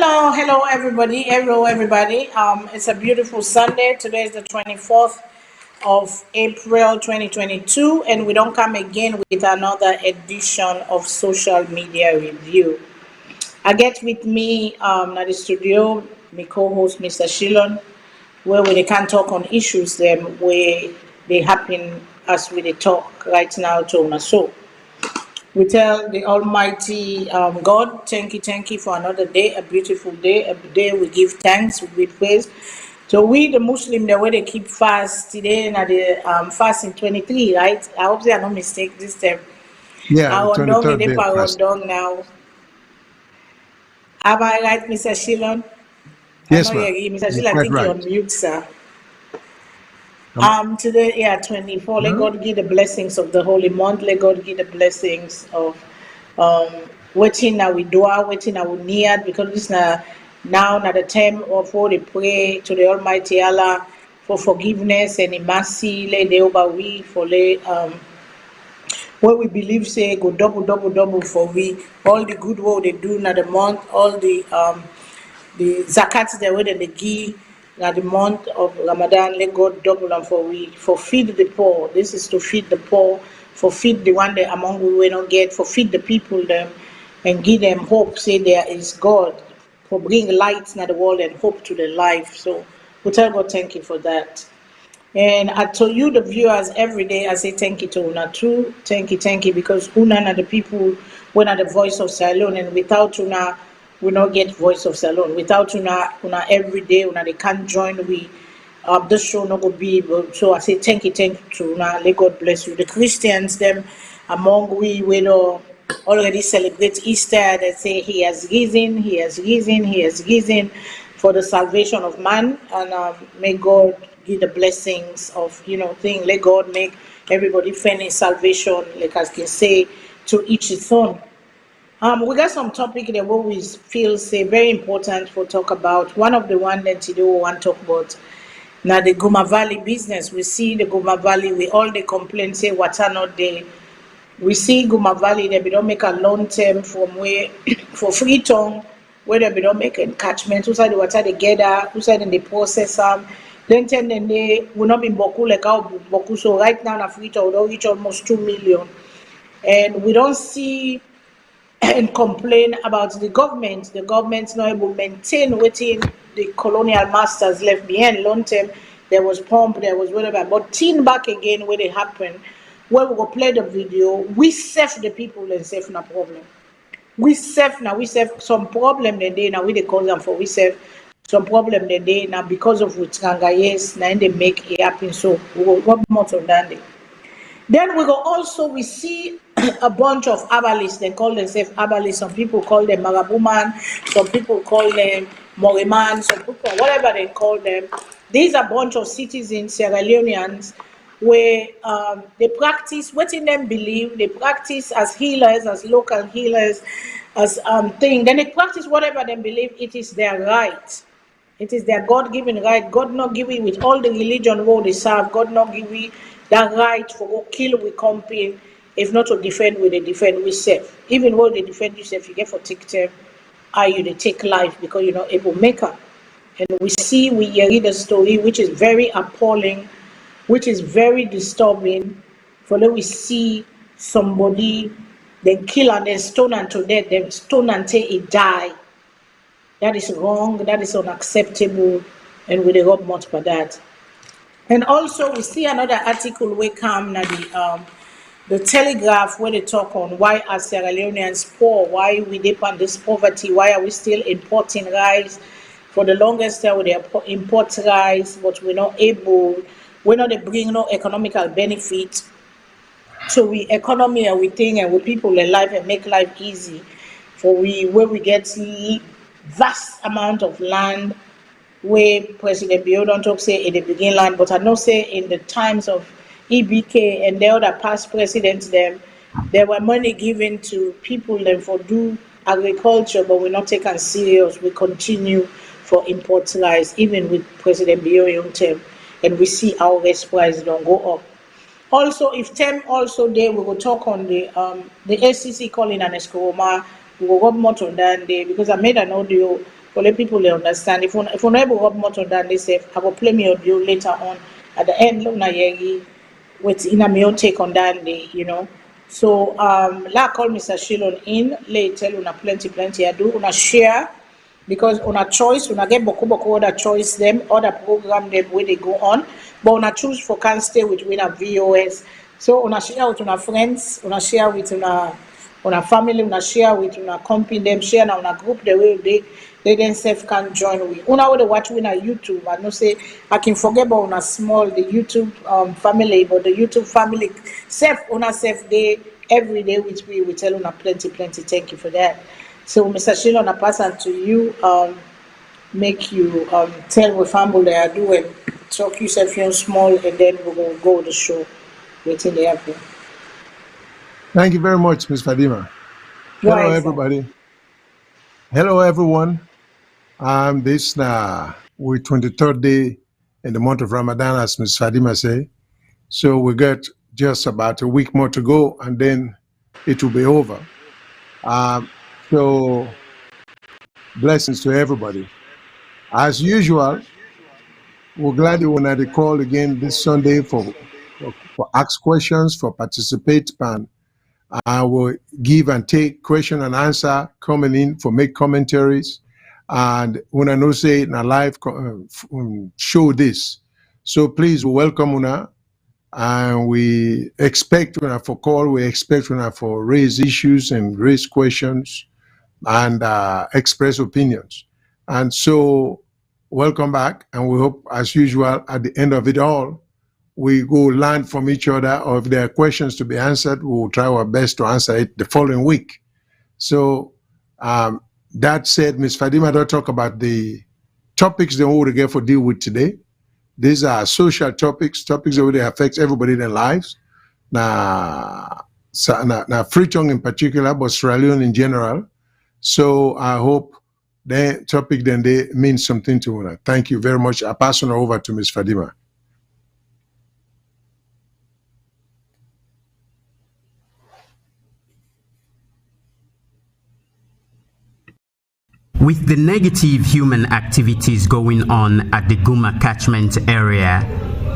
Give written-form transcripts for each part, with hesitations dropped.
Hello, everybody. Hello, everybody. It's a beautiful Sunday. Today is the 24th of April 2022, and we don't come again with another edition of Social Media Review. I get with me at the studio my co-host, Mr. Shilon, where we can talk on issues them where they happen as we dey talk right now to una. So we tell the Almighty God, thank you for another day, a beautiful day, a day we give thanks, we give praise. So we, the Muslim, the way they keep fast today, and the fast in 23, right? I hope they are not mistake this time. Yeah, the Our dog, 23rd they day of our fast. dog now. Am I right, Mr. Shilon? I know Yes, you're ma'am. here. Mr. You're Shilon, I quite think you're right. on mute, sir. Um, Today, yeah, 24. Let huh? God give the blessings of the holy month. Let God give the blessings of um waiting now we do waiting now we need because this now the time of all the pray to the Almighty Allah for forgiveness and in mercy. Let the over we for let what we believe say go double for we all the good work they do now the month, all the zakat the way that they give now the month of Ramadan, let God double them for we for feed the poor. This is to feed the poor, for feed the one that among we will not get, for feed the people them and give them hope, say there is God, for bring light in the world and hope to the life. So we tell God thank you for that. And I tell you, the viewers, every day, I say thank you to Una too. Thank you, because Una are the people, when are the voice of Salone, and without Una, we not get voice of Salone. Without Una every day, Una they can't join we. This show not go be able. So I say thank you to Una. Let God bless you. The Christians, them among we know already celebrate Easter. They say he has risen for the salvation of man, and may God give the blessings of thing. Let God make everybody find in salvation, like I can say, to each his own. We got some topic that we always feel say very important for talk about. One of the one that today we want to talk about now the Guma Valley business. We see the Guma Valley, we all the complain say water not there. We see Guma Valley, they don't make a long term from where for free tongue, where they don't make encatchment, who side the water they gather, who side they process them. Then they will not be Boku like how Boku. So right now, na free tongue, don't reach almost 2 million. And we don't see and complain about the government. The government's not able to maintain within the colonial masters left behind long term. There was pump, there was whatever. But teen back again when it happened, where we go play the video, we save the people and save no problem. We save some problem the day now we the cause them for we save some problem the day now because of which yes now they make it happen. So we will go more on that day. Then we go also we see a bunch of herbalists. They call themselves herbalists. Some people call them Marabuman. Some people call them Moriman. Some people whatever they call them. These are bunch of citizens, Sierra Leoneans, where they practice what in them believe. They practice as healers, as local healers, as thing. Then they practice whatever they believe. It is their right. It is their God-given right. God not give it with all the religion where they serve. God not give it that right for go kill we company. If not to defend, we they defend we self. Even when they defend yourself, you get for take time. Are you they take life because you're not able to make up. And we read a story which is very appalling, which is very disturbing. For then we see somebody then kill and then stone unto death, then stone until he die. That is wrong, that is unacceptable, and we dey rub mouth for that. And also we see another article wey come na the Telegraph where they talk on why are Sierra Leoneans poor, why we dey on this poverty, why are we still importing rice? For the longest time we dey import rice, but we're not dey bring no economical benefit to we economy and we think and we people in life and make life easy for we where we get vast amount of land where President Bio don't talk say in the beginning land, but I know say in the times of EBK and the other past presidents them, there were money given to people them for do agriculture, but we're not taken serious. We continue for import rice, even with President Bio young term, and we see our rice price don't go up. Also, if Tem also there, we will talk on the SCC calling an Escoma. We will work more on that day because I made an audio for let people understand. If we're not able to much on that, they say I will play me audio later on at the end. Look na yegi with in a me take on that day, you know. So la call Mr. Shilon in later una plenty I do una share because una choice una get boku other choice them other program them where they go on, but una choose for can stay with una VOS. So una share with una friends, una share with una family, una share with una company, them share na una group the way they themselves can join with. Una would watch with a YouTube. I know say I can forget about una small the YouTube family, but the YouTube family una self day every day with we tell una plenty. Thank you for that. So Mr. Shilon, I pass on to you. Make you tell what family they are doing. Talk yourself in small, and then we're gonna go the show. Waiting the airport. Thank you very much, Ms. Fadima. Hello, everybody. Hello, everyone. This we're 23rd day in the month of Ramadan, as Ms. Fadima say. So we got just about a week more to go, and then it will be over. So blessings to everybody. As usual, we're glad you wanted to call again this Sunday for ask questions, for participate, and I will give and take question and answer coming in for make commentaries. And when I know say in a live show this. So please welcome Una. And we expect Una for call, we expect Una for raise issues and raise questions and express opinions. And so welcome back. And we hope as usual at the end of it all, we go learn from each other, or if there are questions to be answered, we'll try our best to answer it the following week. So that said, Ms. Fadima don't talk about the topics that we will get for deal with today. These are social topics that really affect everybody in their lives. Now Freetown in particular, but Sierra Leone in general. So I hope the topic then they mean something to Una. Thank you very much. I pass on over to Ms. Fadima. With the negative human activities going on at the Guma catchment area,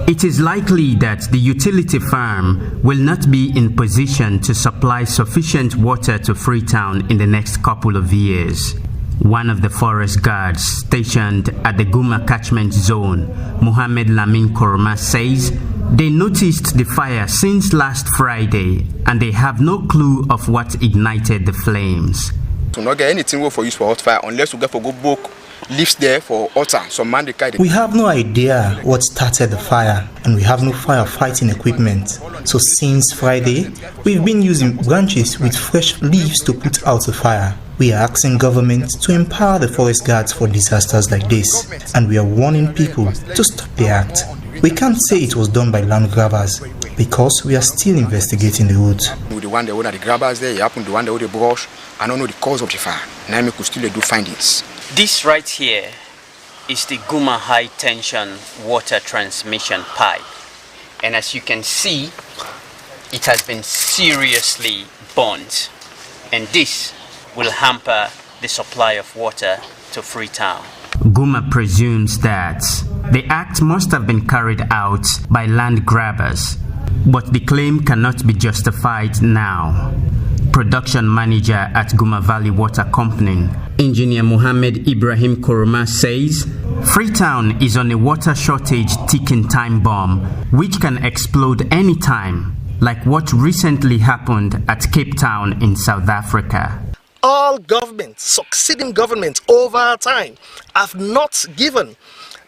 it is likely that the utility firm will not be in position to supply sufficient water to Freetown in the next couple of years. One of the forest guards stationed at the Guma catchment zone, Mohammed Lamin Korma, says they noticed the fire since last Friday and they have no clue of what ignited the flames. To not get anything for use for hot fire unless we get for go book leaves there for altar. Some man we have no idea what started the fire, and we have no firefighting equipment. So since Friday, we've been using branches with fresh leaves to put out the fire. We are asking government to empower the forest guards for disasters like this, and we are warning people to stop the act. We can't say it was done by land grabbers because we are still investigating the root. The one that own the grabbers there, you happen the one that own the brush. I don't know the cause of the fire. Now we could still do findings. This right here is the Guma high tension water transmission pipe. And as you can see, it has been seriously burnt. And this will hamper the supply of water to Freetown. Guma presumes that the act must have been carried out by land grabbers, but the claim cannot be justified now. Production manager at Guma Valley Water Company, Engineer Mohammed Ibrahim Koroma, says Freetown is on a water shortage ticking time bomb which can explode anytime, like what recently happened at Cape Town in South Africa. All governments, succeeding governments over time, have not given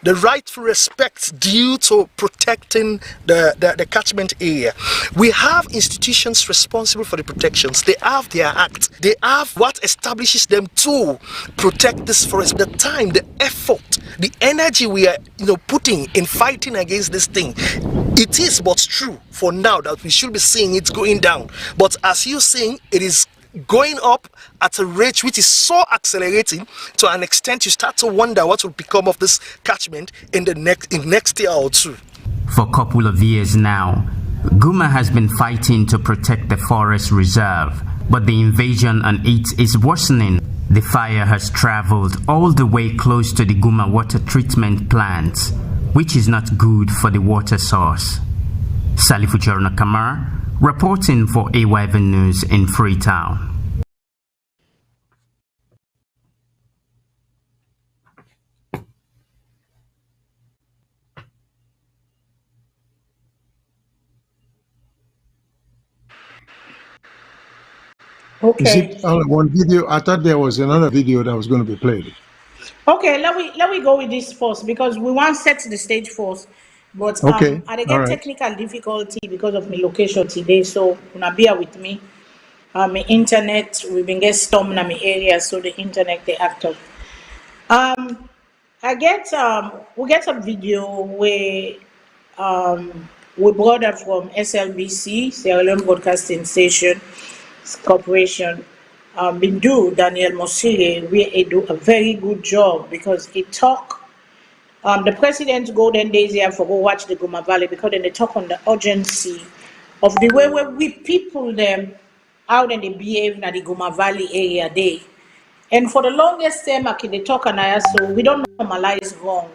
the rightful respect due to protecting the catchment area. We have institutions responsible for the protections. They have their act. They have what establishes them to protect this forest. The time, the effort, the energy we are putting in fighting against this thing, it is but true for now that we should be seeing it going down. But as you're saying, it is going up at a rate which is so accelerating to an extent you start to wonder what will become of this catchment in the next year or two. For a couple of years now, Guma has been fighting to protect the forest reserve, but the invasion on it is worsening. The fire has traveled all the way close to the Guma water treatment plant, which is not good for the water source. Salifu Jorna Kamar, reporting for AYV News in Freetown. Is Okay. it only one video? I thought there was another video that was going to be played. Okay, let me go with this first because we want to set the stage first. But Okay, I all get right. technical difficulty because of my location today, so una bear with me. My internet we've been get storm in my area, so the internet they active. I get we get some video where we brought up from SLBC, Sierra Leone Broadcasting Station Corporation. Bindu Daniel Mosire, we do a very good job because he talk. The president golden days here for go watch the Guma Valley because then they talk on the urgency of the way where we people them out and they behave in the Guma Valley area day. And for the longest time, they talk and I so we don't normalize wrong.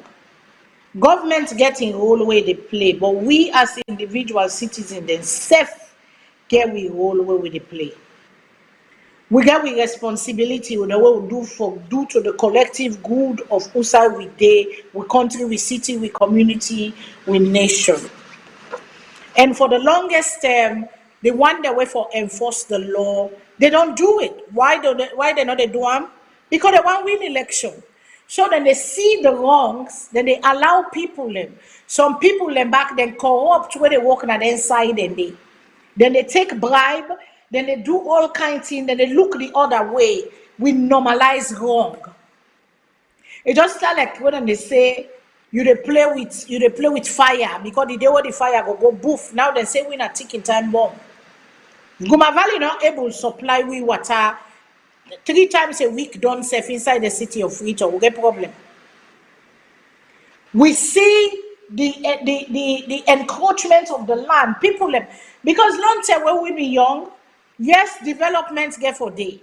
Government getting all the way they play, but we as individual citizens then safe get we all the way they play. We get with responsibility with the way we do to the collective good of Usai with day, with country, with city, with community, with nation. And for the longest term, they want their way for enforce the law. They don't do it. Why they not they do them? Because they want win election. So then they see the wrongs, then they allow people them. Some people them back then corrupt where they walk on the inside and then they take bribe, then they do all kinds of things, then they look the other way. We normalize wrong. It just sound like when they say you they play with fire because the day where the fire go boof. Now they say we not ticking time bomb. Guma Valley not able to supply we water 3 times a week don't safe inside the city of Freetown. We get problem. We see the encroachment of the land. People because long time when we be young, yes, developments get for day.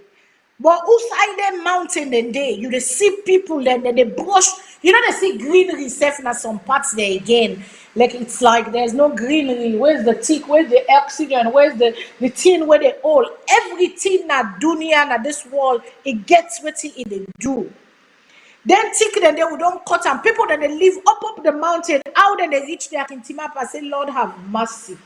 But outside them mountain and day, you see people then they brush, you know they see greenery safe in some parts there again. Like it's like there's no greenery. Where's the tick? Where's the oxygen? Where's the tin where they all? Everything na dunia na this world, it gets what it do. Then tick then they don't cut and people that they live up the mountain, how then they reach there can team up and say, Lord have mercy.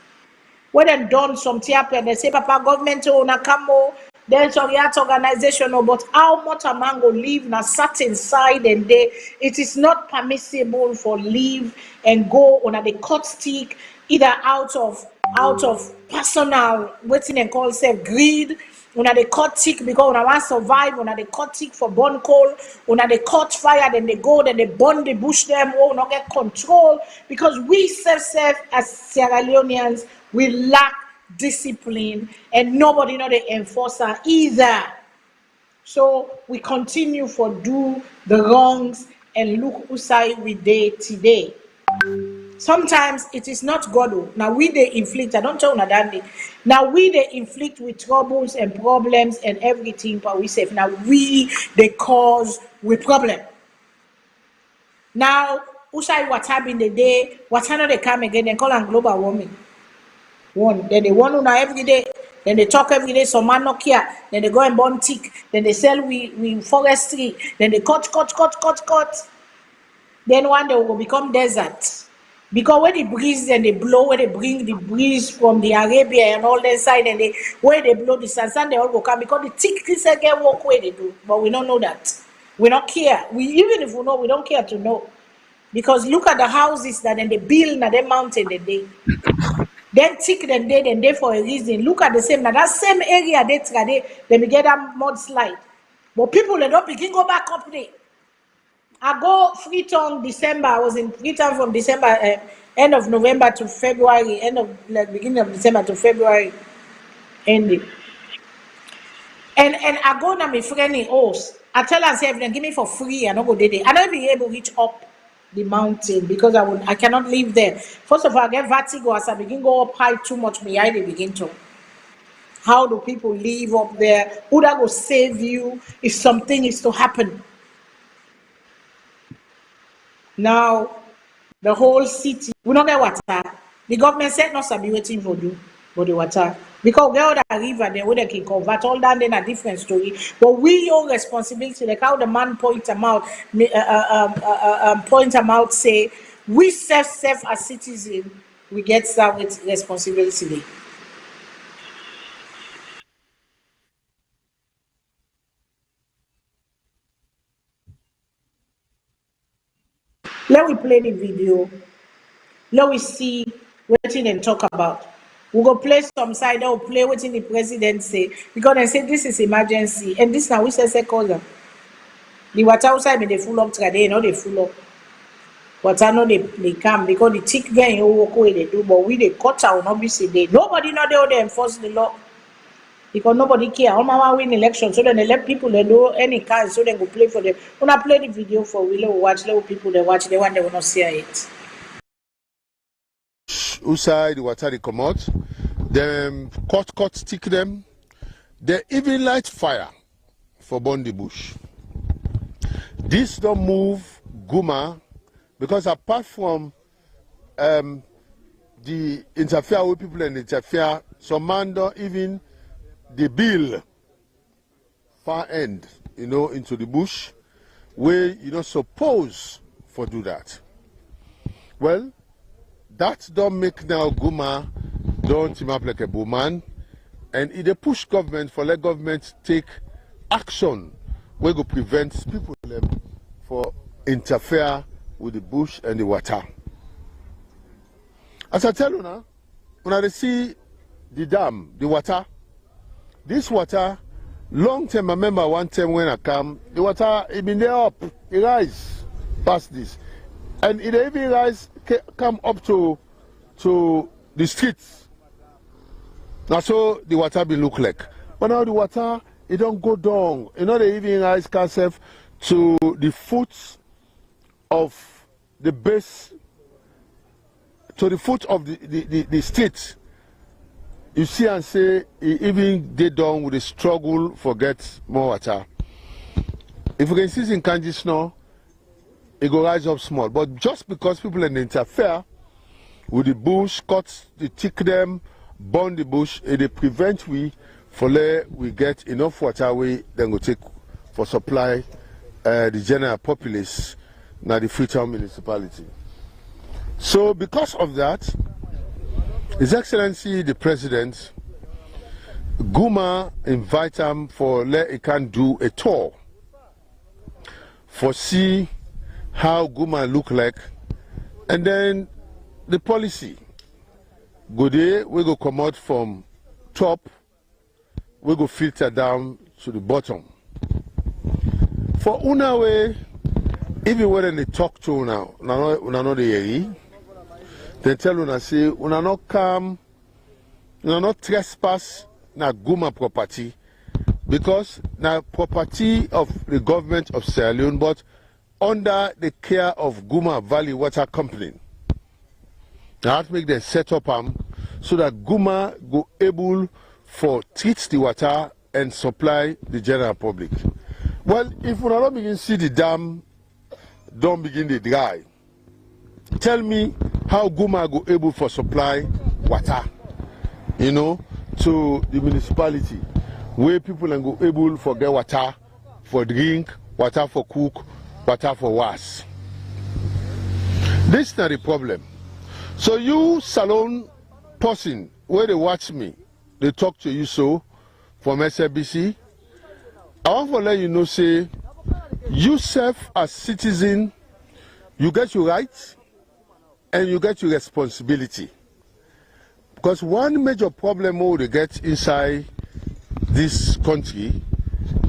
When they done some tiap and they say, Papa government na camo, then sorry organization, but how much a man go live na certain side and they it is not permissible for live and go on the cut stick either out of personal waiting and call self greed. Una they cut tick because una want survive, una they cut tick for burn coal, una they cut fire, then they go, then they burn the bush them, or not get control because we self as Sierra Leoneans, we lack discipline and nobody know the enforcer either. So we continue for do the wrongs and look usai we day today. Sometimes it is not God. Now we they inflict. I don't tell you that. Now we they inflict with troubles and problems and everything, but we say now we they cause with problem. Now usai what happened the day, what they come again and call on global warming. One, then they want on every day, then they talk every day, some man not here, then they go and burn tick, then they sell we forestry, then they cut. Then one day will become desert. Because when the breeze and they blow, where they bring the breeze from the Arabia and all that side, and they where they blow the sun, they all go come because the tick this again walk where they do, but we don't know that. We don't care. We even if we know, we don't care to know. Because look at the houses that then they build na the mountain the day. Then tick then they for a reason. Look at the same now that same area they begin that mudslide. But people they don't begin go back up there. I go Freetown December. I was in Freetown from December, end of November to February, beginning of December to February ending. And I go to my friend in house. I tell her, say, give me for free. I don't go there. I don't be able to reach up the mountain because I cannot live there. First of all, I get vertigo as I begin go up high too much. My eye they begin to. How do people live up there? Who that will save you if something is to happen? Now, the whole city, we don't get water. The government said not to be waiting for you for the water. Because we all that river there where they can convert all that, then a different story. But we own responsibility, like how the man point them out, say, we self as citizens, we get that with responsibility. Let me play the video. Let we see what they talk about. We go play some side or play what the president say because they say this is emergency and this now we say cause them. The water outside may they full up today, no they full up. Water no they come because the tick vein you walk away they do, but we they cut out obviously they nobody know they enforce the law because nobody care. All mama win election, so then they let people they do any kind so they go play for them. When I play the video for we let watch, let people they watch, they want they will not see it. Outside the water they come out, them cut stick them, they even light fire for burn the bush. This don't move Guma because apart from the interfere with people and interfere, some man don't even the bill far end, into the bush where you're not supposed for do that. Well, that don't make now Guma don't team up like a bowman, and it they push government for let government take action where go prevent people for interfere with the bush and the water. As I tell you now, when I see the dam, the water, this water, long time I remember one time when I come, the water it been there up, it rise past this, and it even rise come up to the streets. That's how the water be look like. But now the water it don't go down. They even rise itself to the foot of the base, to the foot of the street. You see and say it even get down with the struggle for get more water. If you can see in Kanji snow, it go rise up small. But just because people interfere with the bush, cut the tick them, burn the bush, they prevent we for let we get enough water we then go take for supply the general populace now the Freetown municipality. So because of that, His Excellency the President Guma invite him for let he can do a tour for see how Guma look like, and then the policy go there, we go come out from top, we go filter down to the bottom. For una way, even when they talk to una not the they tell una say una not come, una not trespass na Guma property because na property of the government of Salone, but under the care of Guma Valley Water Company. Now that make them set up so that Guma go able for treat the water and supply the general public. Well, if we don't begin see the dam don't begin to dry, tell me how Guma go able for supply water, to the municipality, where people can go able for get water for drink, water for cook, water for wash. This is not the problem. So you Salone person, where they watch me, they talk to you so from SABC. I want to let you know, say, you self as citizen, you get your rights and you get your responsibility. Because one major problem we they get inside this country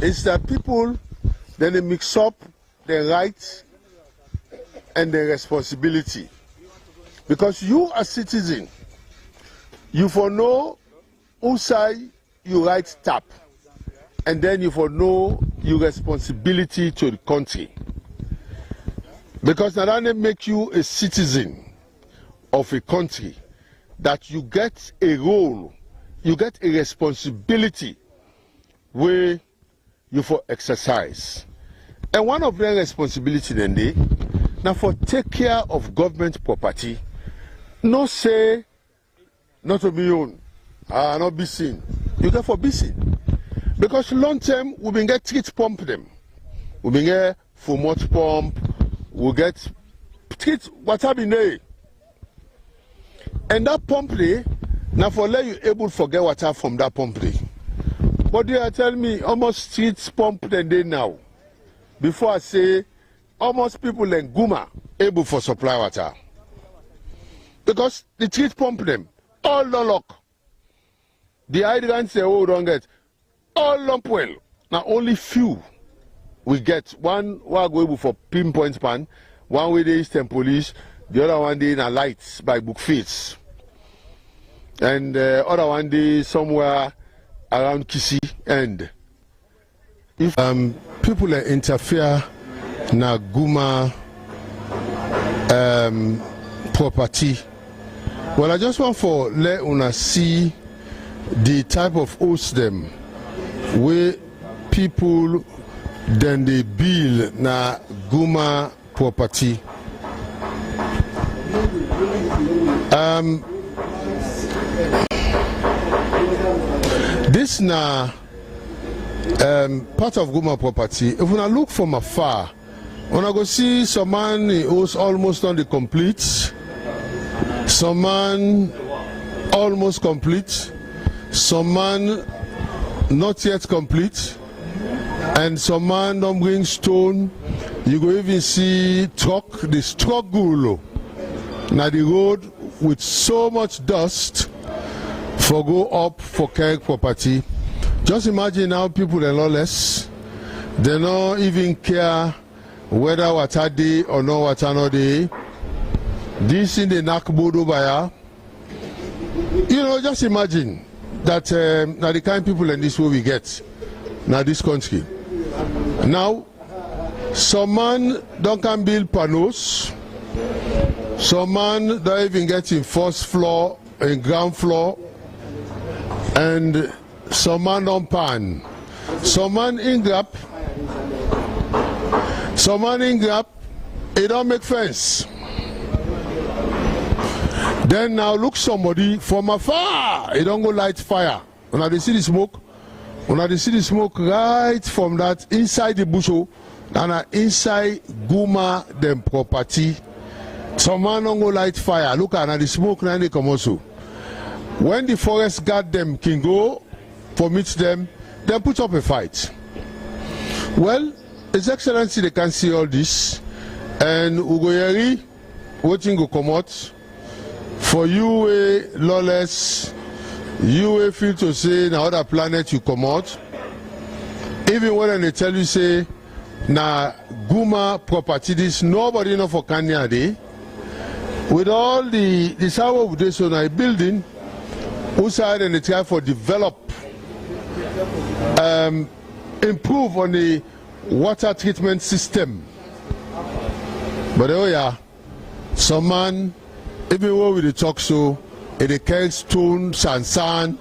is that people then they mix up their rights and their responsibility. Because you as citizen, you for know whose side you right tap, and then you for know your responsibility to the country. Because now they make you a citizen of a country, that you get a role you get a responsibility where you for exercise. And one of the responsibility then they now for take care of government property, no say not to be owned, not be seen. You get for be seen. Because long term we been get treat pump them. We been get for much pump, we get treat water been there. And that pump there, now for let you able to forget water from that pump there. But they are telling me almost streets pump than they now. Before I say almost people in Guma able for supply water. Because the street pump them, all the lock. The hydrants say, oh, don't get all lump well. Now only few we get. One go able for pinpoint span, one way the Eastern Police, the other one day in a lights by Bookfields. And the other one day somewhere around Kisi end. If people interfere na Guma property, well, I just want for let una see the type of host them where people then they build na Guma property. This na part of Guma property. If we look from afar, when I go see some man who's almost on the complete, some man almost complete, some man not yet complete, and some man don't bring stone. You go even see truck, the struggle now the road with so much dust for go up for carry property. Just imagine how people are lawless. They don't even care whether water day or no water no day. This in the Nakbodo Baya. You know, just imagine that now the kind of people in this way we get now this country. Now, some man don't can build panels. Some man don't even get in first floor, in ground floor, and some man don't pan. Some man in gap. Some man in gap. It don't make fence. Then now look somebody from afar. It don't go light fire. When they see the smoke, when they see the smoke right from that inside the bush, and inside Guma them property. Some man don't go light fire. Look at the smoke now they come also. When the forest guard them can go, permit them, then put up a fight. Well, His Excellency, they can see all this, and Ugoyeri, waiting to come out. For you, lawless, you feel to say na other planet you come out. Even when they tell you say na Guma property, this nobody know for Kenya day. With all the sour of this on a building, who side and they try for develop, improve on the water treatment system. But oh yeah, some man, everywhere with the talk so, they carry stone, sand,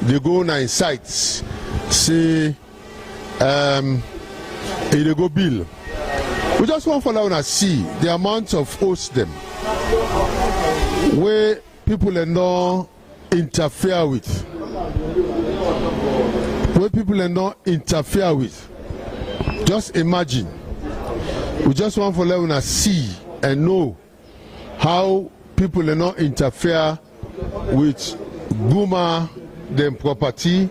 they go in sites, say, they go bill. We just want for now to see the amount of hosts them, where people are not interfere with, where people are not interfere with. Just imagine. We just want for them to see and know how people are not interfere with Guma them property.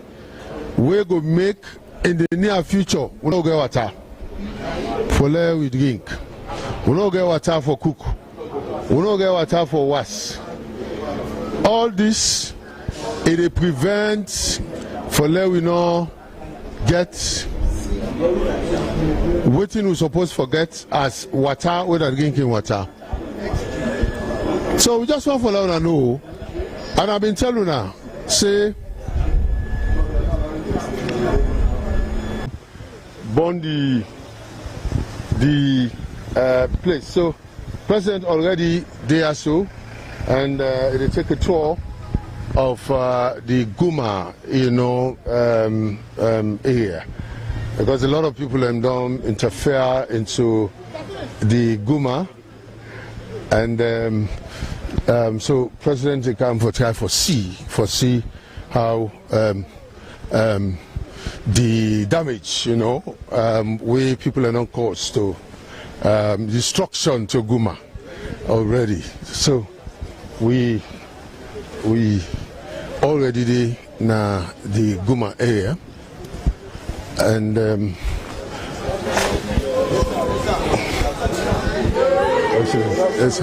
We go make in the near future. We don't get water for let we drink. We don't get water for cook. We don't get water for wash. All this it prevents for let we not get what we supposed to forget as water without drinking water. So we just want for let to know, and I've been telling now, say burn the place. So President already there so, and they take a tour of the Guma, area, because a lot of people don't interfere into the Guma, and so President can foresee how the damage, where people are not caused to destruction to Guma already. So we already did na the Guma area, and yes.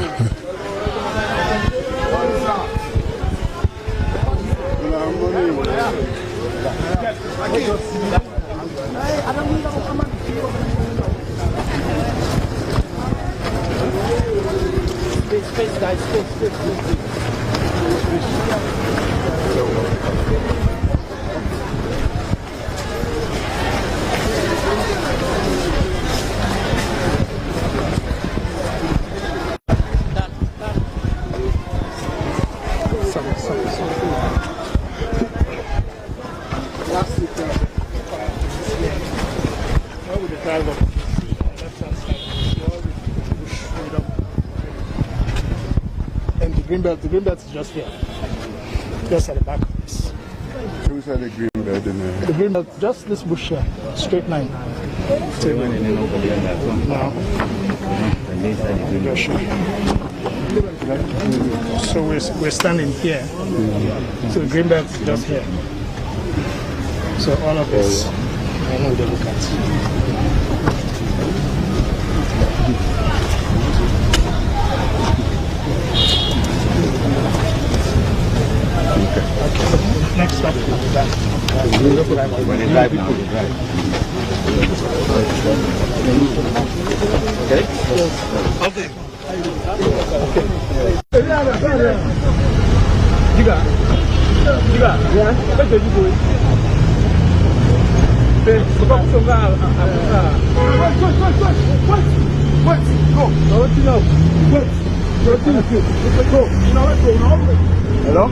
Space, guys, space. The green belt is just here, just at the back of this. Who's at the green belt in there? The green belt, just this bush here, straight line. So we're standing here. So the green belt is just here. So all of this, I know they look at. Okay. Next stop. When you drive now, you drive. Okay. Okay. Juga. Ya. Betul juga. Sebab sungai apa? What? Go. No. What? Go. No. Hello?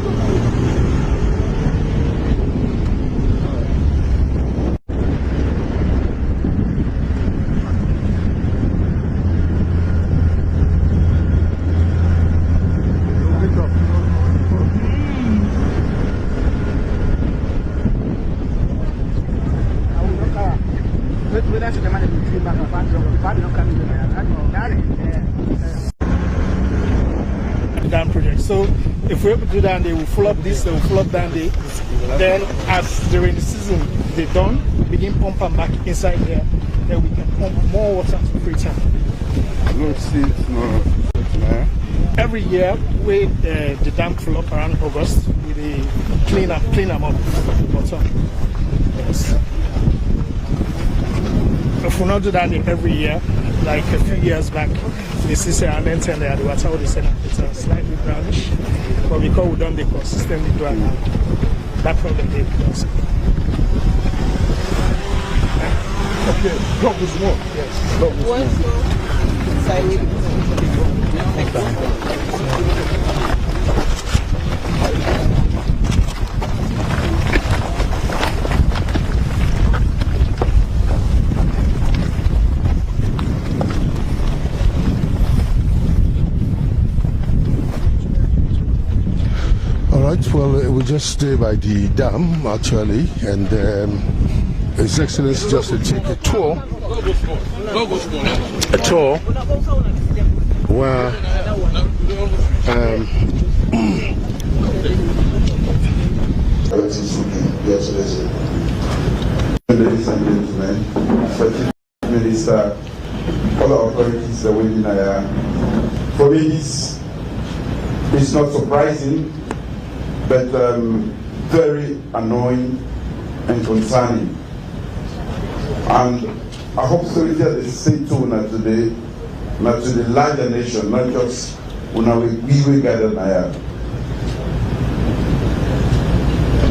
Dam project. So if we're able to do that, they will fill up this, they will fill up down there. Then as during the season they done, begin pumping back inside there. Then we can pump more water to free time. Every year we the dam fill up around August with a clean them up bottom. Yes. If we not do that every year, like a few years back, the sister and then tell the water would say it's slightly brownish, but because we don't consistently do it now, that problem they close. Okay, drop this one. Yes. Drop this one. Well, we just stay by the dam actually, and His Excellency just to take a tour where ladies and gentlemen, Minister, all our authorities are waiting here. For me, this is not surprising, but very annoying and concerning. And I hope solidity at the same tone today, not to the larger nation, not just when we gather here.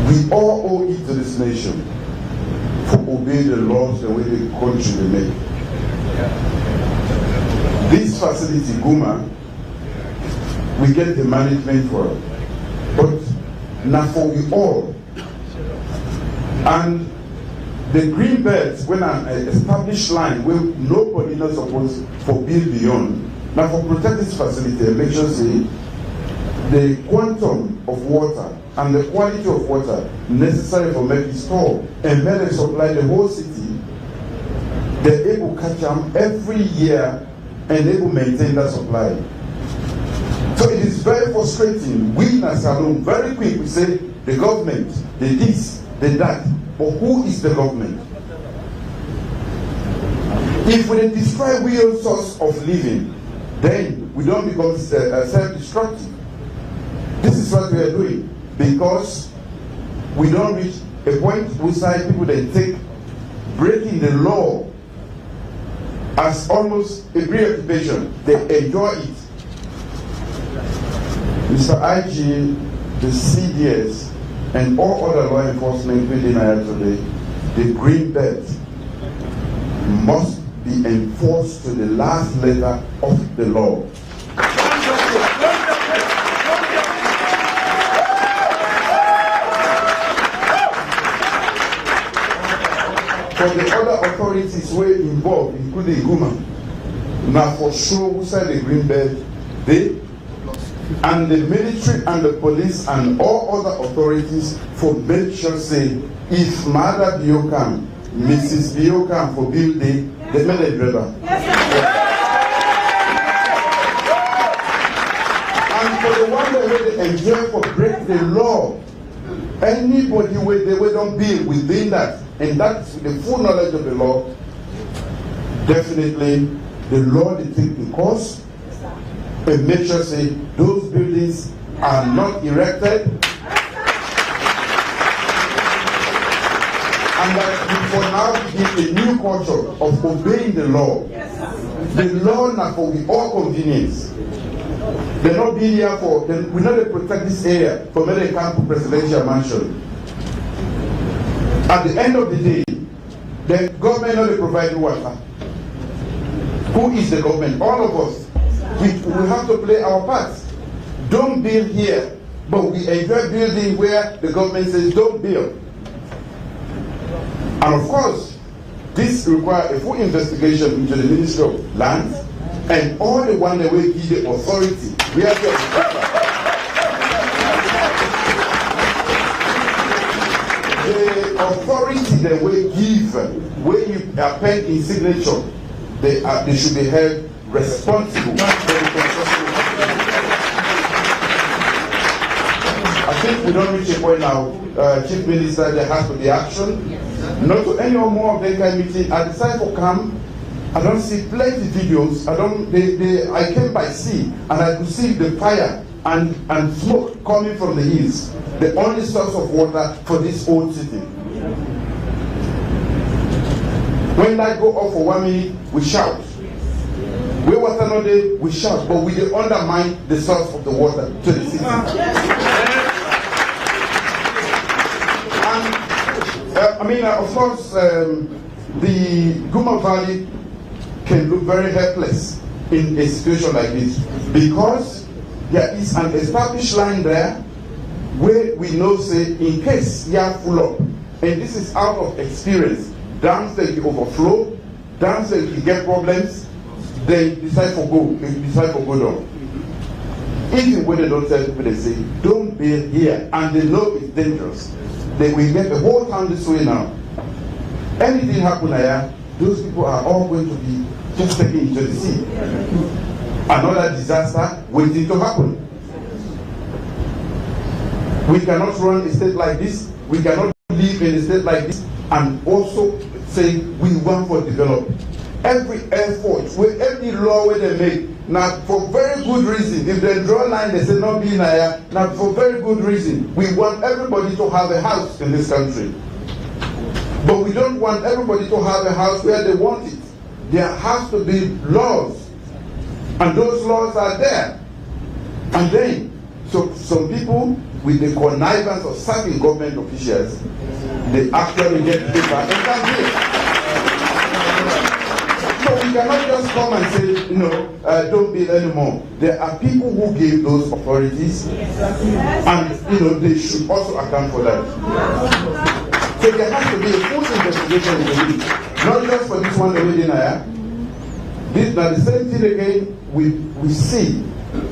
We all owe it to this nation for obeying the laws the way the country they make. This facility, Guma, we get the management for it. But now for we all. And the green belts, when an established line where nobody not supposed to build beyond, now for protect this facility, make sure say the quantum of water and the quality of water necessary for making store and when they supply the whole city, they're able to catch them every year and able to maintain that supply. So it is very frustrating. We in Salone, very quick, we say the government, the this, the that. But who is the government? If we destroy real source of living, then we don't become self-destructive. This is what we are doing because we don't reach a point where people that take breaking the law as almost a preoccupation. They enjoy it. Mr. IG, the CDS, and all other law enforcement within here today, the green belt must be enforced to the last letter of the law. For the other authorities who are involved, including Guma, now for sure who said the green belt, they and the military and the police and all other authorities for make sure say if Mother Bio come, Mrs. Bio come for building, they made a driver. And for the one that they enjoy for break the law, anybody where they don't build within that, and that's the full knowledge of the law, definitely the law they take the course and make sure say those buildings are not erected and that for now give a new culture of obeying the law. The law now for we all convenience. They're not being here for we know they protect this area for when they come to presidential mansion. At the end of the day, the government not providing water. Who is the government? All of us. We have to play our part. Don't build here, but we enjoy building where the government says don't build. And of course, this requires a full investigation into the Ministry of Lands and all the one that will give the authority. We have to the authority that will give when you append in signature, they should be held responsible. I think we don't reach a point now, Chief Minister, there has to be action. Not to any or more of the committee. I decided to come. I don't see plenty videos. I came by sea and I could see the fire and smoke coming from the hills. The only source of water for this old city. When light go off for 1 minute, we shout. Where water not there, we shout, but we undermine the source of the water to the city. And of course, the Guma Valley can look very helpless in a situation like this because there is an established line there where we know say in case you are full up, and this is out of experience, downstairs you overflow, downstairs you get problems. They decide for go down. Even when they don't tell people, they say, don't build here, and they know it's dangerous. They will get the whole town this way now. Anything happen here, those people are all going to be just taken into the sea. Another disaster waiting to happen. We cannot run a state like this, we cannot live in a state like this, and also say we want for development. Every effort, with every law where they make, now for very good reason, if they draw a line, they say not being here, now for very good reason, we want everybody to have a house in this country. But we don't want everybody to have a house where they want it. There has to be laws, and those laws are there. And then, so some people, with the connivance of certain government officials, they actually get paper and come here. So we we cannot just come and say, don't build anymore. There are people who gave those authorities, and they should also account for that. So there has to be a full investigation in the league, not just for this one already now. This now the same thing again. We see.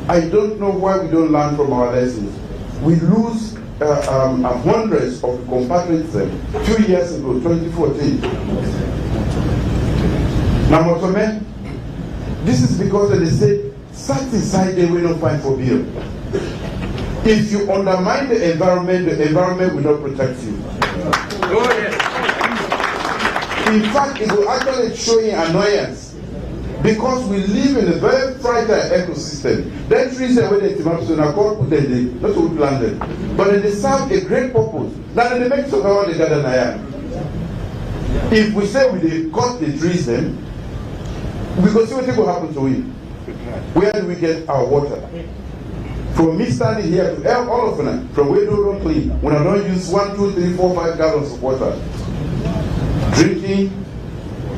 I don't know why we don't learn from our lessons. We lose hundreds of compatriots 2 years ago, 2014. Now, this is because they say, sat inside they will not fight for bill. If you undermine the environment will not protect you. In fact, it will actually show you annoyance. Because we live in a very fragile ecosystem. That trees are where they not to planted, but they serve a great purpose. Now they make so how they gather now. If we say we cut the trees, then we go see what will happen to it. Where do we get our water? From me standing here to all of them, from where do we clean? When I don't use 1, 2, 3, 4, 5 gallons of water, drinking,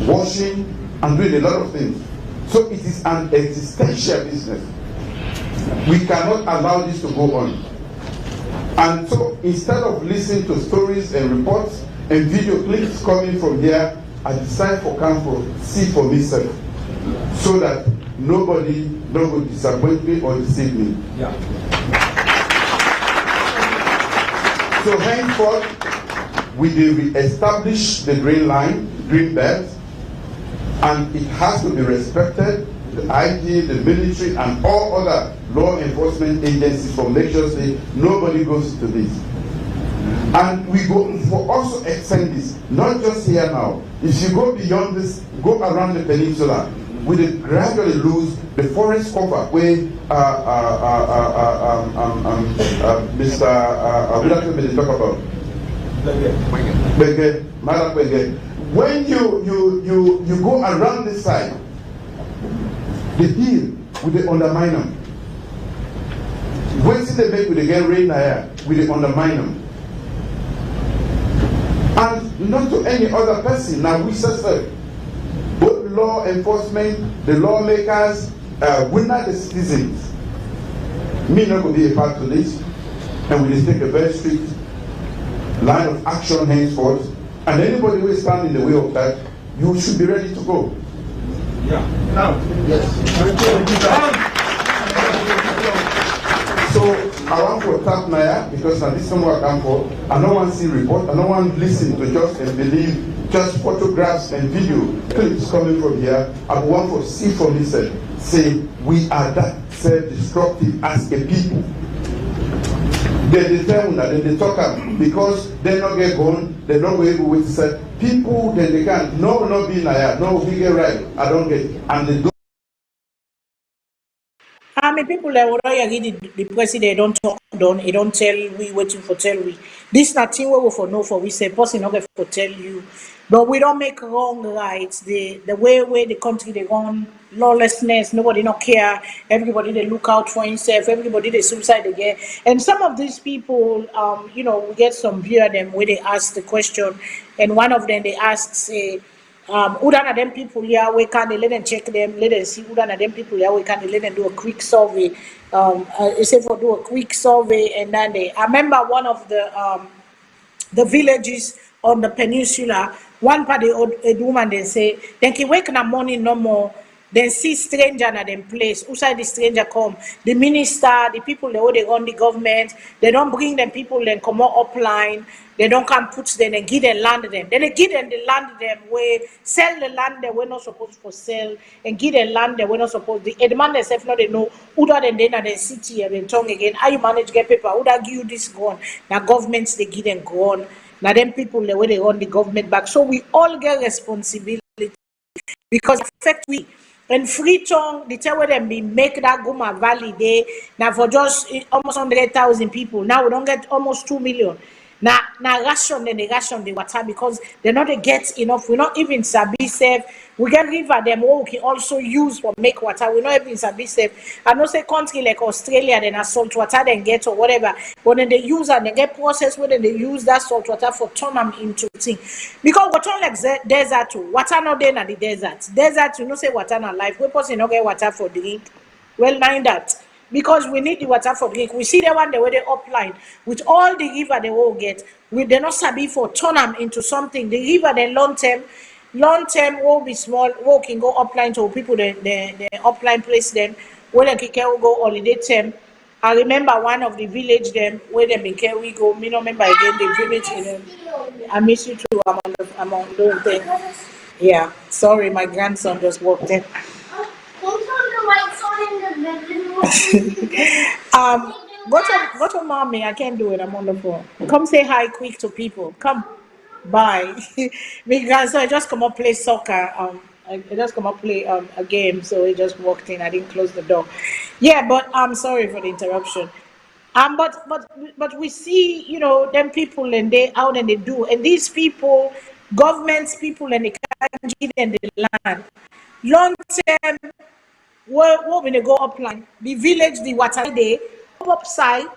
washing, and doing a lot of things. So it is an existential business. We cannot allow this to go on. And so instead of listening to stories and reports and video clips coming from here, I decide for camp see for myself, so that nobody will disappoint me or deceive me. Yeah. So henceforth, we will re-establish the green line, green belt, and it has to be respected. The IG, the military, and all other law enforcement agencies for make sure say nobody goes into this. And we go for also extend this, not just here now. If you go beyond this, go around the peninsula, we will gradually lose the forest cover where Mr. Abdullah will talk about. When you go around this side, the hill with the undermine them. When they make with the get rain here, with the undermine them. And not to any other person. Now we say both law enforcement, the lawmakers, we're not the citizens. Me not going to be a part of this, and we just take a very strict line of action henceforth. And anybody who is standing in the way of that, you should be ready to go. Yeah. Now, yes. So I want to tap Naya because now this is what I come for. I don't want to see report. I don't want to listen to just and believe just photographs and video clips coming from here. I want to see for myself. Say we are that self-destructive as a people. They determine that they talk up because they not get gone, they not go able to say people then they can't not be like no we get right, I don't get it. And they don't. How many people that would the president don't talk done, he don't tell we waiting for tell we. This nothing we will for know for we say person not for tell you. But we don't make wrong rights. The way the country they run lawlessness, nobody not care, everybody they look out for himself, everybody they suicide again. And some of these people, we get some view of them where they ask the question, and one of them they ask say, who done them people here, we can they let them check them, let them see who done them people here, we can they let them do a quick survey. Say for do a quick survey, and then I remember one of the villages on the peninsula, one part a woman they say, then can wake in the morning no more, then see stranger na them place, outside the stranger come, the minister, the people they run the government, they don't bring them people then come out upline, they don't come put them and give them land them. Then they give them the land them where sell the land they were not supposed to sell and give them land they were not supposed to. The man themselves not they know who that and then they sit here and tongue again. How you manage get paper? Who that give you this gun? Now governments they give them gun. Now them people the way they run the government back. So we all get responsibility because affect we. And Freetown, the tell where them be make that Guma Valley day now for just almost 100,000 people. Now we don't get almost 2 million. Now ration then they ration the water because they not they get enough. We not even sabi save. We get river them what we can also use for make water. We not even sabi save. I know say country like Australia then a salt water then get or whatever. When they use and they get process when they use that salt water for turn them into thing. Because water like desert too. Water not there na the desert. Desert you know say water not life. We person not get water for drink. Well, mind that. Because we need the water for drink. We see the one the way they upline with all the river they will get. We they not sabi for turn them into something. The river then long term will be small. We can go upline to people the upline place them where they can go holiday term. I remember one of the village them where they been care we go. Me no remember again the village in I miss you too. I'm on those things. Yeah, sorry, my grandson just walked in. um, go to mommy. I can't do it. I'm on the phone. Come say hi quick to people. Come, bye. Because I just come up play soccer. I just come up play a game. So he just walked in. I didn't close the door. Yeah, but I'm sorry for the interruption. But we see, you know, them people and they out and they do, and these people, governments, people, and they can't give them the land. Long term, what when they go upline, the village, the water they upside.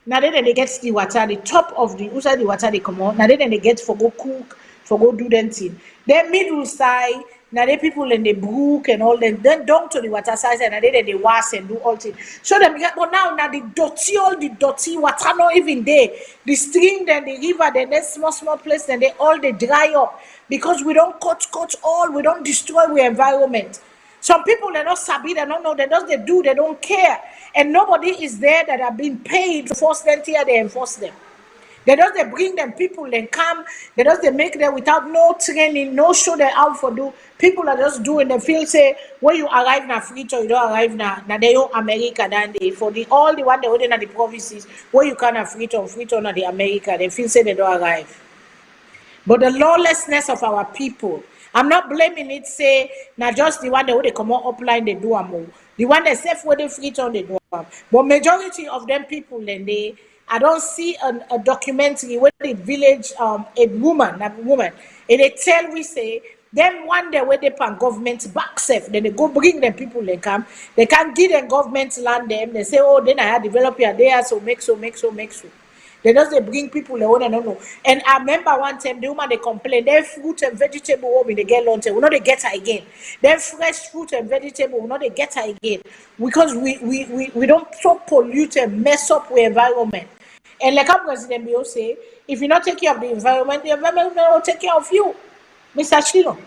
Now then they get the water, the top of the outside the water they come out. Now then they get for go cook, for go do them thing. Then middle side, now they people in the brook and all them. Then down to the water side and then they wash and do all things. So them get but now the dirty, all the dirty water not even there. The stream, then the river, then that small place, then they all they dry up because we don't cut all, we don't destroy the environment. Some people they not sabi, they don't know, they just they do, they don't care. And nobody is there that have been paid to force them here, they enforce them. They just they bring them people, they come, they just they make them without no training, no show they out for do. People are just doing they feel say when you arrive na Frito, you don't arrive na they own America than they for the all the one they within the provinces where you can Frito na the America, they feel say they don't arrive. But the lawlessness of our people, I'm not blaming it, say, not just the one that they come out upline, they do more. The one that safe where they free on they do am. But majority of them people, then I don't see a documentary where the village, a woman, and they tell we say, them one day where they pan government back safe, then they go bring them people, they come, they can't give them government land them, they say, oh, then I had develop your there, so make so. They just they bring people they want to know. And I remember one time the woman they complain, their fruit and vegetable will be they get long term, we not they get her again. Their fresh fruit and vegetable will not they get her again. Because we don't so pollute and mess up with environment. And like our president Bio say, if you not take care of the environment will take care of you. Mr. Chino.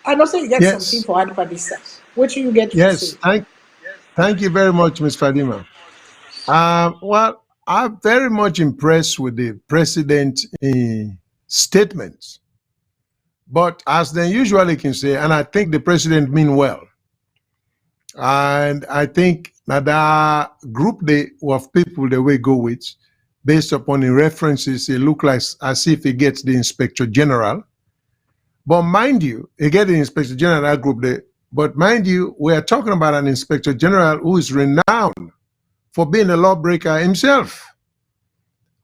I know say you get something for add for this. What you get to say? Thank you very much, Ms. Fadima. Well, I'm very much impressed with the president's statements. But as they usually can say, and I think the president mean well, and I think that the group of people they will go with, based upon the references, it look like as if he gets the inspector general. But mind you, he get the inspector general group there. But mind you, we are talking about an inspector general who is renowned for being a lawbreaker himself,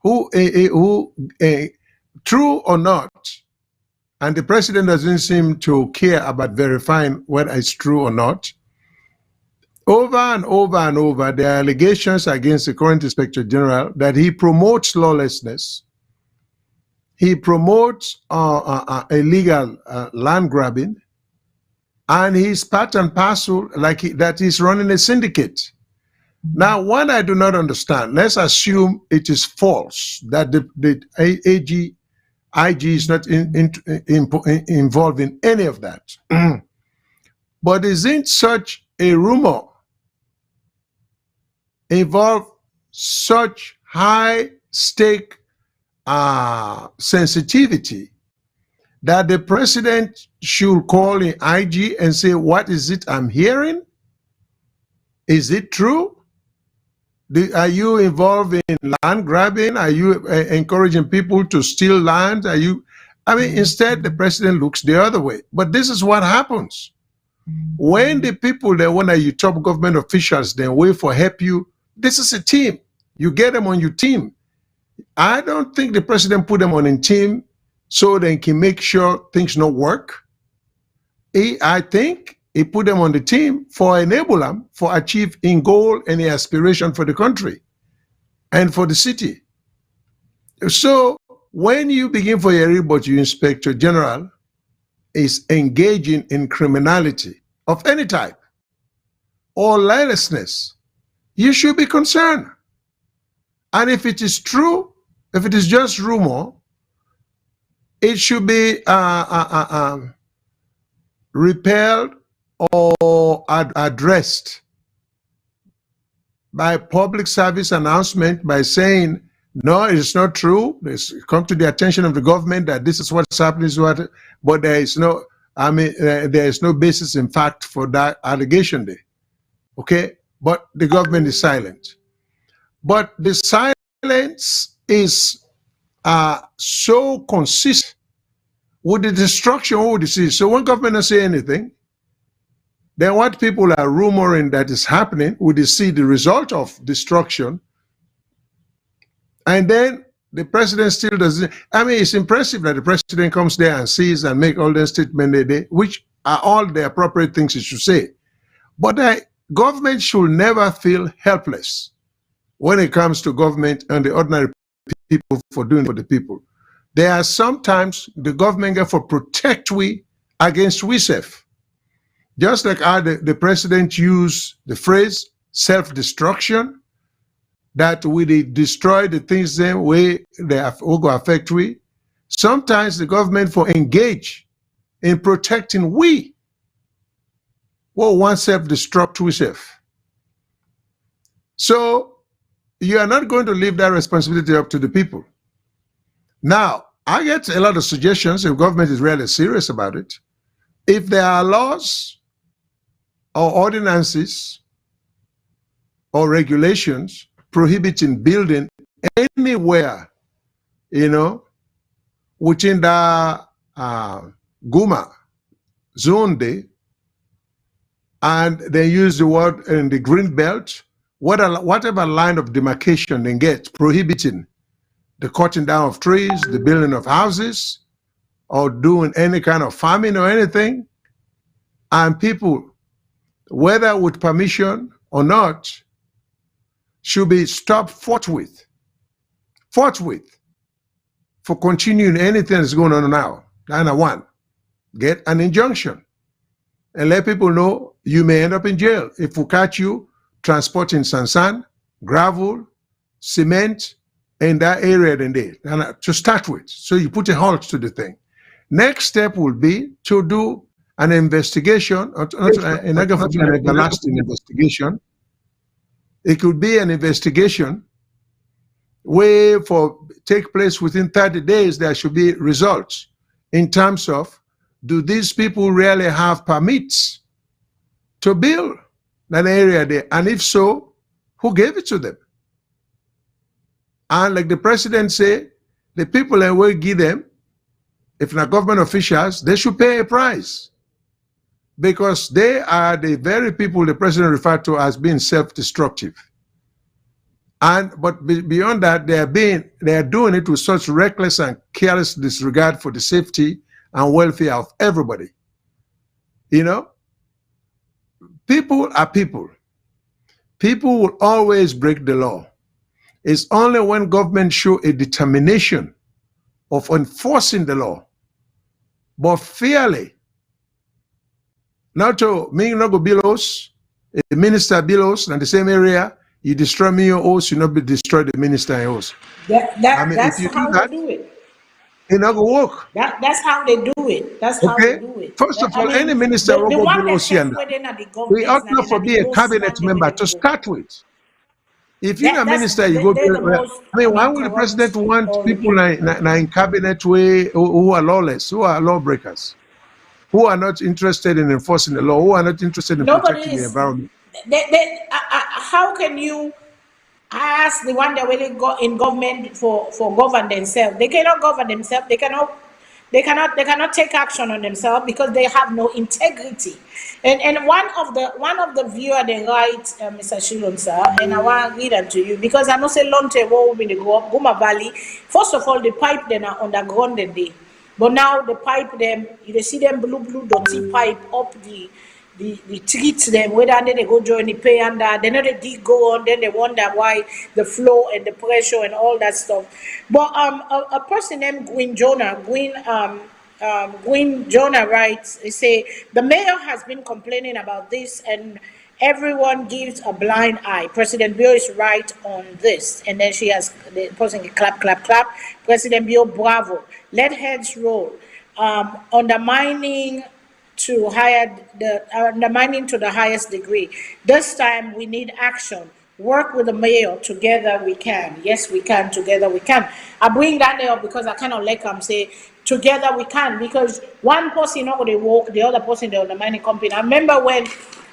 who true or not, and the president doesn't seem to care about verifying whether it's true or not. Over and over, there are allegations against the current inspector general that he promotes lawlessness. He promotes illegal land grabbing, and he's part and parcel that he's running a syndicate. Now, what I do not understand, let's assume it is false that the IG is not involved in any of that. But isn't such a rumor involve such high stake sensitivity that the president should call in IG and say, what is it I'm hearing? Is it true? Are you involved in land grabbing? Are you encouraging people to steal land? Instead the president looks the other way. But this is what happens. When the people that want you top government officials, then wait for help you, this is a team. You get them on your team. I don't think the president put them on a team so they can make sure things don't work. I think he put them on the team for enable them for achieve in goal and aspiration for the country and for the city. So when you begin for a report, you inspector general is engaging in criminality of any type or lawlessness, you should be concerned. And if it is true, if it is just rumor, it should be repelled or addressed by public service announcement by saying, no, it's not true. It's come to the attention of the government that this is what's happening, but there is no, there is no basis in fact for that allegation there. Okay, but the government is silent. But the silence is so consistent with the destruction of the city. So when government doesn't say anything, then what people are rumoring that is happening, we see the result of destruction, and then the president still doesn't. I mean, it's impressive that the president comes there and sees and make all the statements, which are all the appropriate things he should say. But the government should never feel helpless when it comes to government and the ordinary people for doing for the people. There are sometimes the government get for protect we against we self. Just like how the president used the phrase self-destruction, that we destroy the things then way they will go affect we. Sometimes the government for engage in protecting we. Well, one self-destruct we self. So you are not going to leave that responsibility up to the people. Now, I get a lot of suggestions if government is really serious about it. If there are laws or ordinances or regulations prohibiting building anywhere, within the Guma zone day, and they use the word in the green belt, whatever line of demarcation they get prohibiting the cutting down of trees, the building of houses, or doing any kind of farming or anything, and people, whether with permission or not, should be stopped forthwith for continuing anything that's going on now. Number one, get an injunction and let people know you may end up in jail if we catch you transporting sand, gravel, cement in that area to start with. So you put a halt to the thing. Next step will be to do an investigation, an everlasting investigation. It could be an investigation where take place within 30 days, there should be results in terms of, do these people really have permits to build an area there? And if so, who gave it to them? And like the president said, the people that will give them, if not government officials, they should pay a price, because they are the very people the president referred to as being self-destructive. But beyond that, they are doing it with such reckless and careless disregard for the safety and welfare of everybody. People are people. People will always break the law. It's only when government show a determination of enforcing the law, but fairly. Not to me, not go billows, a minister billows in the same area, you destroy me your house, you not be destroy the minister your house. That's how they do it. It not go work. That's how they do it. That's how they do it. First of all, any minister will go below we ought not to be a cabinet member to start with. If you're a minister, you go below. Why would the president want people in cabinet who are lawless, who are lawbreakers, who are not interested in enforcing the law, who are not interested in protecting the environment? How can you ask the one that really got in government for govern themselves? They cannot govern themselves. They cannot They cannot take action on themselves because they have no integrity. And one of the viewer they write, Mr. Shilon sir, and I want to read that to you because I know say long time when they go up Guma Valley. First of all, the pipe then are underground they. But now the pipe them, you see them blue dirty pipe up the treats them, whether they go join the pay under, then they dig go on, then they wonder why the flow and the pressure and all that stuff. But a person named Gwyn Jonah writes, he say the mayor has been complaining about this and everyone gives a blind eye. President Bio is right on this. And then she has the person clap. President Bio, bravo. Let heads roll. Undermining to the highest degree. This time we need action. Work with the mayor. Together we can. Yes, we can. Together we can. I bring that there because I cannot let them say together we can, because one person not going to walk, the other person the mining company. I remember when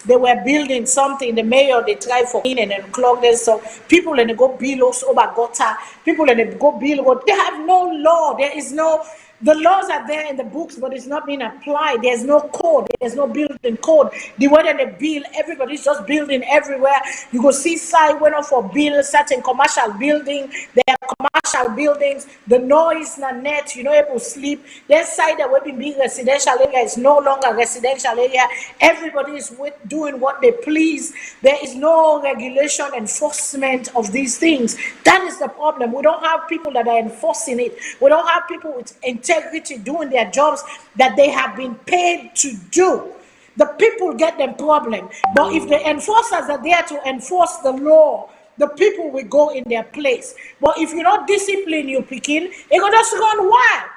they were building something, the mayor they tried for in and then clogged it, so people and they go build us over gutter, people and they go build. They have no law. There is no. The laws are there in the books, but it's not being applied. There's no code. There's no building code. The way that they build, everybody's just building everywhere. You go see side went off for build certain commercial building. There are commercial buildings. The noise na net, you know, able to sleep. There's side that will be big residential area is no longer residential area. Everybody is doing what they please. There is no regulation, enforcement of these things. That is the problem. We don't have people that are enforcing it. We don't have people with integrity doing their jobs that they have been paid to do. The people get them problem. But if the enforcers are there to enforce the law, the people will go in their place. But if you don't discipline your pikin, it will just run wild.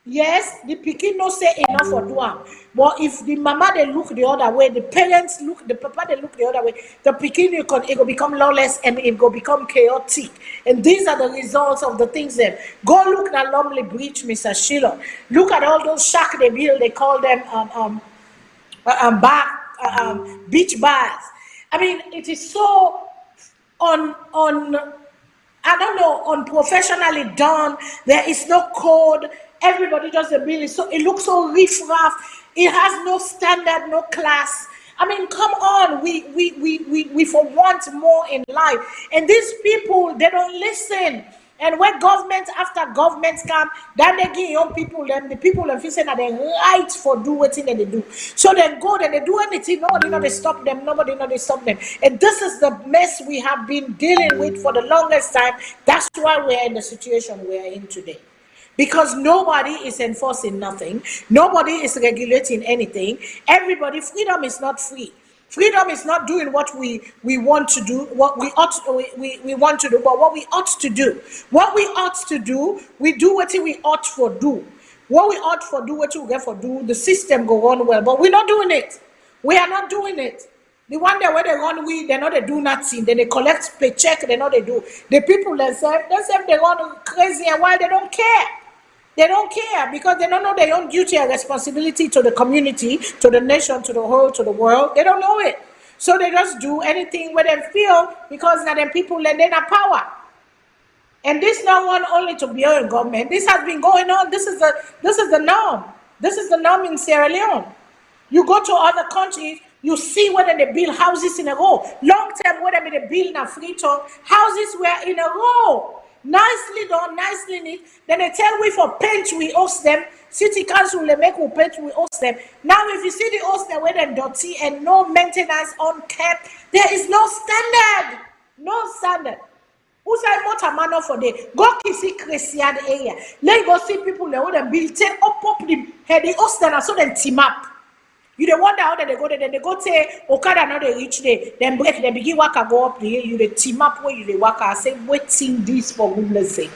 Yes, the pikin no say enough for doing. But if the mama they look the other way, the parents look, the papa they look the other way, the pikin it will become lawless and it will become chaotic. And these are the results of the things that go look at Lumley Bridge, Mr. Sheila. Look at all those shack they build. They call them beach bars. I mean, it is so unprofessionally done. There is no code. Everybody does the building, so it looks so riff-raff. It has no standard, no class. I mean, come on, we for want more in life. And these people, they don't listen. And when government after government come, then they give young people them, the people them feel that they right for do what they do. So then go, then they do anything, nobody know they stop them, nobody know they stop them. And this is the mess we have been dealing with for the longest time. That's why we're in the situation we are in today. Because nobody is enforcing nothing. Nobody is regulating anything. Everybody, freedom is not free. Freedom is not doing what we want to do, what we want to do, but what we ought to do. What we ought to do, we do what we ought for do. What we ought for do, what we get for do, the system go on well, but we're not doing it. We are not doing it. The one that where they run with, they know they do nothing. Then they collect paycheck, they know they do. The people themselves they run crazy, and why they don't care. They don't care because they don't know their own duty and responsibility to the community, to the nation, to the whole, to the world. They don't know it. So they just do anything where they feel because now them people and they have power. And this not one only to be in government. This has been going on. This is the norm. This is the norm in Sierra Leone. You go to other countries, you see whether they build houses in a row. Long term, whether they build in a Freetown, houses were in a row. Nicely done, nicely neat. Then they tell we for paint we host them. City council they make we paint we host them. Now if you see the host where them dirty and no maintenance on kept, there is no standard. No standard. Who say motor man for the go see Christian area. Let go see people they want to build take up the head the host and so then team up. You don't wonder how they go there, then they go say, Okada now they reach there, then break, they begin waka go up there, you the team up where you the waka, say, waiting this for goodness sake.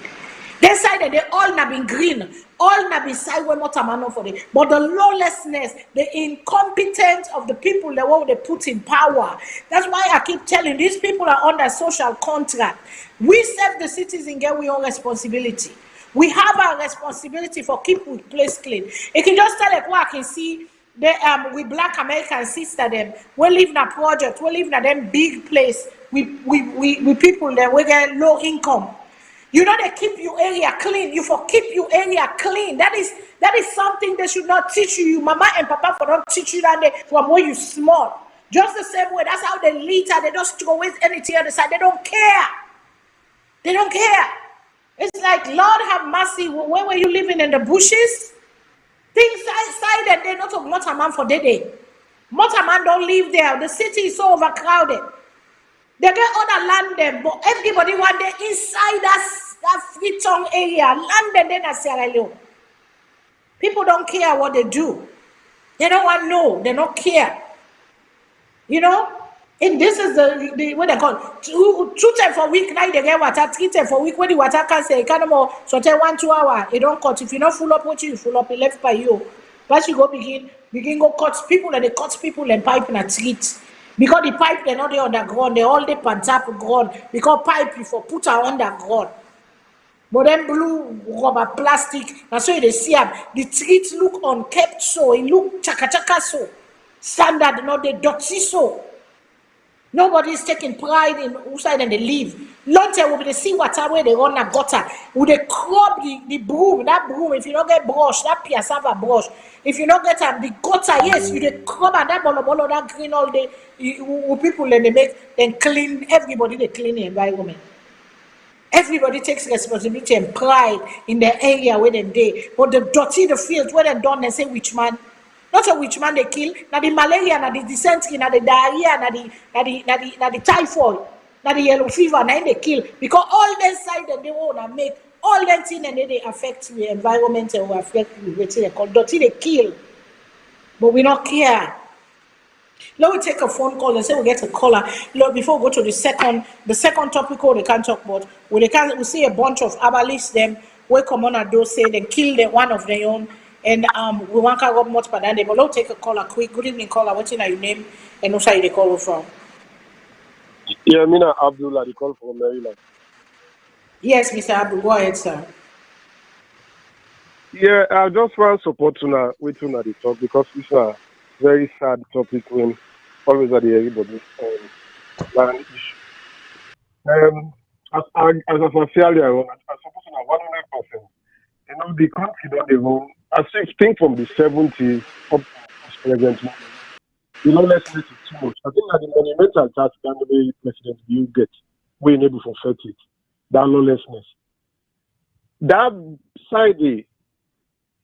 They say that they all na been green, all na be side where not a man for it. But the lawlessness, the incompetence of the people that what they put in power. That's why I keep telling these people are under social contract. We serve the citizens get we own responsibility. We have our responsibility for keeping the place clean. You can just tell like what I can see. They we black American sister them we live in a project, we live in a them big place we people them we get low income. You know, they keep your area clean. You for keep your area clean. That is something they should not teach you. Mama and Papa for not teach you that from when you small. Just the same way. That's how they litter. They just throw away anything on the side. They don't care. They don't care. It's like, Lord have mercy. Where were you living in the bushes? Things outside, they're not of Motaman for day. Motaman don't live there. The city is so overcrowded. They get other land them, but everybody want them inside that free tongue area. Land them then at Sierra Leone. People don't care what they do. They don't want to know. They don't care. You know? And this is the what they call 2 times for week. Now they get water 3 times for week. When the water can say, kind of more, so 1-2 hours. It don't cut. If you not full up, what you full up, it left by you. But you go begin go cut people, and they cut people and pipe and a treat. Because the pipe they're not there underground, they all dip on top of ground. Because pipe you for put her underground. But then blue rubber plastic, and so they see them. The treat look unkept so, it look chaka so. Standard, not the dirty so. Nobody is taking pride in outside and they leave. Long time will be the sea water where they run a gutter. Would they crop the broom, that broom, if you don't get brush, that piassava brush. If you don't get the gutter, yes, you they crop and that bolo that green all day. People and they make then clean, everybody they clean the environment. Everybody takes responsibility and pride in the area where they day. But the dirty the field where they done and say which man. Not a which man they kill, na the malaria, na the dysentery, na the diarrhea, na the typhoid, na the yellow fever, na they kill. Because all them side that they want to make, all them things and they affect the environment and affect what they call dirty, they kill. But we don't care. Let me take a phone call and say we get a caller. Look, before we go to the second topic we can't talk about, we see a bunch of abalis them, we come on and do say they kill the one of their own. And we want to go much but let's take a caller quick. Good evening, caller. What's your name and where you call from? Yeah, Mina Abdullah, the call from Maryland. Yes, Mr. Abdul, go ahead, sir. Yeah, I just want to support Tuna with Tuna the talk because it's a very sad topic when always at the everybody land issue. As I said earlier, I support Tuna 100%. You know, the country don't even, I think from the 70s up to this present moment, the lawlessness is too much. I think that the monumental task that the president will get, we're able to fight it, that lawlessness. That side,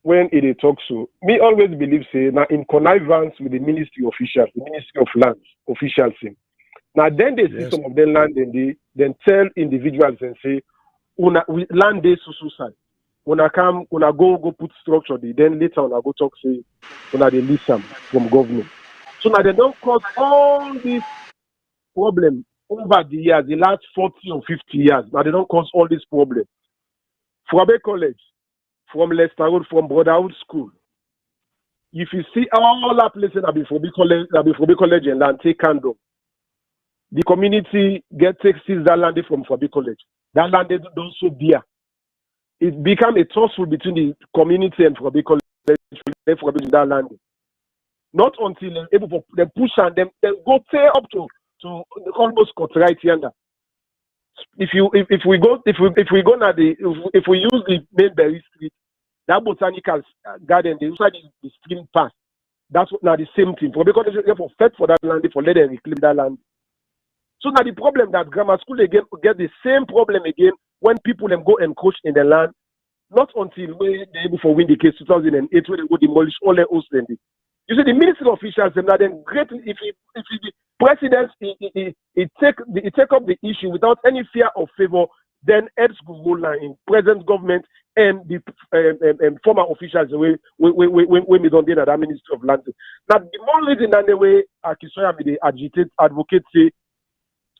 when it talks to, me always believe, say, now in connivance with the ministry officials, the Ministry of Lands officials, now then they see some of them land and they then tell individuals and say, we land this suicide. When I come, when I go put structure, then later when I go talk, say, when I release them from government. So now they don't cause all these problems over the years, the last 40 or 50 years. Now they don't cause all these problems. From Abbey College, from Leicester Road, from Brotherhood School. If you see all that places that before college and land take candle, the community takes that land from Fabi College. That land they don't so dear. It become a tussle between the community and Fabi College for that land. Not until they push and them go tear up to almost cut right here. If we use the main Berry Street, that botanical garden, they inside the stream pass. That's now the same thing. For because they for fed for that land, for let them reclaim that land. So now the problem that grammar school again get the same problem again when people go encroach in the land. Not until they able for win the case 2008 when they go demolish all their hosts. You see the ministry officials them now then great if the president he take up the issue without any fear of favor, then heads go line in present government and the former officials when we don't deal at that Ministry of Land. Now the more reason than the way Akisoya they advocate say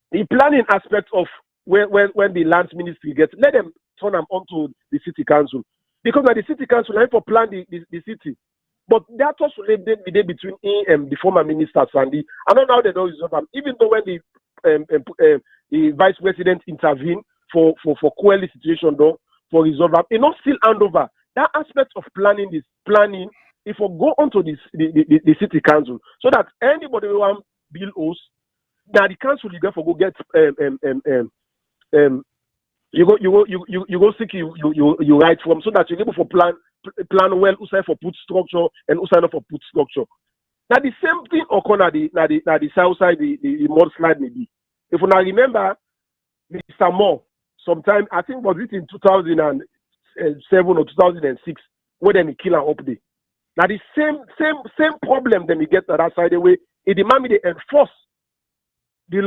the planning aspect of when the lands ministry gets, let them turn them onto the city council. Because the city council have to plan the city. But that was related between the former minister Sandy. I don't know how they don't use them. Even though when the vice president intervened for quell the situation though, for resolve them, it not still hand over. That aspect of planning if we go onto the city council so that anybody who want bill host, now the council you go get you go seek you write from, so that you're able for plan well usai for put structure and usai not for put structure. Now the same thing occur at the south side the mudslide maybe. If you now remember Mr. Moore, sometime I think was it in 2007 or 2006 where then he kill her up there. Now the same problem then we get on that side away. It demand me to enforce the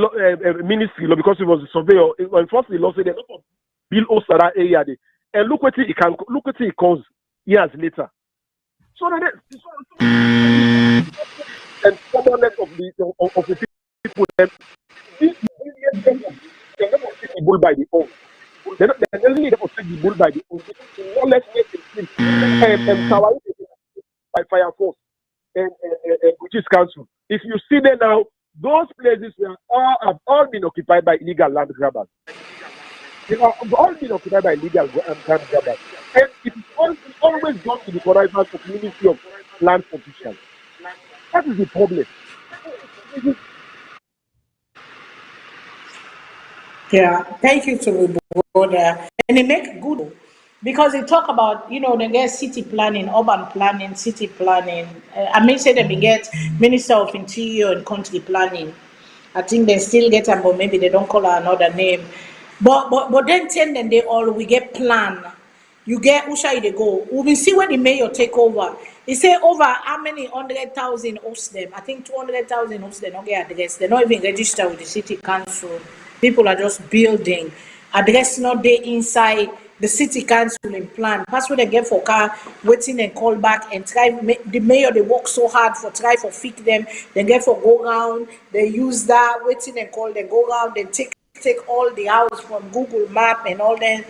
ministry law because it was a surveyor. It enforce the law, so they don't build us that area there. And look what it caused years later. So that and stubbornness of the people. These they're not take the bull by the horn. They're not really able to take the bull by the horn. More or less make it by fire force and British Council. If you see them now, those places have all been occupied by illegal land grabbers. They have all been occupied by illegal land grabbers. And it's always gone to the connivance of Ministry of Land officials. That is the problem. Yeah, thank you to me, brother. And they make good because they talk about, they get city planning, urban planning, city planning. I may say they get Minister of Interior and Country Planning. I think they still get them, but maybe they don't call her another name. But then we get plan. You get Usha they go. We will see when the mayor take over. He say over how many 100,000 hosts them. I think 200,000 hosts them. Okay, address. They're not even registered with the city council. People are just building. Address not there inside the city council in plan. That's what they get for car waiting and call back and try. The mayor they work so hard for try for fix them. They get for go round. They use that waiting and call. They go round. Then take all the house from Google Map and all that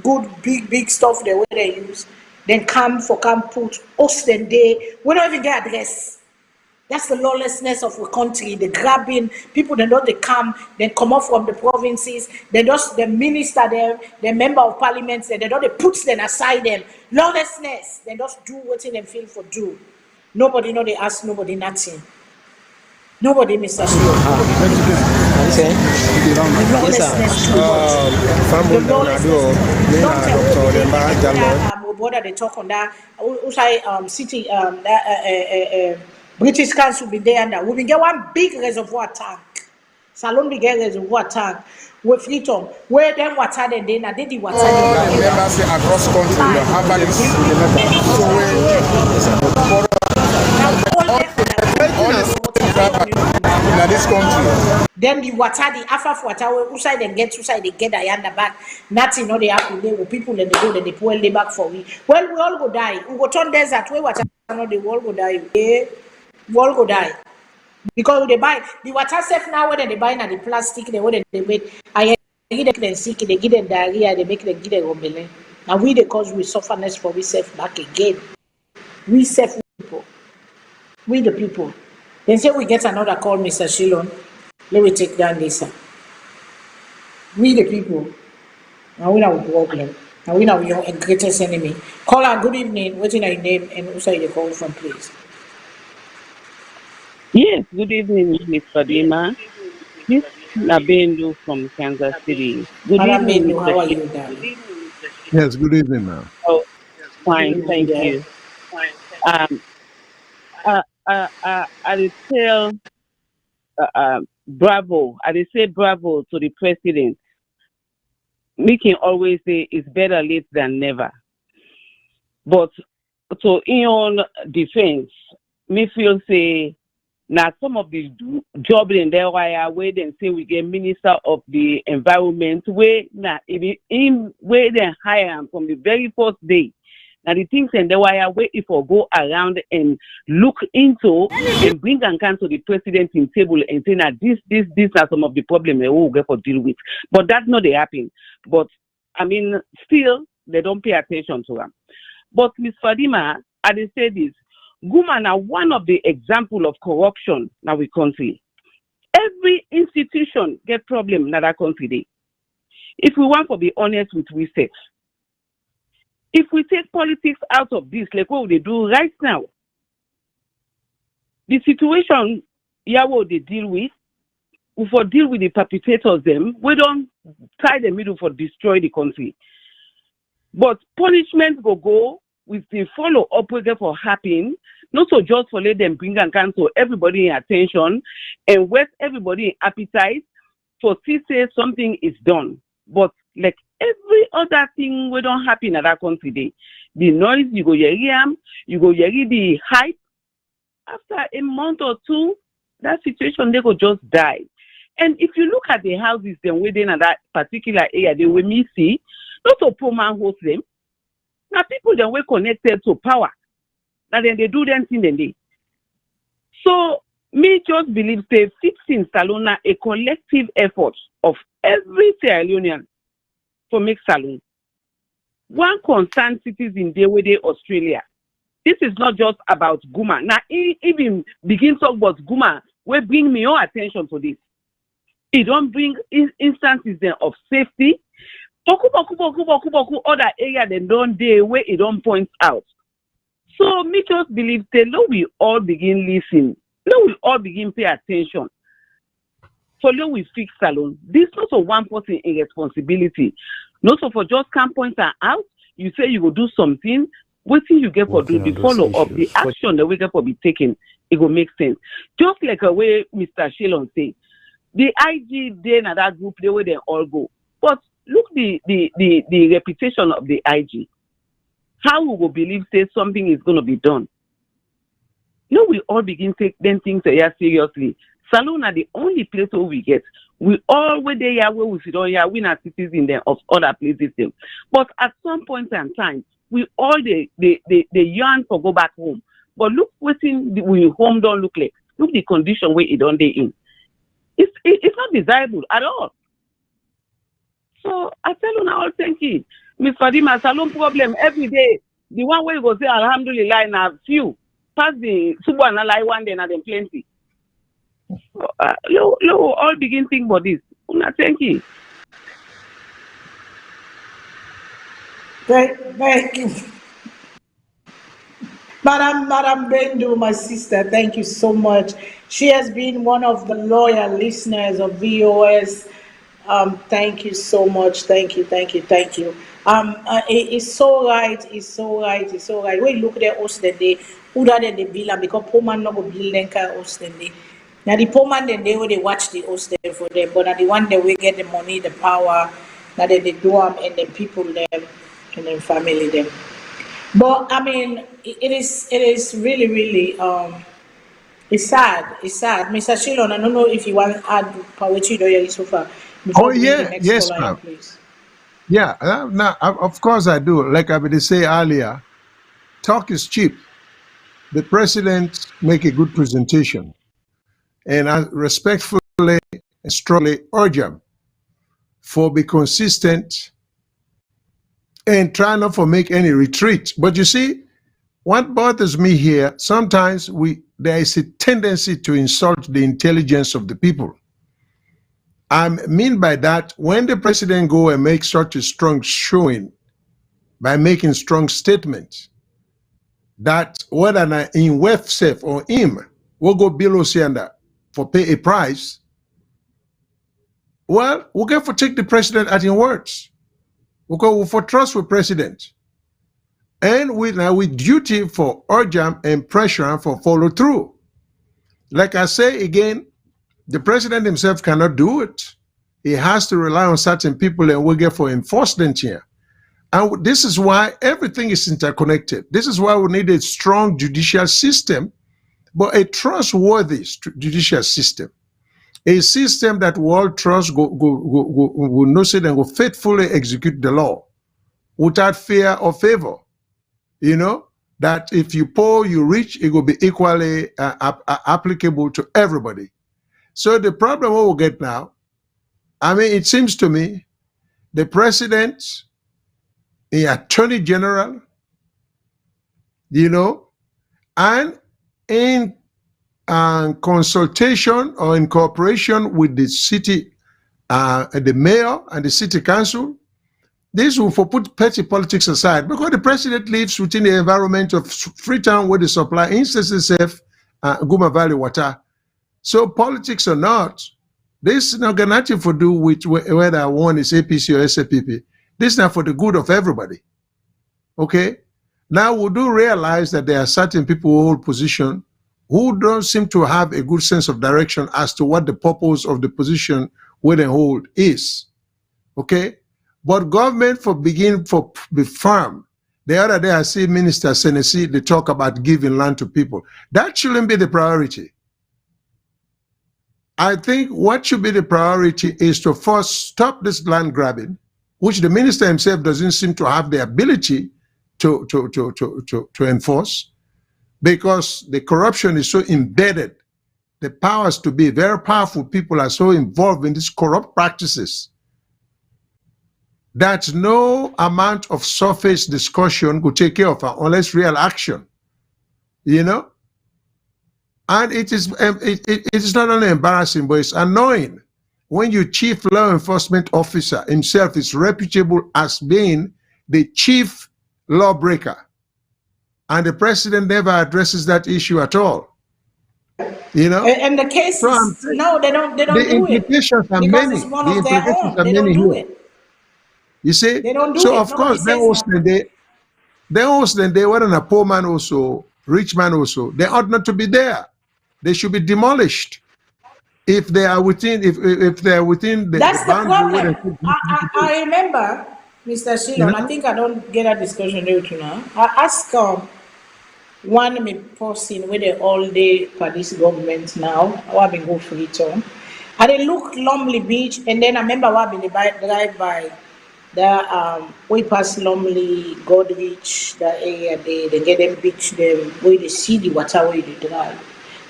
good big stuff the way they use. Then come put us then they we don't even get address. That's the lawlessness of the country, the grabbing people. They know they come up from the provinces. They just the minister them, the member of parliament. They know they put them aside them lawlessness. They just do what they feel for do. Nobody know they ask nobody nothing. Nobody, Mr. Brother, they talk on that. City, British Council be there and that. We get one big reservoir tank. Salone be get reservoir tank with freedom. Where them water then they na did the water. Never say across country the herbalist. In this country. Then the water, the half of water, outside they get the yonder back. Nothing, no, they happen there with people and they go, then they pull the back for we. Well, we all go die. We go turn desert where water, no, they all go die. Yeah, we all go die. Because they buy the water safe now, whether they buy now the plastic, they whether they make, I get them sick, they give them diarrhea, they make them give them rumbling. And we, the cause we sufferness for we safe back again. We safe people. We the people. Then say we get another call, Mr. Shilon. Let me take down this. We the people. Now we know the problem. Now we know your greatest enemy. Call her, good evening. What's your name and also you call from, please? Yes, good evening, Miss Fadima. This is Nabendu from Kansas City. Good evening, Mr. How are you, darling? Yes, good evening, ma'am. Oh, fine, thank you. I will tell bravo. I will say bravo to the president. We can always say it's better late than never. But so in your defense, me feel say now some of the job in there where they say we get Minister of the Environment where now in where they hire him from the very first day. Now the things in the wire where if we go around and look into and bring and come to the president in table and say that these are some of the problems we will get for deal with. But that's not the happen. But I mean still they don't pay attention to them. But Ms. Fadima, I did say this. Guma now one of the example of corruption now we country. Every institution get problem in that country. If we want to be honest with research, if we take politics out of this, like what they do right now, the situation Yawo they deal with, we for deal with the perpetrators them. We don't tie the middle for destroy the country. But punishment go with the follow up with for happening, not so just for let them bring and cancel everybody in attention and whet everybody in appetite for see say something is done. But like every other thing we don't happen in that country day. The noise you go hear you go hear the hype. After a month or two, that situation they go just die. And if you look at the houses then within that particular area, they will me see, not a poor man host them. Now people then were connected to power. Now then they do them thing then they. So me just believe say fixing Salone a collective effort of every Sierra Leonean to make Salone. One concerned citizen there with Australia. This is not just about Guma. Now even begin talk about Guma, will bring me your attention to this. It don't bring instances then of safety. Other area they don't day where it don't point out. So me just believe say no we all begin listen. No we all begin pay attention. So no we fix Salone. This not a one person irresponsibility. Not so for just can't point out. You say you will do something. What thing you get for do the follow up, the action that we get for be taken, it will make sense. Just like a way Mr. Salone say, the IG then at that group the way they all go. But look the reputation of the IG. How we will believe say something is going to be done. No, we all begin to take them things seriously. Salone are the only place where we get. We all where they are where we sit on here, we not citizens them of other places them. But at some point in time, we all they yearn for go back home. But look what we home don't look like. Look the condition where it don't they in. It's not desirable at all. So I tell you now, thank you. Miss Fadima, Salone problem every day. The one way you go say Alhamdulillah now few. Pass the Subhanallah one day now them plenty. So, all begin think about this. Thank you. Thank you. Madam Bendu, my sister, thank you so much. She has been one of the loyal listeners of VOS. Thank you so much. Thank you. It's so right. When you look at the host that day, who that they bill and because poor man no go bill then can host them day. Now the poor man then they watch the host them for them, but now the one that we get the money, the power, now they do them and the people them and then family them. But I mean, it is really it's sad. Mr. Shilon, I don't know if you want to add poetry or so far. Oh yeah, yes, ma'am. Yeah, now of course I do. Like I would say earlier, talk is cheap. The president make a good presentation, and I respectfully and strongly urge him for be consistent and try not to make any retreat. But you see, what bothers me here, sometimes there is a tendency to insult the intelligence of the people. I mean by that, when the president go and make such a strong showing by making strong statements, that whether in wealth safe or him will go below Sianda for pay a price, well, we get to take the president at his words. We go for trust with president. And with duty for urge him and pressure him for follow through. Like I say again, the president himself cannot do it. He has to rely on certain people and we get for enforcement here. And this is why everything is interconnected. This is why we need a strong judicial system, but a trustworthy judicial system. A system that we all trust will know it and will faithfully execute the law without fear or favor. You know, that if you poor, you rich, it will be equally applicable to everybody. So the problem we will get now, I mean, it seems to me, the president, the attorney general, you know, and in consultation or in cooperation with the city, the mayor and the city council, this will put petty politics aside because the president lives within the environment of Freetown where they supply instances of Guma Valley water. So politics or not, This is not got nothing to do with whether one is APC or SAPP. This is not for the good of everybody. Okay? Now we do realize that there are certain people who hold position who don't seem to have a good sense of direction as to what the purpose of the position where they hold is. Okay? But government for be firm. The other day I see Minister Senesi, they talk about giving land to people. That shouldn't be the priority. I think what should be the priority is to first stop this land grabbing, which the minister himself doesn't seem to have the ability to enforce, because the corruption is so embedded. The powers to be very powerful people are so involved in these corrupt practices that no amount of surface discussion could take care of it unless real action, you know? And it is not only embarrassing, but it's annoying when your chief law enforcement officer himself is reputable as being the chief lawbreaker, and the president never addresses that issue at all. You know, and the cases, no, they don't the do it implications are because many. it's one The of their implications own. are They many don't do here. it. You see, They don't do so it. of Nobody course, then says also nothing. they were a poor man also, rich man also. They ought not to be there. They should be demolished if they are within if they are within the That's the boundary where problem. they I remember, Mr. you Shilon, I know. think I don't get a discussion with you now. I asked one me person with the all day for this government now, I have been go free town. I they look Lumley Beach, and then I remember I been drive by the way past Lumley, Godrich, the area they get them beach them where they see the water where they drive.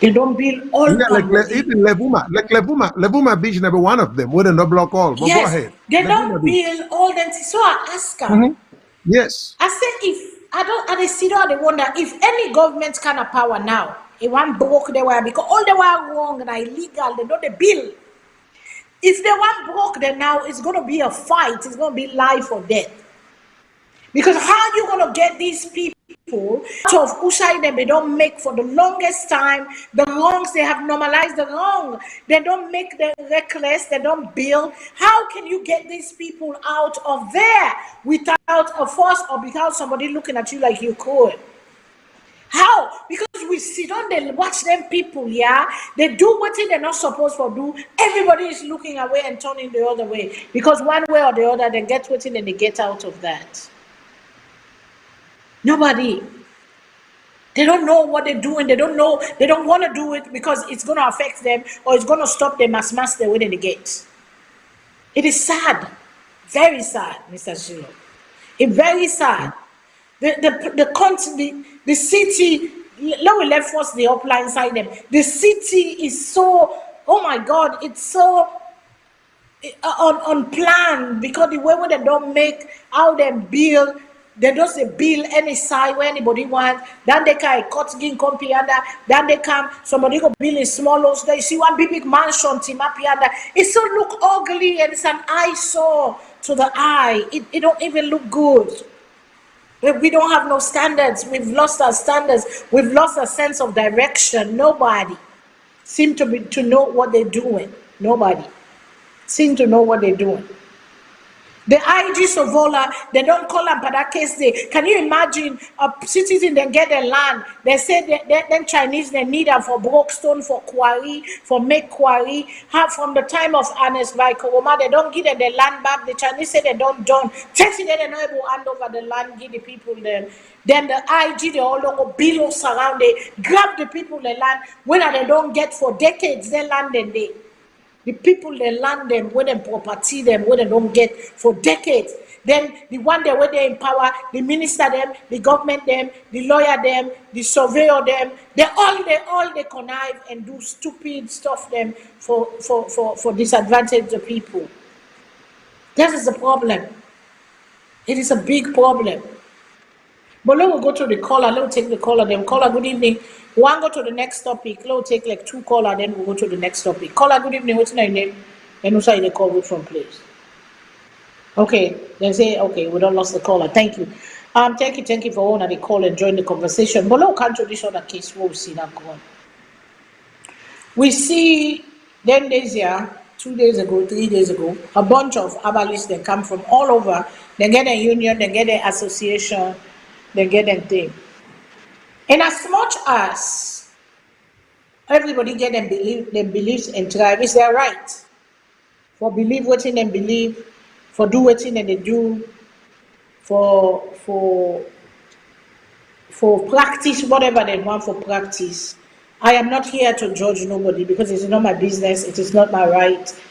They don't build all Yeah, like Pambodi. even Levuma Beach, never one of them wouldn't no block all. But go Yes, ahead, they Levuma don't Beach. build all them things. So I ask her, Yes. I said, if I don't, and I sit down, they wonder if any government kind of power now, it want broke they were because all they were wrong and illegal, they know the bill. If they want broke, then now it's going to be a fight. It's going to be life or death. Because how you going to get these people out of Usai them they don't make for the longest time, the wrongs, they have normalized the wrong. They don't make them reckless, they don't build. How can you get these people out of there without a force or without somebody looking at you like you could? How? Because we sit on they watch them people, yeah. They do what they're not supposed to do. Everybody is looking away and turning the other way. Because one way or the other, they get what and they get out of that. Nobody. They don't know what they're doing. They don't know. They don't want to do it because it's going to affect them or it's going to stop them as mass their way in the gate. It is sad. Very sad, Mr. Shilo. It's very sad. The city, let we left first the upline side them. The city is so, oh my God, it's so unplanned because the way where they don't make, how they build, they just build any side where anybody wants. Then they can cut skin come pianda. Then they come, somebody go build a small house. They see one big mansion team up pianda. It so look ugly and it's an eyesore to the eye. It don't even look good. We don't have no standards. We've lost our standards. We've lost a sense of direction. Nobody seem to know what they're doing. Nobody seem to know what they're doing. The IG Sovola, they don't call them for that case. Can you imagine a citizen they get their land? They say then Chinese they need them for Brookstone, for quarry, for make quarry. Have from the time of Ernest by Koroma, they don't give them the land back. The Chinese say they don't done. Testing they don't able to hand over the land, give the people them. Then the IG they all go below surround they grab the people the land. When they don't get for decades, they land and they. The people they land them, where them property them, where they don't get for decades. Then the one day where they empower, the minister them, the government them, the lawyer them, the surveyor them, they all connive and do stupid stuff them for disadvantage the people. That is the problem. It is a big problem. But let me go to the caller. Let me take the caller. Then caller, good evening. One go to the next topic. Let me take like two caller. Then we'll go to the next topic. Caller, good evening. What's your name? And who's the call from, please? Okay. Then say okay. We don't lost the caller. Thank you. Thank you for all the call and join the conversation. But let's come to this other case. What we see now go on. We see then there's here 2 days ago, 3 days ago, a bunch of herbalists they come from all over. They get a union, they get an association, they get a thing. And as much as everybody get them beliefs and thrive, it's their right. For believe what in them believe, for do what in they do, for practice whatever they want for practice. I am not here to judge nobody because it's not my business, it is not my right.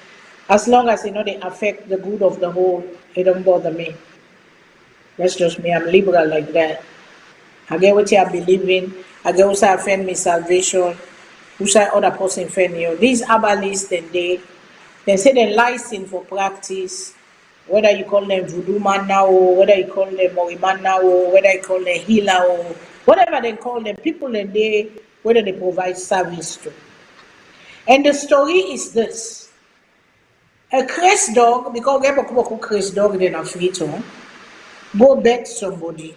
As long as they affect the good of the whole, it don't bother me. That's just me. I'm liberal like that. I get what I believe in. I get what I find me salvation. Who say other person find you. These herbalists then they say they license for practice. Whether you call them voodoo man now, or whether you call them Moriman now, or whether you call them healer, or whatever they call them, people in there, whether they provide service to. And the story is this. A crazy dog, because we have a crazy dog in Africa, go bet somebody.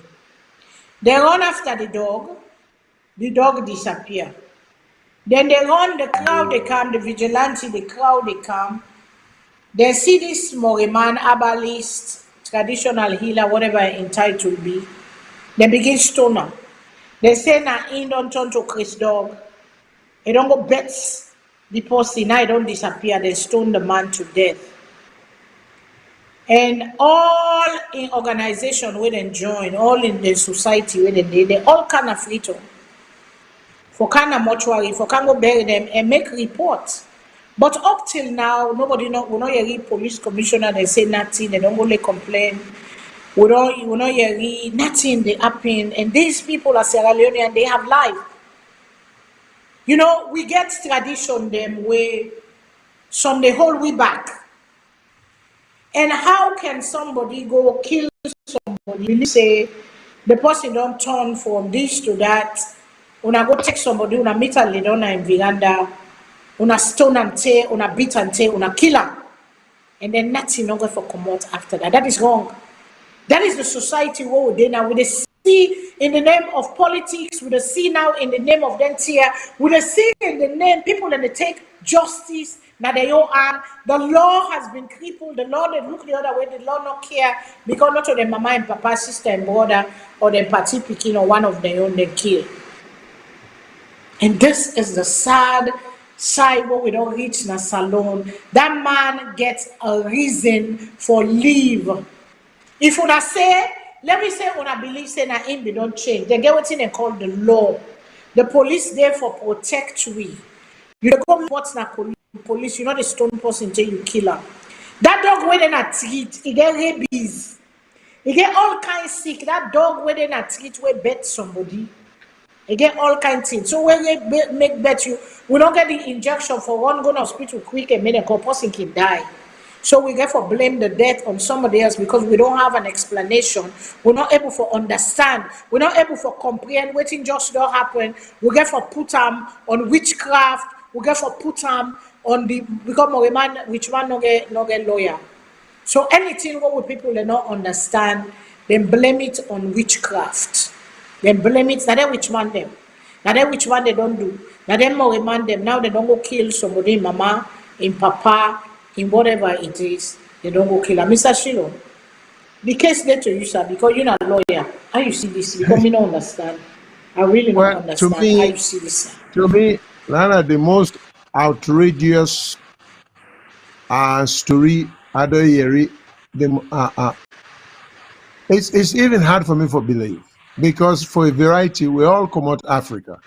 They run after the dog disappear. Then they run, the crowd they come, the vigilante, the crowd they come. They see this Moriman, herbalist, traditional healer, whatever entitled be. They begin stone him. They say now he don't turn to Chris dog. He don't go bet the person, now he don't disappear, they stone the man to death. And all in organization where they join, all in the society where they all kind of freedom. For kind of mortuary, for can go bury them and make reports. But up till now, nobody will not hear police commissioner, they say nothing, they don't really complain. We not hear nothing, they happen. And these people are Sierra Leonean, they have life. You know, we get tradition them where some they hold we back. And how can somebody go kill somebody? Really say the person don't turn from this to that. Una go take somebody, una meet a lady in veranda, una stone and tear, una beat and tear, una kill her. And then nothing not go for come out after that. That is wrong. That is the society where we now. We see in the name of politics, we see now in the name of them tear, we see in the name people that they take justice. Now they all are. The law has been crippled. The law they look the other way. The law not care because not of their mama and papa, sister and brother, or their party picking or one of their own they kill. And this is the sad side where we don't reach na Salone. That man gets a reason for leave. If una say, let me say una believe say na him they don't change. They get what they call the law. The police there for protect we. You go report na police, you're not a stone person until you kill her. That dog when they not treat, he get rabies. He get all kinds sick. That dog when they not treat, we bet somebody. He get all kinds of things. So when they make bet you, we don't get the injection for one go to hospital quick and medical person can die. So we get for blame the death on somebody else because we don't have an explanation. We're not able to understand. We're not able to comprehend what just don't happen. We get for put them on witchcraft. We get for put them on the become a man which one no get lawyer. So anything what people they not understand, then blame it on witchcraft. Then blame it. Now they which man them. Now they which one they don't do. Now them more man them. Now they don't go kill somebody, mama, in papa, in whatever it is. They don't go kill her. Mr. Shilo, the case there to you, sir, because you're not a lawyer. How you see this? Because me don't understand. I really don't understand how you see this. To me, Lana, the most outrageous story I don't hear it. It's even hard for me to believe because for a variety we all come out Africa.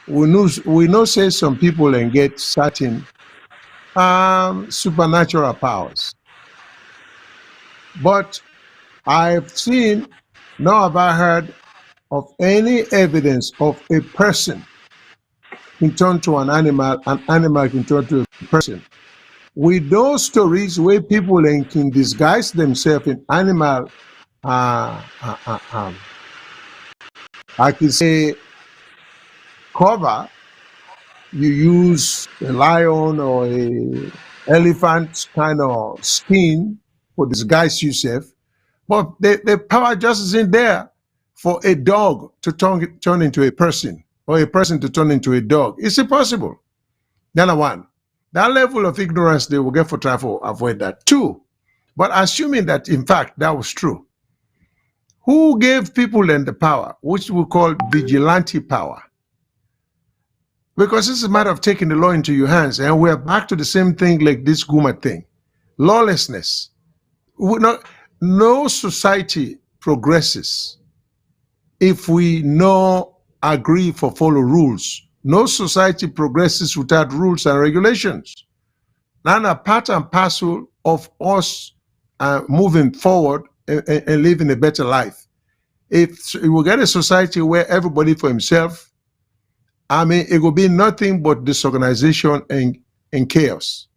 We know say some people and get certain supernatural powers, but I've seen nor have I heard of any evidence of a person can turn to an animal can turn to a person. With those stories where people can disguise themselves in animal, I can say cover, you use a lion or a elephant kind of skin to disguise yourself, but the power just isn't there for a dog to turn into a person or a person to turn into a dog. It's impossible. Number one. That level of ignorance they will get for try to avoid that. 2, but assuming that in fact that was true, who gave people then the power, which we call vigilante power? Because this is a matter of taking the law into your hands, and we're back to the same thing like this Guma thing. Lawlessness. No society progresses if we no agree for follow rules. No society progresses without rules and regulations. Now, a part and parcel of us moving forward and living a better life. If we get a society where everybody for himself, I mean, it will be nothing but disorganization and chaos.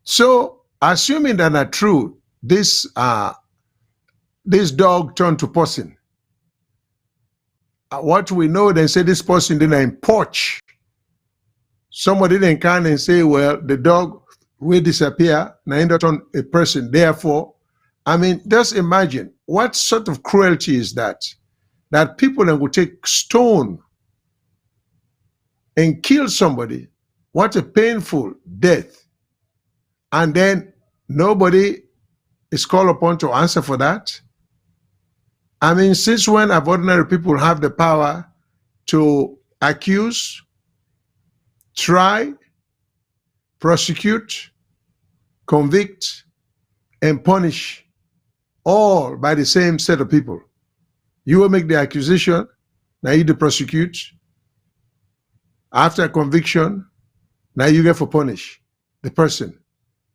So, assuming that are true, this dog turned to person. What we know, they say this person didn't poach. Somebody didn't come and say, well, the dog will disappear, now end up on a person. Therefore, I mean, just imagine what sort of cruelty is that? That people then will take stone and kill somebody. What a painful death. And then nobody is called upon to answer for that. I mean, since when have ordinary people have the power to accuse, try, prosecute, convict, and punish all by the same set of people? You will make the accusation, now you do prosecute. After conviction, now you get for punish the person.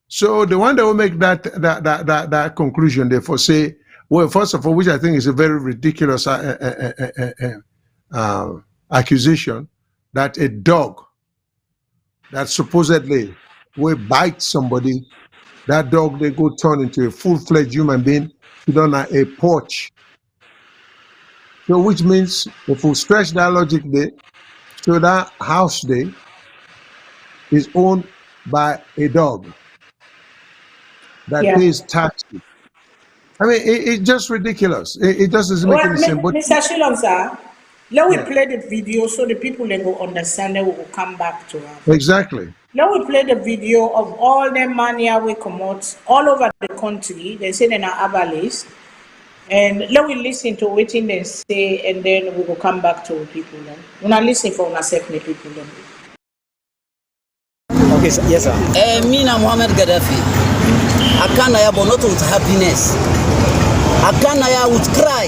So the one that will make that conclusion, therefore say, well, first of all, which I think is a very ridiculous accusation, that a dog that supposedly will bite somebody, that dog they go turn into a full-fledged human being, put on a porch. So which means if we stretch that logic there, so that house there is owned by a dog that pays taxes. I mean, it's just ridiculous. It just doesn't make any sense. But Mr. Shillong, sir, let me play the video so the people then will understand and will come back to us. Exactly. Let me play the video of all the money we come out all over the country. They say in our abalis. And let me listen to what they say, and then we will come back to people. Then when I listen for myself, the people. Then. Okay, sir. Yes, sir. Me na Muhammad Gaddafi. I can't but not with happiness. I can't with cry.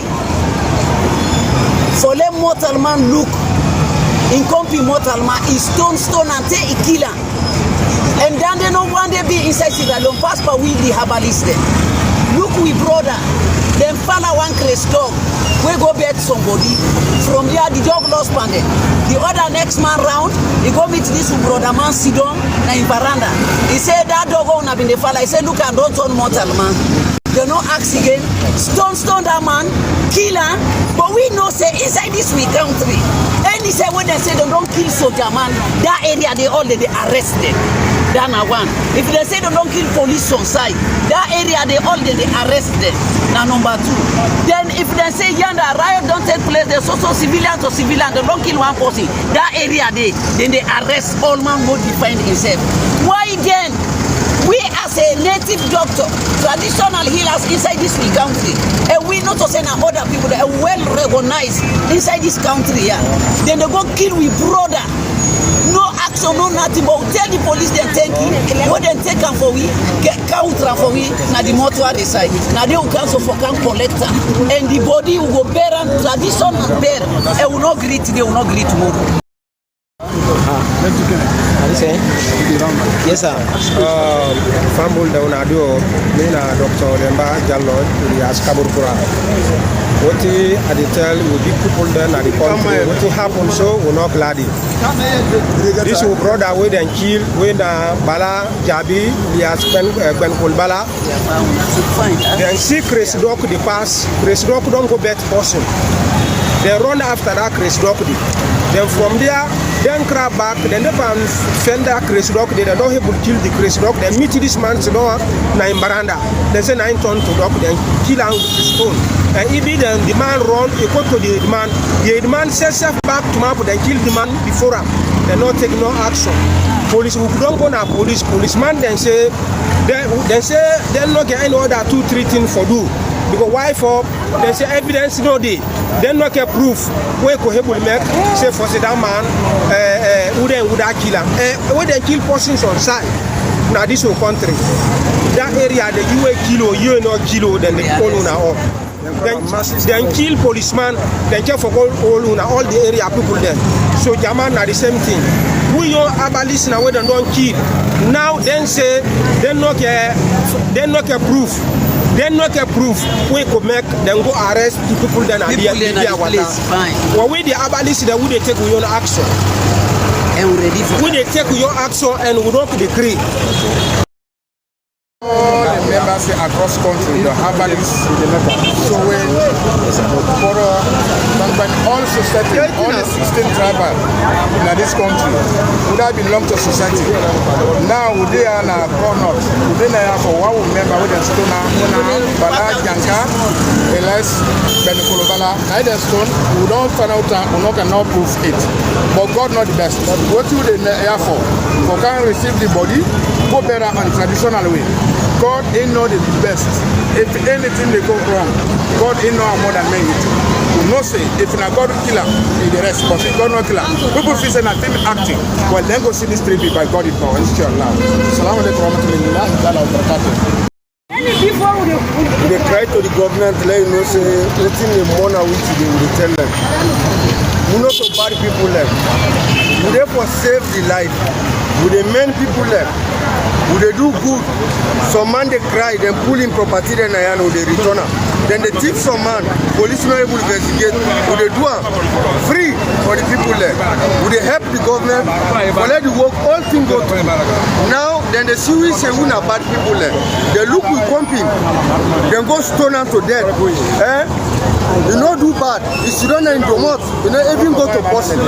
For let mortal man look, in company mortal man is stone and take a killer. And then they no one day be inside Sierra Leone, pass by with the herbalist. Look, we brother. Then follow one crazy dog. We go bet somebody. From there, the dog lost pandemic. The other next man round, he go meet this brother man sit down in veranda. He said that dog won't have been the fella. He said, look, and don't turn mortal man. They no ask again. Stone that man, kill him. But we know say inside this we country. And he said when they say they don't kill soldier man, that area they arrest them. That's one. If they say they don't kill police on side, that area they arrest them. Now number 2. Then if they say yonder riot don't take place, there's also civilian to civilian, they don't kill one person. That area they arrest all man go defend himself. Why then? We as a native doctor, traditional healers inside this country, and we not to send other people that are well recognized inside this country, then they go kill we brother. No action, no nothing, but tell the police they take it, what they take them for we, get counter for we, now the mortuary side, now they will cancel for can collector, and the body will go bear and traditional bear, and will not greet today, will not greet tomorrow. Yes, sir. Fambul down adio, mina Dr. Demba Jallo, Yas Kaburkura. What I tell will be people then at the country. What happened so will not gladdy. This will brother with and kill when Bala Jabi, Yas Ben Kulbala. Then see Chris Doc the pass, Chris Doc don't go bet person. They run after that Chris Doc. Then from there, then crab back, then they found fender Chris Doc, they don't able to kill the Chris Doc, then meet this man's door, nine baranda. They say 9 ton to Doc, then kill out with the stone. And if the man run, he go to the man says back to map, then kill the man before him. They not take no action. police we don't go na policeman then say they not get any other 2-3 things for do. Because why for they say evidence no dey, they not get proof where go able make say for say that man who that kill am where they kill persons on side. Now this whole country, that area the you no kilo, then they call on all. Then kill policeman, then kill for all the area people there. So German are the same thing. We don't abolish now we don't kill. Now then say they not get proof. They not get proof. We could make them go arrest the people then are there. When we the abolish that we they take your action. And we ready for we they take your action and we don't decree. All the members across country, the herbalists, so when for all society, all the 16 tribal in this country would have belong to society. Now they are na corner, they are for one member with the stone, Bala Janka, Elias Benikolovala, neither stone, we don't find out, we cannot prove it. But God not the best. What do they are for? For can receive the body, go better on traditional way. God ain't know the best. If anything they go wrong, God ain't know more than men. We know say if not God kill him, the rest. But if God not kill him, people feel say nothing acting. Well, then go see this three by God in power. Inshallah. Assalamu alaikum warahmatullahi wabarakatuh. They cry to the government, let you know say letting the money which they will tell them. We not to bad people left. We therefore save the life. We the men people left. Would they do good? Some man they cry, then pull in property, then they return. Then they thief some man, police not able to investigate. Would they do free for the people there? Would they help the government? For let the work, all things go through. Now, then they see we say we not bad people there. They look with comping, then go stone them to death. You don't do bad. If you don't in Domot, you don't even go to person.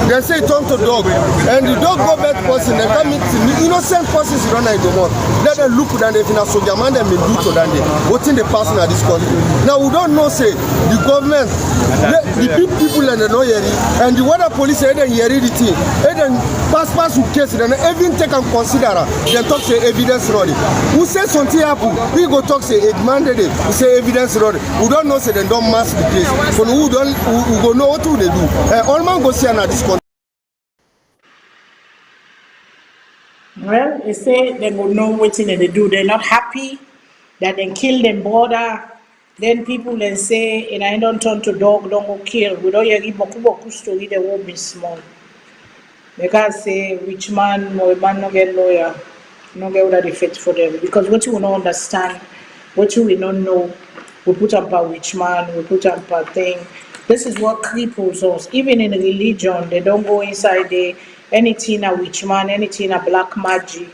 They say turn to dog. And the dog go bad person, they come meet innocent persons you don't in Domot. Let them look at them if not so man them do to them. What in the person at this country. Now we don't know say the government, the big people and the no hearing, and the water police and hear the thing. And then pass who case then even take and consider then talk say evidence ready. Who say something happen, we go talk say it mandate, we say evidence ready. We don't know say they don't mass the case. For who don't who go know what they do. All man go see at this country. Well, they say they will know what they do. They're not happy that they kill them border. Then people then say, and I don't turn to dog, don't go kill. We don't hear boku story, they won't be small. They can't say which man, no man, no get lawyer, no get what the fit for them. Because what you will not understand, what you will not know, we put up a witch man, we put up a thing. This is what cripples us. Even in religion, they don't go inside the anything a witch man, anything a black magic.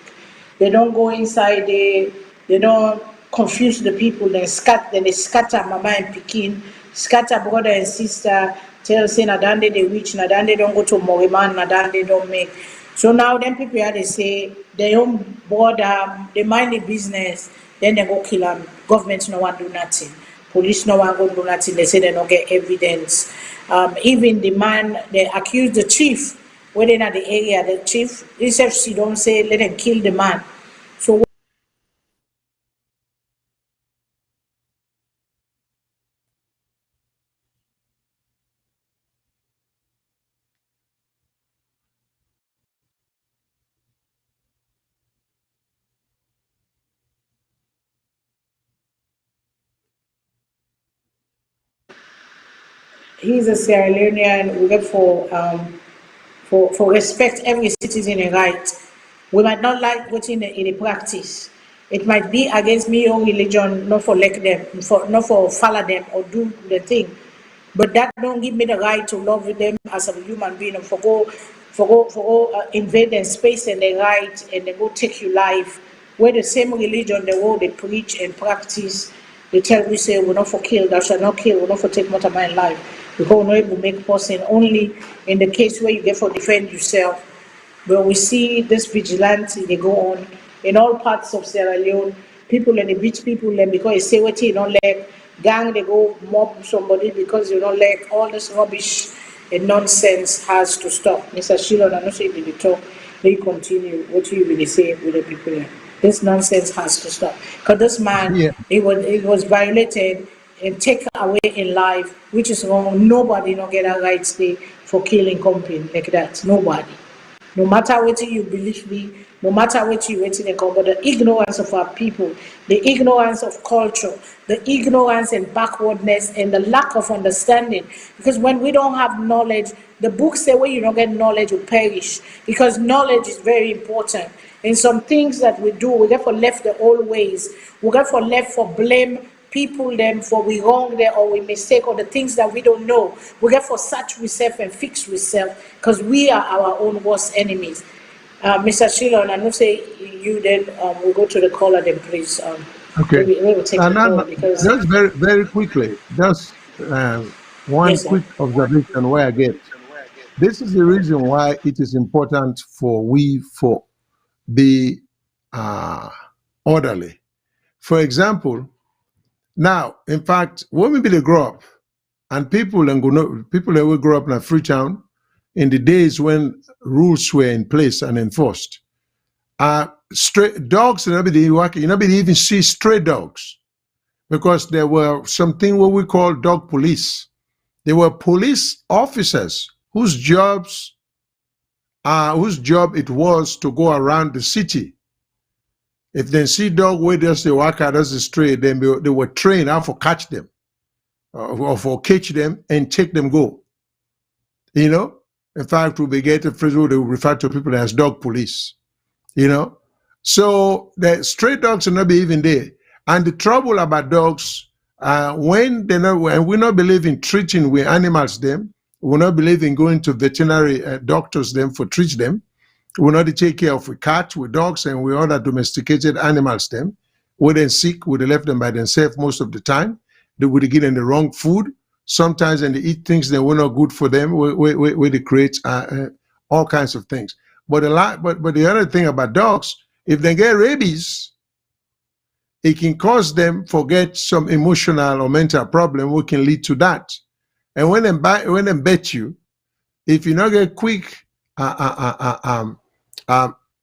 They don't go inside the, they don't confuse the people, then they scatter mama and pikin, scatter brother and sister, tell say nadande they witch, nadande don't go to Moriman, nadande don't make. So now then people here they say they don't border, they mind the business, then they go kill them. Government no one do nothing. Police no one go do nothing. They say they don't get evidence. Even the man, they accuse the chief, when they're in the area, the chief, SFC don't say let them kill the man. So he's a Sierra Leonean. We get for respect every citizen a right. We might not like what's in the practice. It might be against me own religion, not for like them, not for follow them or do the thing. But that don't give me the right to love them as a human being and for go invade their space and their right and they go take your life. Where the same religion, the way they preach and practice, they tell we say we're not for kill, thou shalt not kill, we're not for take matter my life. Because we're not able to make person only in the case where you get for defend yourself. But we see this vigilante, they go on in all parts of Sierra Leone. People and the beach people, and because they say what you don't like, gang they go mob somebody because you don't like all this rubbish and nonsense has to stop. Mr. Shilon, I know say did talk. they continue what you really say with the people there. This nonsense has to stop. Because this man, Yeah. it was violated and taken away in life, which is wrong. Nobody no get a right stay for killing company like that. Nobody. No matter what you believe me, no matter what you waiting and but the ignorance of our people, the ignorance of culture, the ignorance and backwardness and the lack of understanding. Because when we don't have knowledge, the book say when you don't get knowledge, you perish. Because knowledge is very important. And some things that we do, we get for left the old ways. We get for left for blame people them for we wrong there or we mistake or the things that we don't know. We get for search ourselves and fix ourselves because we are our own worst enemies. Mr. Shilon, I know say you then we'll go to the caller then please. Okay. We will take the call because Just very, very quickly, just one yes, sir. quick observation where I get. This is the reason why it is important for we for be orderly. For example, now, in fact, when we they grow up, and people that will grow up in a free town in the days when rules were in place and enforced, stray dogs, nobody even see stray dogs because there were something what we call dog police. They were police officers whose job it was to go around the city. If they see dog where just they walk out as a stray, then they were trained how to catch them or for catch them and take them go. You know, in fact, we begin to phrase they refer to people as dog police. You know, so the stray dogs are not be even there. And the trouble about dogs, when we not believe in treating with animals them, we not believe in going to veterinary doctors them for treat them. We not take care of cats, with dogs, and we other domesticated animals them. When they're sick, we left them by themselves most of the time. They would give them the wrong food. Sometimes and they eat things that were not good for them, where they create all kinds of things. But the other thing about dogs, if they get rabies, it can cause them forget some emotional or mental problem, which can lead to that. And when they bet you, if you not get quick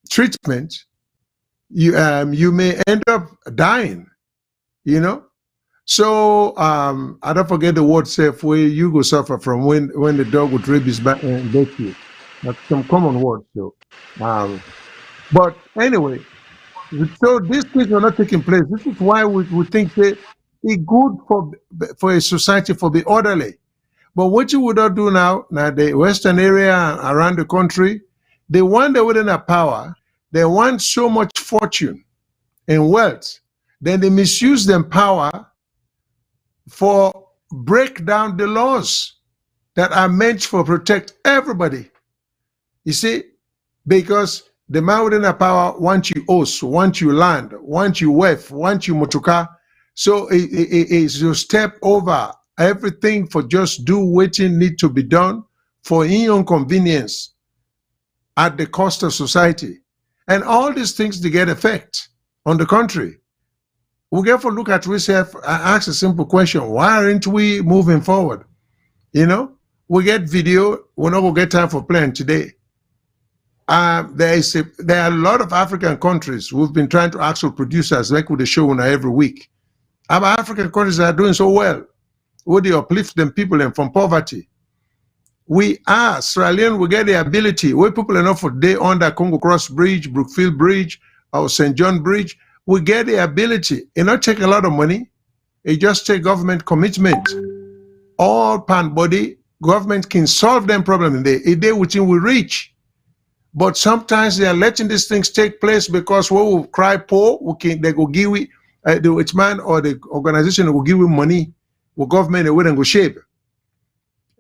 treatment, you may end up dying. You know. So I don't forget the word safe where you go suffer from when the dog with rabies bite you. That's some common words. So, but anyway, so these things are not taking place. This is why we think that it's good for a society for the orderly. But what you would not do now the Western area around the country, they want they wouldn't have power. They want so much fortune and wealth. Then they misuse them power for break down the laws that are meant for protect everybody. You see, because the man within the power want you house, want you land, want you wealth, want you motuka. So it's to step over everything for just do what need to be done for in own convenience at the cost of society. And all these things they get effect on the country. We get to look at ourselves and ask a simple question: why aren't we moving forward? You know, we get video. We're not gonna get time for playing today. There are a lot of African countries who've been trying to actual producers like with the show every week. Our African countries are doing so well. Would they uplift them people and from poverty? We are Sierra Leone. We get the ability. Where people enough for day under Congo Cross Bridge, Brookfield Bridge, or St. John Bridge. We get the ability. It not take a lot of money. It just take government commitment. All pan body government can solve them problem in there. A day within we reach. But sometimes they are letting these things take place because we will cry poor. They go give we the rich man or the organization will give we money. Well, government they wouldn't go shape.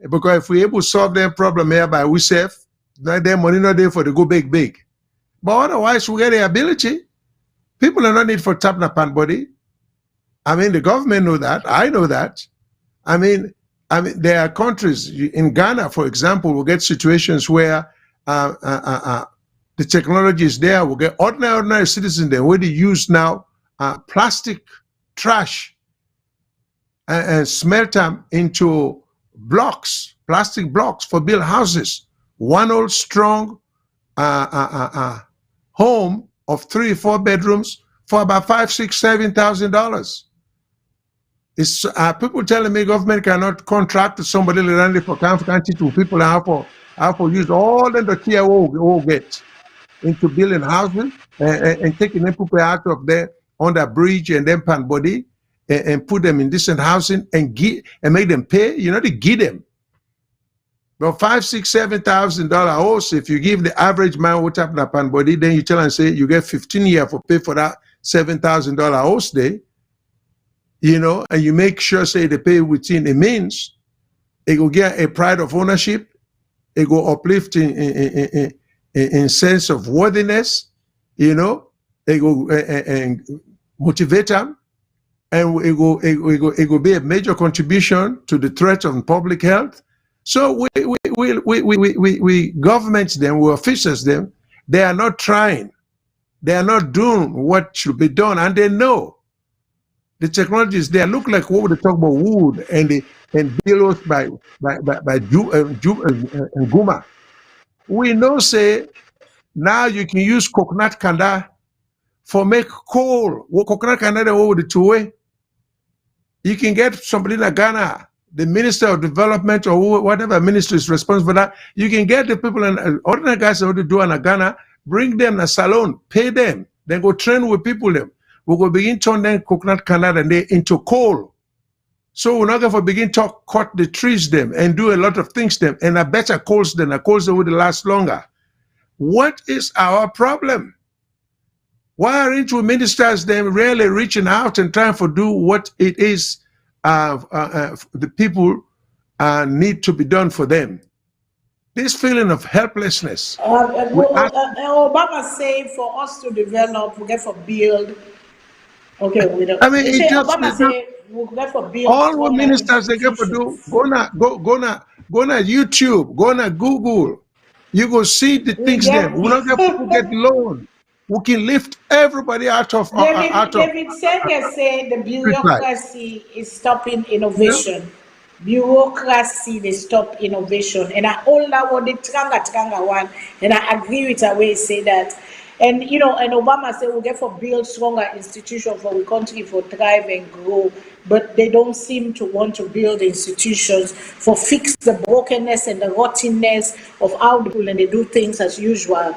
Because if we able to solve their problem here by ourselves, their money not there for the go big. But otherwise we get the ability. People are not need for tap na pan body. I mean, the government know that. I know that. I mean, there are countries in Ghana, for example, we'll get situations where the technology is there. We'll get ordinary citizens there where they use now plastic trash and smelt them into blocks, plastic blocks for build houses. One old strong home of 3, 4 bedrooms for about $5, $6, $7,000. It's people telling me government cannot contract somebody randomly for county to people have for use all the key will get into building houses and taking them people out of there on the bridge and then pan body and put them in decent housing and make them pay. You know, they give them. But $5,000, $6,000, $7,000 house, if you give the average man what happened upon body, then you tell and say you get 15 years for pay for that $7,000 house day, you know, and you make sure say they pay within a means, it will get a pride of ownership, it will uplift in sense of worthiness, you know, it will and motivate them, and it will be a major contribution to the threat of public health. So we governments them, we officials them, they are not trying. They are not doing what should be done, and they know the technologies there look like what we talk about wood and billows by Guma. We know say now you can use coconut kanda for make coal. What coconut kanda they over the two-way. You can get somebody in Ghana, the Minister of Development or whatever ministry is responsible for that. You can get the people and ordinary guys that do in Ghana, bring them to Salone, pay them, then go train with people them. We will begin turn them coconut canal and they into coal. So we're not going to begin to cut the trees them and do a lot of things them and a better coals than a coals that would last longer. What is our problem? Why aren't we ministers them really reaching out and trying to do what it is the people need to be done for them? This feeling of helplessness. Obama say for us to develop, we get for build. Okay, we don't. I mean, it just, Obama say we get for build. all what ministers they get to do, go na YouTube, go na Google. You go see the things there. We don't get people get loan. We can lift everybody out of David Senge say the bureaucracy is stopping innovation. Bureaucracy they stop innovation, and I all that what the tranga one, and I agree with the way he say that. And you know, and Obama said we'll get for build stronger institutions for the country for thrive and grow, but they don't seem to want to build institutions for fix the brokenness and the rottenness of how people and they do things as usual.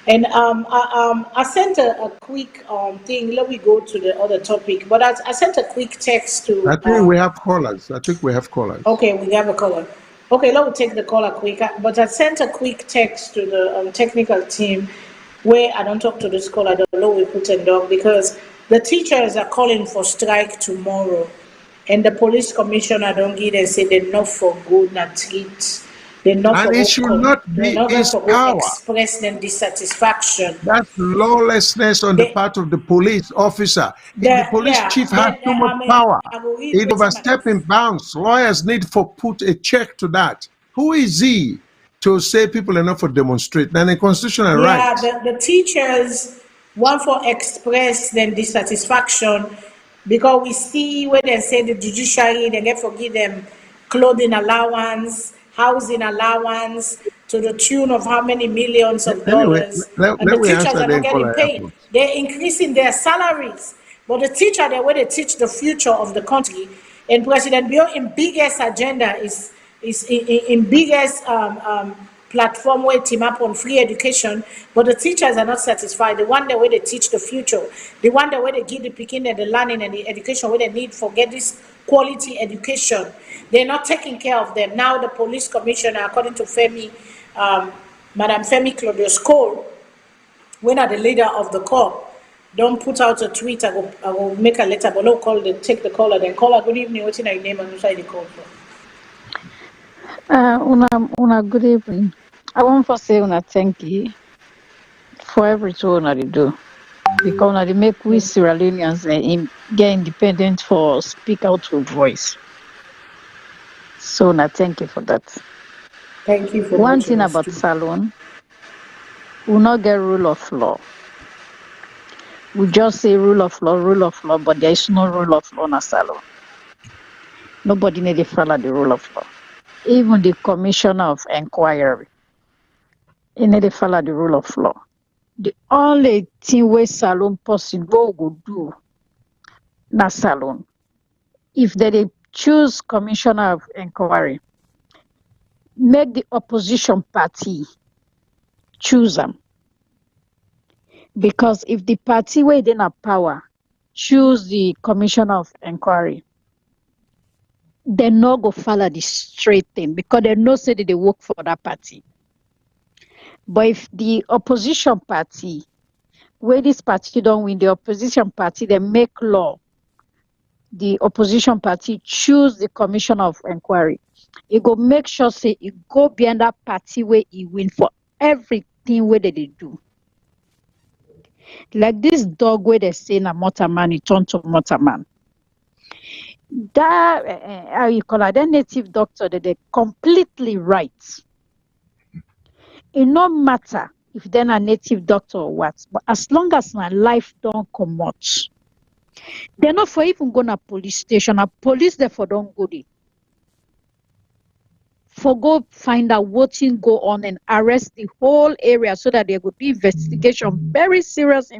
And I sent a quick thing. Let me go to the other topic. But I sent a quick text to. I think we have callers. Okay, we have a caller. Okay, let me take the caller quick. But I sent a quick text to the technical team where I don't talk to this caller. I don't know we put in dog because the teachers are calling for strike tomorrow. And the police commissioner don't give and say they're not for good, not treat. And it should not be his power. Express them dissatisfaction. That's lawlessness on the part of the police officer. If the police chief has too much power, it overstepping bounds. Lawyers need to put a check to that. Who is he to say people are not for demonstrate? And a constitutional right. Yeah, the teachers want for express them dissatisfaction because we see when they say the judiciary, they get forgive them clothing allowance, housing allowance to the tune of how many millions of dollars. And the teachers are not getting paid. They're increasing their salaries. But the teacher, the way they teach the future of the country, and President Bio in biggest agenda is in biggest platform where team up on free education, but the teachers are not satisfied. The one the way they teach the future, the one the way they give the picking and the learning and the education where they need for get this quality education. They're not taking care of them. Now the police commissioner, according to Femi, Madam Femi Claudius Cole, when are the leader of the corps, don't put out a tweet, I will make a letter, but no call, they take the caller, then call her, good evening, what's your name and who's the call for? Una good evening. I want to say una thank you for everything una do. Because una make we Sierra Leoneans get independent for speak out with voice. So una thank you for that. Thank you for one thing about Salone, we not get rule of law. We just say rule of law, but there is no rule of law in Salone. Nobody need to follow the rule of law. Even the commissioner of inquiry, You need to follow the rule of law. The only thing where Salone possible go do, na Salone. If they choose commissioner of inquiry, make the opposition party choose them. Because if the party where they have power choose the commissioner of inquiry, they no go follow the straight thing because they no say that they work for that party. But if the opposition party, where this party don't win, the opposition party, they make law. The opposition party choose the commission of inquiry. It go make sure say it go behind that party where it win for everything where they do. Like this dog where they say na motorman, it turn to motorman. That how you call it, that native doctor that they completely right. It no matter if they're a native doctor or what, but as long as my life don't come much, they're not for even going to police station. A police therefore don't go there. For go find out what thing go on and arrest the whole area so that there could be investigation, very serious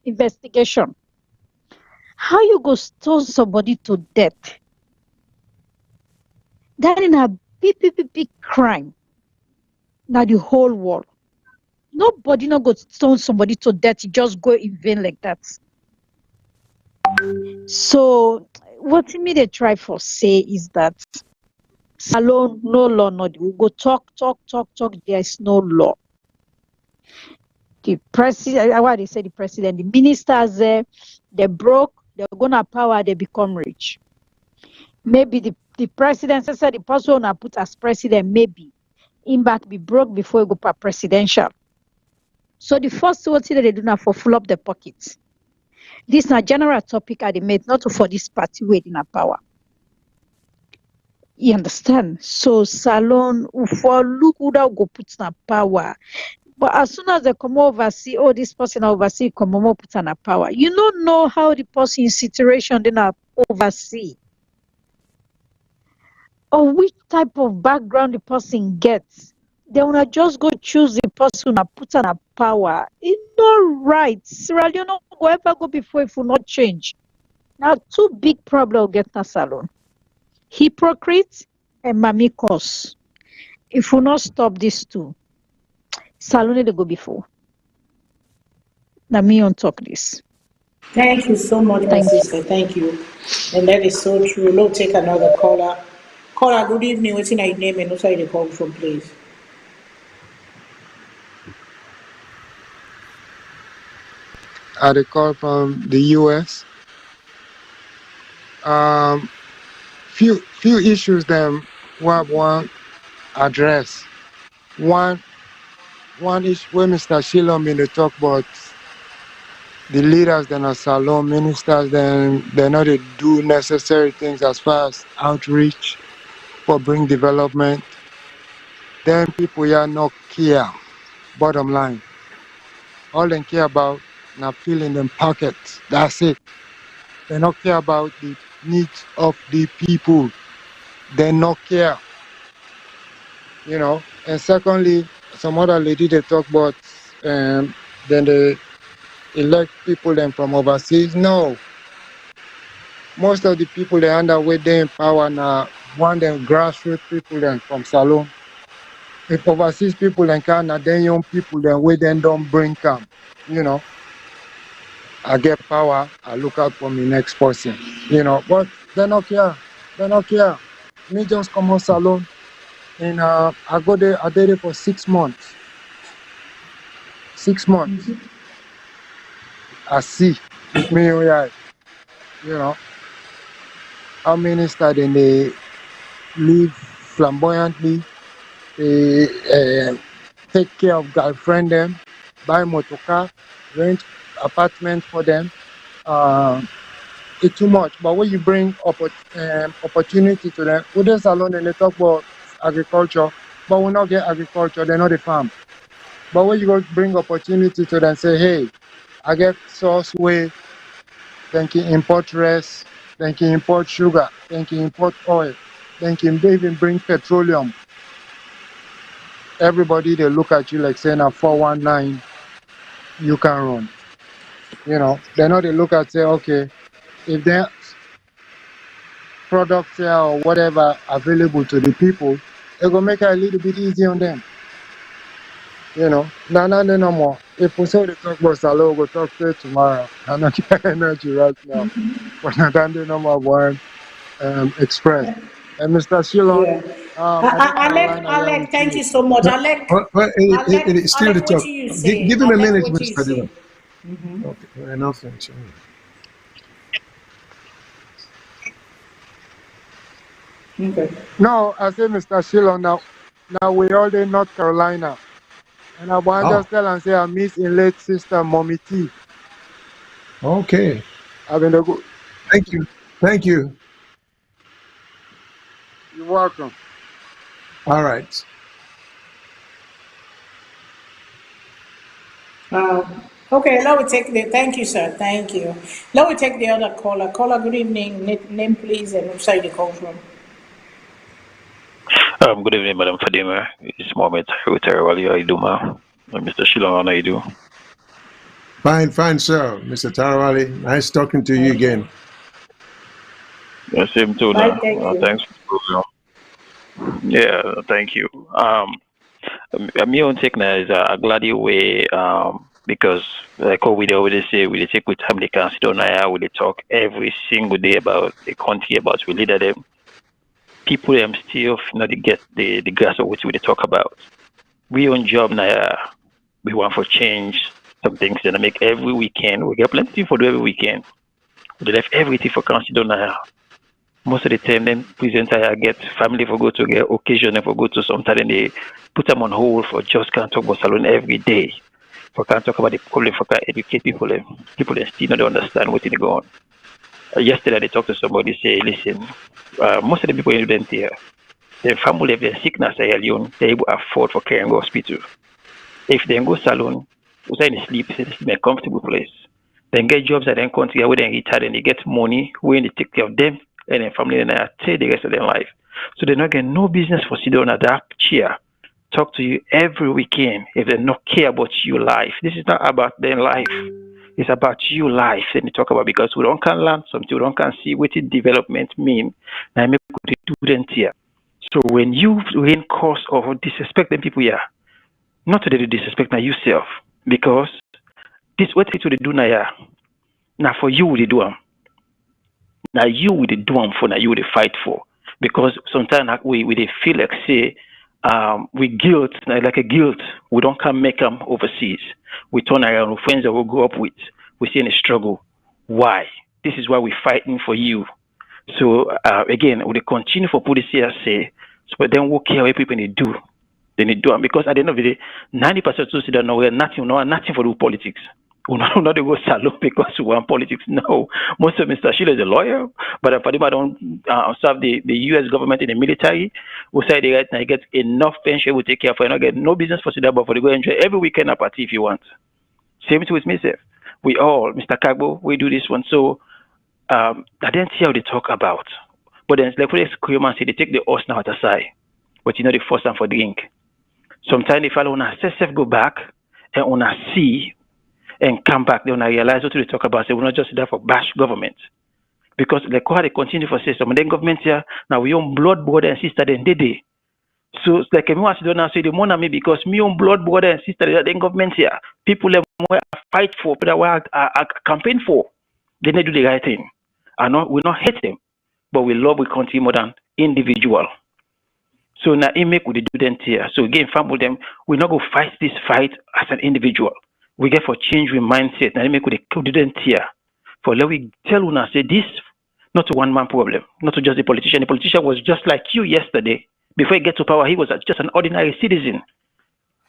investigation. How you go stone somebody to death? That is a big crime. Now the whole world. Nobody not go stone somebody to death. You just go in vain like that. So what me they try for say is that Salone, no law, not we go talk. There is no law. The president, what they say, the president, the ministers there, they broke, they're gonna power, they become rich. Maybe the president said the person who put as president, maybe him back be broke before he go for presidential. So the first thing that they do now for full up the pockets. This is a general topic I made, not for this party waiting a power. You understand? So Salone for look who that go put in power. But as soon as they come oversee, oh, this person oversee come over put in power. You don't know how the person in situation then oversee. Or which type of background the person gets. They wanna just go choose the person and put in power. It's not right. Sierra Leone no go ever go before if will not change. Now two big problems get in Salone. Hypocrite and mamikos. If we not stop these two, Salone they go before. Let me on talk this. Thank you so much, my sister. Thank you. And that is so true. No, take another caller. Caller, good evening. What's in your name and what's you call from, please? I call from the US. Few issues them one address. One issue where Mr. Shilom in the talk about the leaders then are Salone ministers, then they know they do necessary things as far as outreach for bring development. Then people here not care. Bottom line. All they care about now filling them pockets. That's it. They don't care about the needs of the people. They not care. You know. And secondly, some other lady they talk about then they elect people then from overseas. No. Most of the people they underway they in power now one them grassroots people then from Salone. If overseas people then can then young people then we then don't bring come. You know. I get power, I look out for me next person. You know, but they don't care. They don't care. Me just come on Salone and I go there, I did it for 6 months. 6 months. I see with me, you know, how minister then they live flamboyantly, they take care of girlfriend them, buy motor car, rent apartment for them. It's too much. But when you bring opportunity to them, with them Salone and they talk about agriculture, but we not get agriculture, they know the farm. But when you go bring opportunity to them, say, hey, I get source way, then can import rice, then can import sugar, then can import oil, then can even bring petroleum. everybody they look at you like saying a 419, you can run. You know, they know they look at say, okay, if there's products here or whatever available to the people, it will make it a little bit easy on them. You know, no more. If we say they talk about Salone, we'll talk to it tomorrow. I'm not getting energy right now. But no more one express. And Mr. Shilon, Yeah. I know Carolina here Alec, with thank you. you so much. No, it is still the Alec, what talk. do you Give say? him a Alec, minute, what do you Mr. say? Dillon. Okay, we're not finished. Okay. No, I say Mr. Shilon now we all in North Carolina. And I want Oh, just tell and say I miss in late sister Mommy T. okay. I've been a good. Thank you. Thank you. You're welcome. All right. Okay, now we take the, thank you, sir. Thank you. Now we take the other caller. Caller, good evening. Name, please, and which side you call from. Good evening, Madam Fadima. It's Mohammed Tarawali. How you do, ma? Mr. Shilon, how you do? Fine, sir. Mr. Tarawali, nice talking to you again. Yeah, same too, Bye, now. thank you. Thanks for the program. Yeah, thank you. Me own take now is a glad you way because like what we always say, we take with time they consider now, we talk every single day about the country, about we leader them. People them still not get the grasp of what we talk about. We own job now. We want for change some things that I make every weekend. We get plenty for do every weekend. We left everything for consider now. Most of the time, then presenter I get family for go to get occasion for go to sometimes they put them on hold for just can't talk about Salone every day. For can't talk about the problem, for can't educate people. People they still don't understand what's going on. Yesterday they talked to somebody say, listen, most of the people in the here, their family have their sickness alone, they able to afford for care and go hospital. If they go Salone, we say they sleep, it's a comfortable place. Then get jobs at their country where they retire and they get money, where they take care of them and their family and they stay the rest of their life. So they're not getting no business for sitting on that chair. Talk to you every weekend if they not care about your life. This is not about their life. It's about your life. And they talk about because we don't can learn something, we don't can see what development mean. And I make good student here. So when you in cause of disrespecting people here, not to the disrespect now yourself, because this what they do now. Now for you they do them. Now you will do them for now you will fight for. Because sometimes we they feel like say we guilt like a guilt. We don't come make them overseas. We turn around with friends that we grew up with. We see in a struggle. Why? This is why we're fighting for you. So again, we continue for policy say, so but then what care what people need to do. They need to do them because at the end of the day, 90% of Sudan know nothing for the politics. We not go Salone because we want politics. No, most of Mr. Sheila is a lawyer, but if Fadima don't serve the U.S. government in the military, we say they get enough pension, we take care for. You not get no business for Sudan, but for the go enjoy every weekend a party if you want. Same thing with myself. We all, Mr. Kagbo, we do this one. So I didn't see how they talk about, but then it's like when they say they take the horse now at the side, but you know they force them for drink. Sometimes if I want to go back and want to see and come back, they want to realize what they talk about. Say we're not just there for bash government. Because like how they continue for say some of the government here, now we own blood brother and sister then they. So it's like me want to do now say the more me because me own blood brother and sister the government here. People that fight for, people that campaign for, they need to do the right thing. We not hate them, but we love we country more than individual. So now it make with the student here. So again, family them, we not go fight this fight as an individual. We get for change with mindset. Now it make with the student here. For let we tell una say this, not a one man problem, not to just the politician. The politician was just like you yesterday. Before he get to power, he was just an ordinary citizen.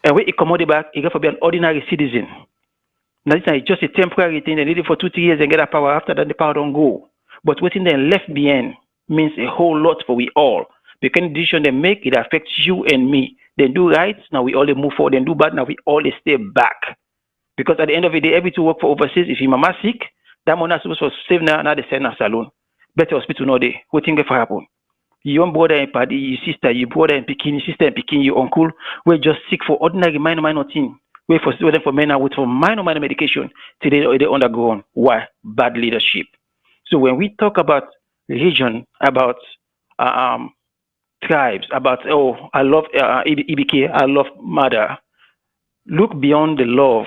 And when he come back, he got to be an ordinary citizen. Now it's just a temporary thing. They need it for 2-3 years and get a power. After that, the power don't go. But what's in them left behind means a whole lot for we all. The kind of decision they make, it affects you and me. They do right, now we all move forward. They do bad, now we all stay back. Because at the end of the day, every to work for overseas, if your mama sick, that money is supposed to save now they send a Salone. Better hospital no day. What think if happen? Your brother and party, your sister, your brother and Pekin, your sister and Pekin, your uncle, we just sick for ordinary minor thing. Wait for men and wait for minor medication till they undergo. Why? Bad leadership. So when we talk about religion, about tribes, about I love Ibike, I love mother. Look beyond the love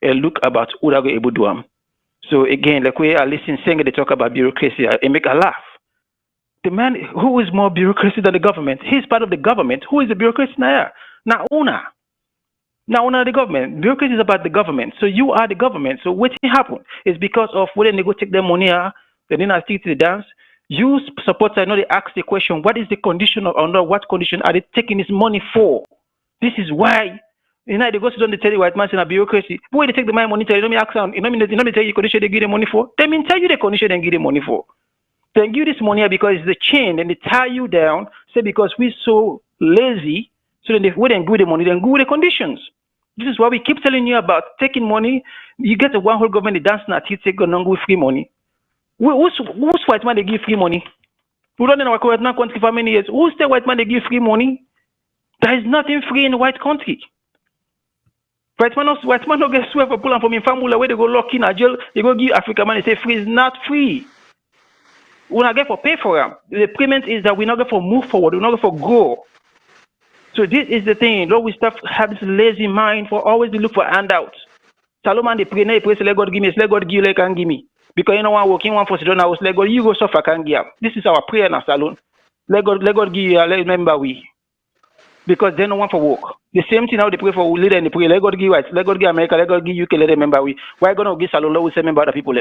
and look about who are able to do them. So again, like we are listening, saying they talk about bureaucracy, it make a laugh. The man who is more bureaucracy than the government, he's part of the government. Who is the bureaucracy now? Now owner. Now owner the government. Bureaucracy is about the government. So you are the government. So what happened is because of when they go take their money, they didn't stick to the dance. You supporters, I know they ask the question, what is the condition of under what condition are they taking this money for? This is why they go to the tell you white man in a bureaucracy. Where they take the money to you know me ask them, you know me tell you condition they give the money for? They mean tell you the condition they give the money for. They give you this money because it's the chain and they tie you down, say because we're so lazy, so then they wouldn't give the money, then give the conditions. This is why we keep telling you about taking money. You get the one whole government, they dance at you, take on with free money. Who's white man they give free money? We don't know our white country for many years. Who's the white man they give free money? There is nothing free in the white country. White man don't get swear for pulling from in family where they go lock in a jail, they go give African man, they say free is not free. We're not going for pay for them. The payment is that we're not going for move forward. We're not going for go. So this is the thing. Lord, we start have this lazy mind for always to look for handouts. Salome they pray, say let God give me, let God give you, let can give me. Because you know one working one for Sedona house, let God you go suffer can give. This is our prayer now, Salone. Let God give you, let remember we. Because they don't want for work. The same thing how they pray for leader and they pray, let God give us, let God give America, let God give UK, let remember we. Why gonna give Salone? Let we say remember other people.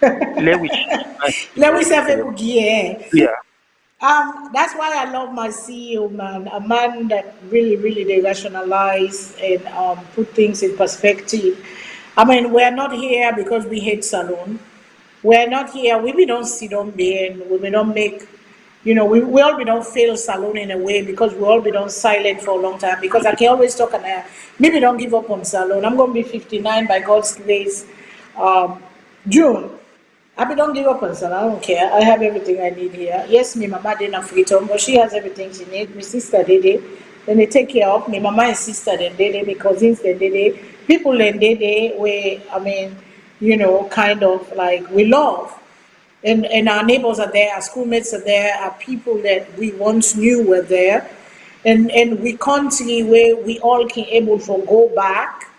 Let me say yeah. That's why I love my CEO, man. A man that really they rationalize and put things in perspective. I mean, we're not here because we hate Salone. We're not here. We don't sit on there and we don't make, we all we don't fail Salone in a way because we all be done silent for a long time. Because I can always talk and maybe don't give up on Salone. I'm going to be 59 by God's grace, June. Don't give up on son. I don't care. I have everything I need here. Yes, my mama didn't have freedom, but she has everything she needs. My sister did it. Then they take care of me. Mama and sister then did it. My cousins then did it. People then did it. Kind of like we love. And our neighbors are there. Our schoolmates are there. Our people that we once knew were there. And we country where we all can able to go back.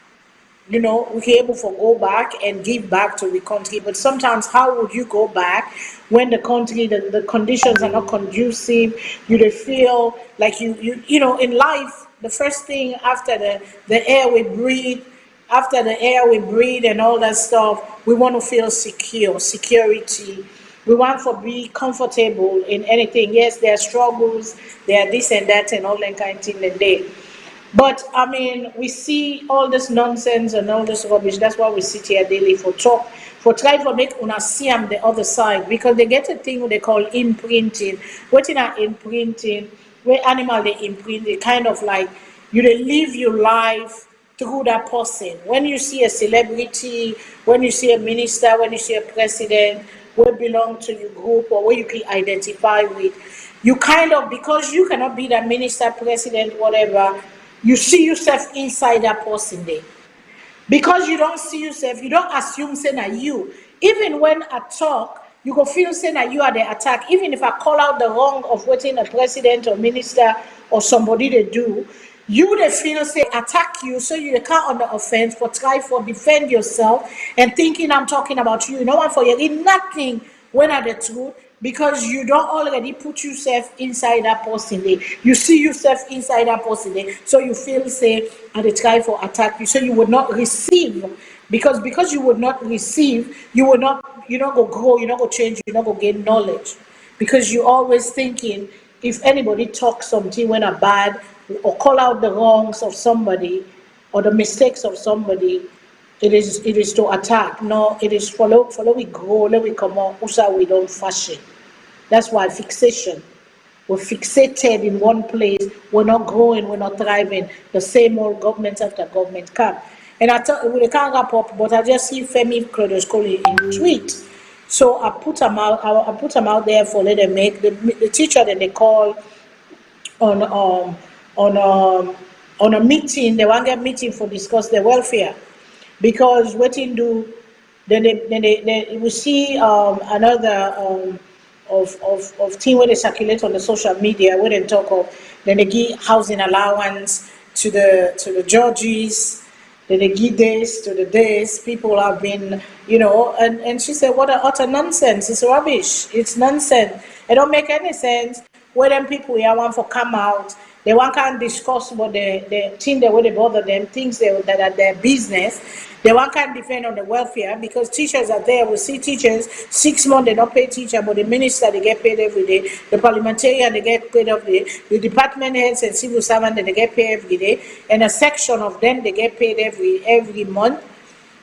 We can able to go back and give back to the country. But sometimes how would you go back when the country, the conditions are not conducive? You feel like in life, the first thing after the air we breathe, and all that stuff, we want to feel security. We want to be comfortable in anything. Yes, there are struggles, there are this and that and all that kind of thing in the day. But we see all this nonsense and all this rubbish. That's why we sit here daily for try to make una see on the other side, because they get a thing they call imprinting. What in our imprinting, where animal they imprint, they kind of like you live your life through that person. When you see a celebrity, when you see a minister, when you see a president, who belong to your group or where you can identify with, you kind of, because you cannot be that minister, president, whatever. You see yourself inside that person there. Because you don't see yourself, you don't assume say na you. Even when I talk, you go feel say na you are the attack. Even if I call out the wrong of what a president or minister or somebody they do, you they feel say attack you, so you can't on the offense for try for defend yourself and thinking I'm talking about you. No one for you in nothing when are the truth. Because you don't already put yourself inside that person there. You see yourself inside that person there. So you feel say, and they try for attack you. So you would not receive. Because you would not receive, you're not go grow, you're not go change, you're not go gain knowledge. Because you're always thinking, if anybody talks something when are bad, or call out the wrongs of somebody, or the mistakes of somebody, it is to attack. No, it is follow we grow, let we come on, also we don't fashion. That's why fixation. We're fixated in one place. We're not growing. We're not thriving. The same old government after government come. And I thought we can't wrap up, but I just see Femi Crodoscoli in tweet. So I put them out. I put them out there for let them make the teacher that they call on on um on a meeting. They want get meeting for discuss their welfare, because what in do then we see another of thing where they circulate on the social media where they talk of, then they give housing allowance to the judges, then they give this to the this. People have been, and she said, what a utter nonsense. It's rubbish. It's nonsense. It don't make any sense. Where them people here want for come out, they want can't discuss what the thing that would bother them, things that are their business. They want can't defend on the welfare, because teachers are there. We see teachers 6 months they don't pay teacher, but the minister they get paid every day. The parliamentarian they get paid every day. The department heads and civil servants they get paid every day, and a section of them they get paid every month.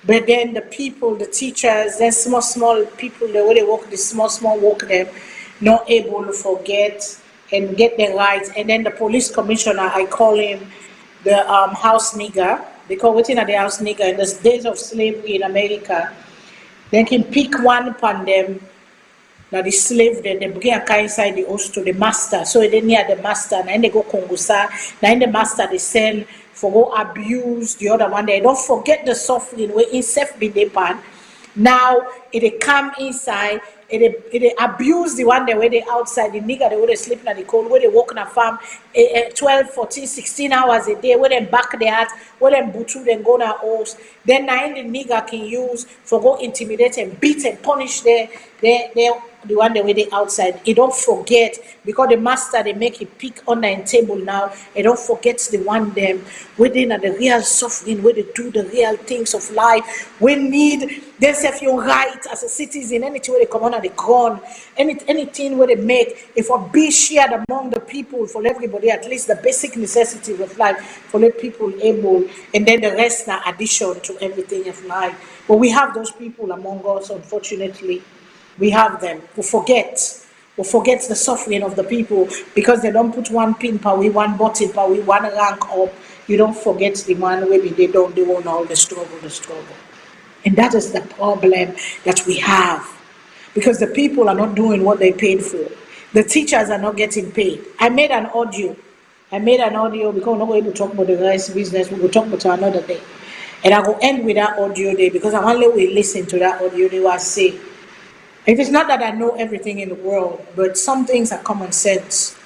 But then the people, the teachers, then small people, the way they work, the small work them, not able to forget and get their rights. And then the police commissioner, I call him the house nigger, because within the house nigger in the days of slavery in America, they can pick one upon them. Now the slave then they bring a car inside the house to the master. So they near the master, now they go kongusa, now in the master they send for go abuse the other one. They don't forget the suffering where himself be the pan. Now it come inside, it abuse the one that where they outside, the nigger they where they sleeping at the cold, where they walk in a farm 12, 14, 16 hours a day, where them back their heart, where them butu then go na house. Then now the nigger can use for go intimidate and beat and punish the one that where they outside. It don't forget, because the master they make it pick on the table now. It don't forget the one them within the real suffering, where they do the real things of life. We need themselves your right as a citizen, anything where they come on at the ground, anything where they make, if a be shared among the people, for everybody, at least the basic necessities of life, for the people able, and then the rest now addition to everything of life. But we have those people among us, unfortunately. We have them who forget the suffering of the people, because they don't put one pin per we, one button per we, one rank up. You don't forget the man where they want all the struggle. And that is the problem that we have, because the people are not doing what they paid for. The teachers are not getting paid. I made an audio because we're not going to talk about the rest business. We will talk about it another day. And I will end with that audio day, because I only will listen to that audio day where I say, it is not that I know everything in the world, but some things are common sense.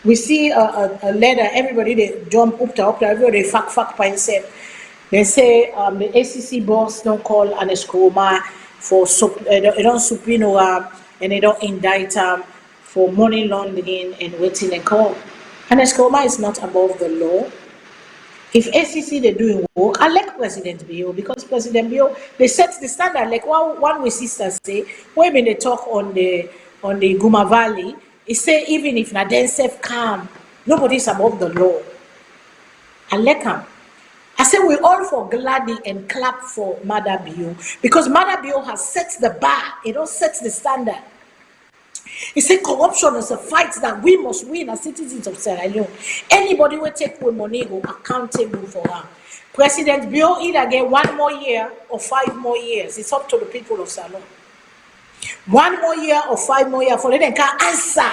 We see a letter, everybody they jump up, everybody fuck by himself. They say the ACC boss don't call an Escoma for they don't subpoena and they don't indict for money laundering and waiting and call. And Escoma is not above the law. If ACC they're doing work, I like President Bio, because President Bio they set the standard. Like one way sisters say, when they talk on the Guma Valley, it say even if na then self calm, nobody's above the law. I like him. I say we all for gladly and clap for Mother Bio, because Mother Bio has set the bar. It don't set the standard. He said corruption is a fight that we must win as citizens of Sierra Leone. Anybody will take away money go accountable for her. President Bio either get 1 more year or 5 more years. It's up to the people of Salone. 1 more year or 5 more years for them can answer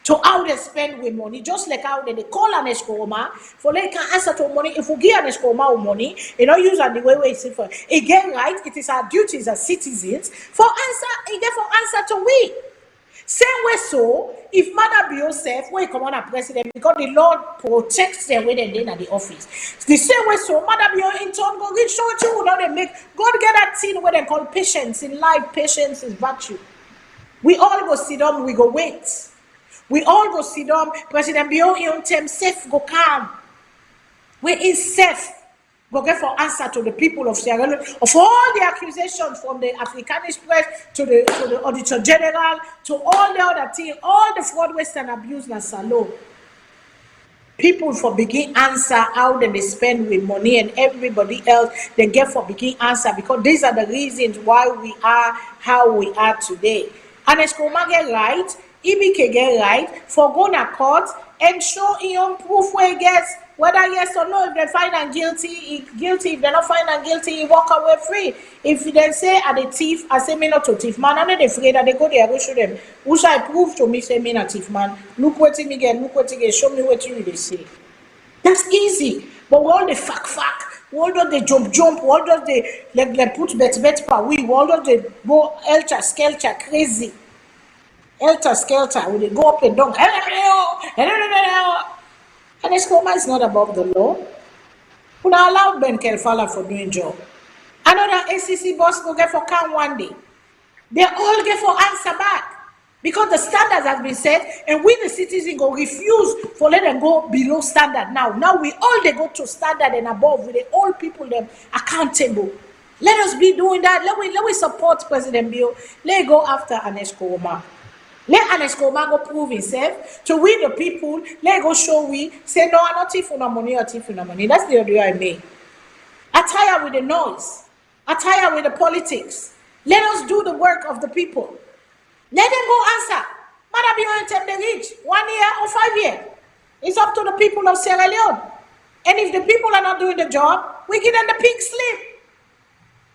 to how they spend with money. Just like how they call an Escoma, for they can answer to money. If we give an Escoma money, you don't use it the way we say for again, right? It is our duties as citizens for answer, again for answer to we. Same way so, if Mother Bio self, when come on a president, because the Lord protects them when they're in the office. The same way so, Mother Bio in turn go reach show what you know they make. God get that thing where they call patience. In life, patience is virtue. We all go sit down, we go wait. We all go sit down, President Bio in term safe go calm. We is safe. Go get for answer to the people of Sierra Leone of all the accusations from the Africanist press to the Auditor General to all the other things, all the fraud, waste and abuse na Salone. People for begin answer how they spend with money, and everybody else they get for begin answer, because these are the reasons why we are how we are today. And Escoma get right, Ibike get right for go to court and show in your proof where he gets whether yes or no. If they find him guilty, he guilty. If they not find him guilty, he walk away free. If they say are the thief, I say me not to thief man. I'm not afraid that they go there, go show them. Who shall prove to me say me not thief man? Look what me get, look what get, show me what you really say. That's easy. But all the fuck, all does they jump, all does they like put bet per week, all does they go elter skelter crazy. Elter skelter, when they go up and down. And Escoma is not above the law. We not allow Ben Kelfala for doing job. Another ACC boss go get for count one day. They all get for answer back. Because the standards have been set, and we the citizens go refuse for let them go below standard now. Now we all they go to standard and above with the all people them accountable. Let us be doing that. Let we support President Bill. Let go after Anesko Omar. Let Anesko Omar go prove himself to we the people. Let go show we say no, I'm not thief on money or thief on money. That's the idea I made. Attire with the noise. Attire with the politics. Let us do the work of the people. Let them go answer. Madam, you want them to reach 1 year or 5 years. It's up to the people of Sierra Leone. And if the people are not doing the job, we give them the pink slip.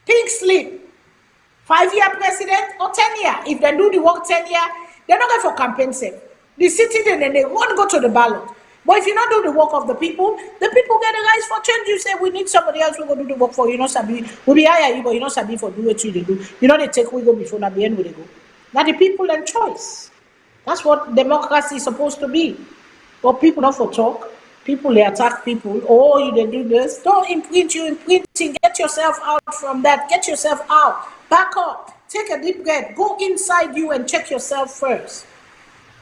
Pink slip. 5-year president or 10 year. If they do the work 10 year, they're not going for campaign sale. The citizen and they won't go to the ballot. But if you not do the work of the people get the rights for change. You say we need somebody else who go do the work for you. Know Sabi, we be hire you, but you know Sabi for do what you do. You know they take we go before na the end we they go. Now the people and choice. That's what democracy is supposed to be. But people not for talk. People they attack people. Oh, you they do this. Don't imprint you imprinting. Get yourself out from that. Get yourself out. Back up. Take a deep breath. Go inside you and check yourself first.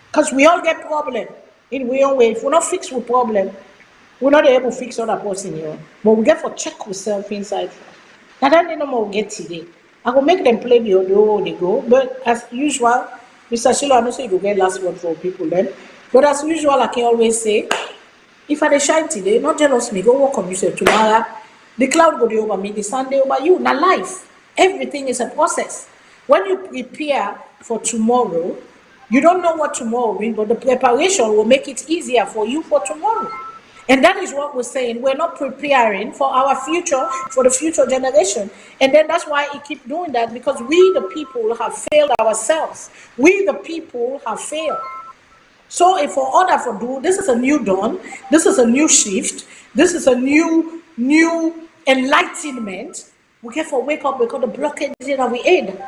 Because we all get problem in we own way. If we're not fixed with problem, we're not able to fix other person here. But we get for check ourselves inside first. Now that they no more get today. I will make them play the audio they go, but as usual, Mr. Shilo, I know say you get last word for people then. But as usual, I can always say, if I shine today, not jealous me, go work on yourself tomorrow. The cloud go over me, the sun over you. Now life, everything is a process. When you prepare for tomorrow, you don't know what tomorrow will bring, but the preparation will make it easier for you for tomorrow. And that is what we're saying. We're not preparing for our future, for the future generation. And then that's why he keep doing that, because we the people have failed ourselves. We the people have failed. So if for order for do, this is a new dawn, this is a new shift, this is a new enlightenment. We have to wake up because the blockage in our head.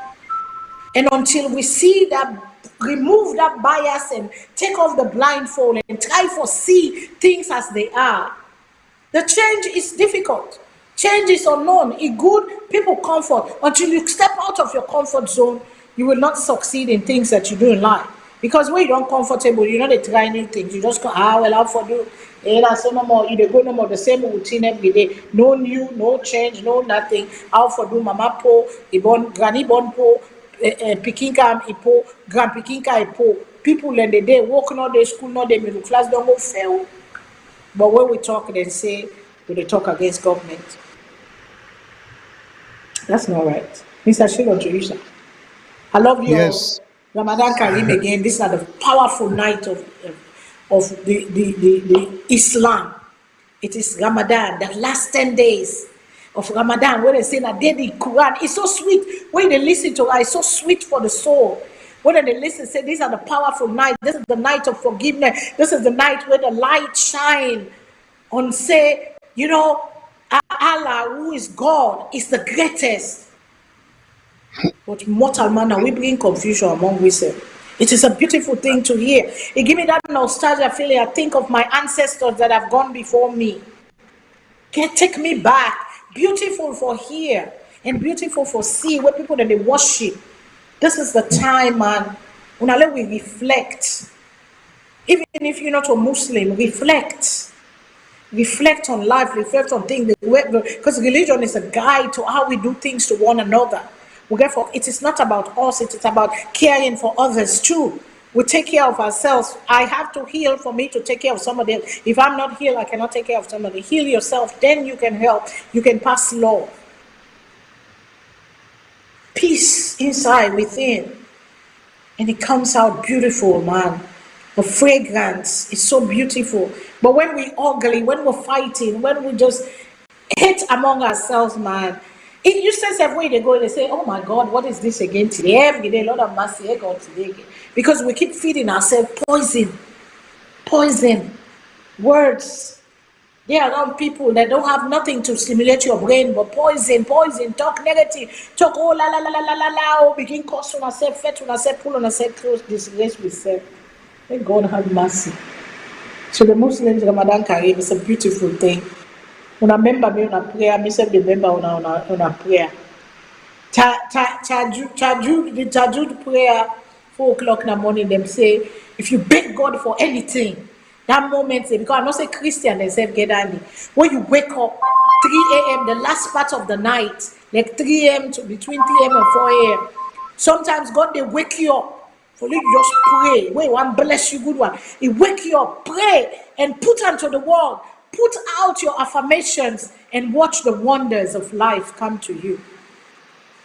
And until we see that, remove that bias and take off the blindfold and try to see things as they are, the change is difficult. Change is unknown. It's good, people comfort. Until you step out of your comfort zone, you will not succeed in things that you do in life. Because when you're uncomfortable, you're not trying new things. You just go, I'll for do. So no more, you go no more the same routine every day. No new, no change, no nothing. I'll for do mama po, granny bon po, pikinka ipo, grand pikinka ipo. People in the day walking all day, school, not the middle class, don't go fail. But when we talk, they say, we talk against government. That's not right. Mr. Shilo Teresa, I love you. Yes. Ramadan Kareem again. This is the powerful night of the Islam. It is Ramadan, the last 10 days of Ramadan, where they say that the Quran is so sweet. When they listen to it, it's so sweet for the soul. When they listen, say these are the powerful night. This is the night of forgiveness. This is the night where the light shine on, say, you know, Allah, who is God, is the greatest. But mortal man, we bring confusion among ourselves. It is a beautiful thing to hear. It gives me that nostalgia feeling. I think of my ancestors that have gone before me. Take me back. Beautiful for hear and beautiful for see, where people that they worship. This is the time, man. When I let we reflect. Even if you're not a Muslim, reflect. Reflect on life, reflect on things. Because religion is a guide to how we do things to one another. Therefore, it is not about us, it is about caring for others too. We take care of ourselves. I have to heal for me to take care of somebody else. If I'm not healed, I cannot take care of somebody. Heal yourself, then you can help. You can pass love. Peace inside, within. and it comes out beautiful, man. The fragrance is so beautiful. But when we ugly, when we're fighting, when we just hate among ourselves, man, it you sense every way they go, they say, oh my God, what is this again today? Every day, Lord of mercy, hey God, today again. Because we keep feeding ourselves poison, words. There are around people that don't have nothing to stimulate your brain, but poison, talk negative, talk oh la la la la la la la, oh, begin curse on ourselves, fet on ourselves, pull on ourselves, close, disgrace with self. May God have mercy. So the Muslims Ramadan Kareem is a beautiful thing. When I remember me on a prayer, me say remember on a prayer. The Tajud prayer, 4 o'clock in the morning, them say, if you beg God for anything, that moment, because I'm not say Christian, they say, get on when you wake up, 3 a.m., the last part of the night, like 3 a.m. to between 3 a.m. and 4 a.m., sometimes God, they wake you up, for you just pray, wait, one bless you, good one, He wake you up, pray, and put onto the wall, put out your affirmations, and watch the wonders of life come to you.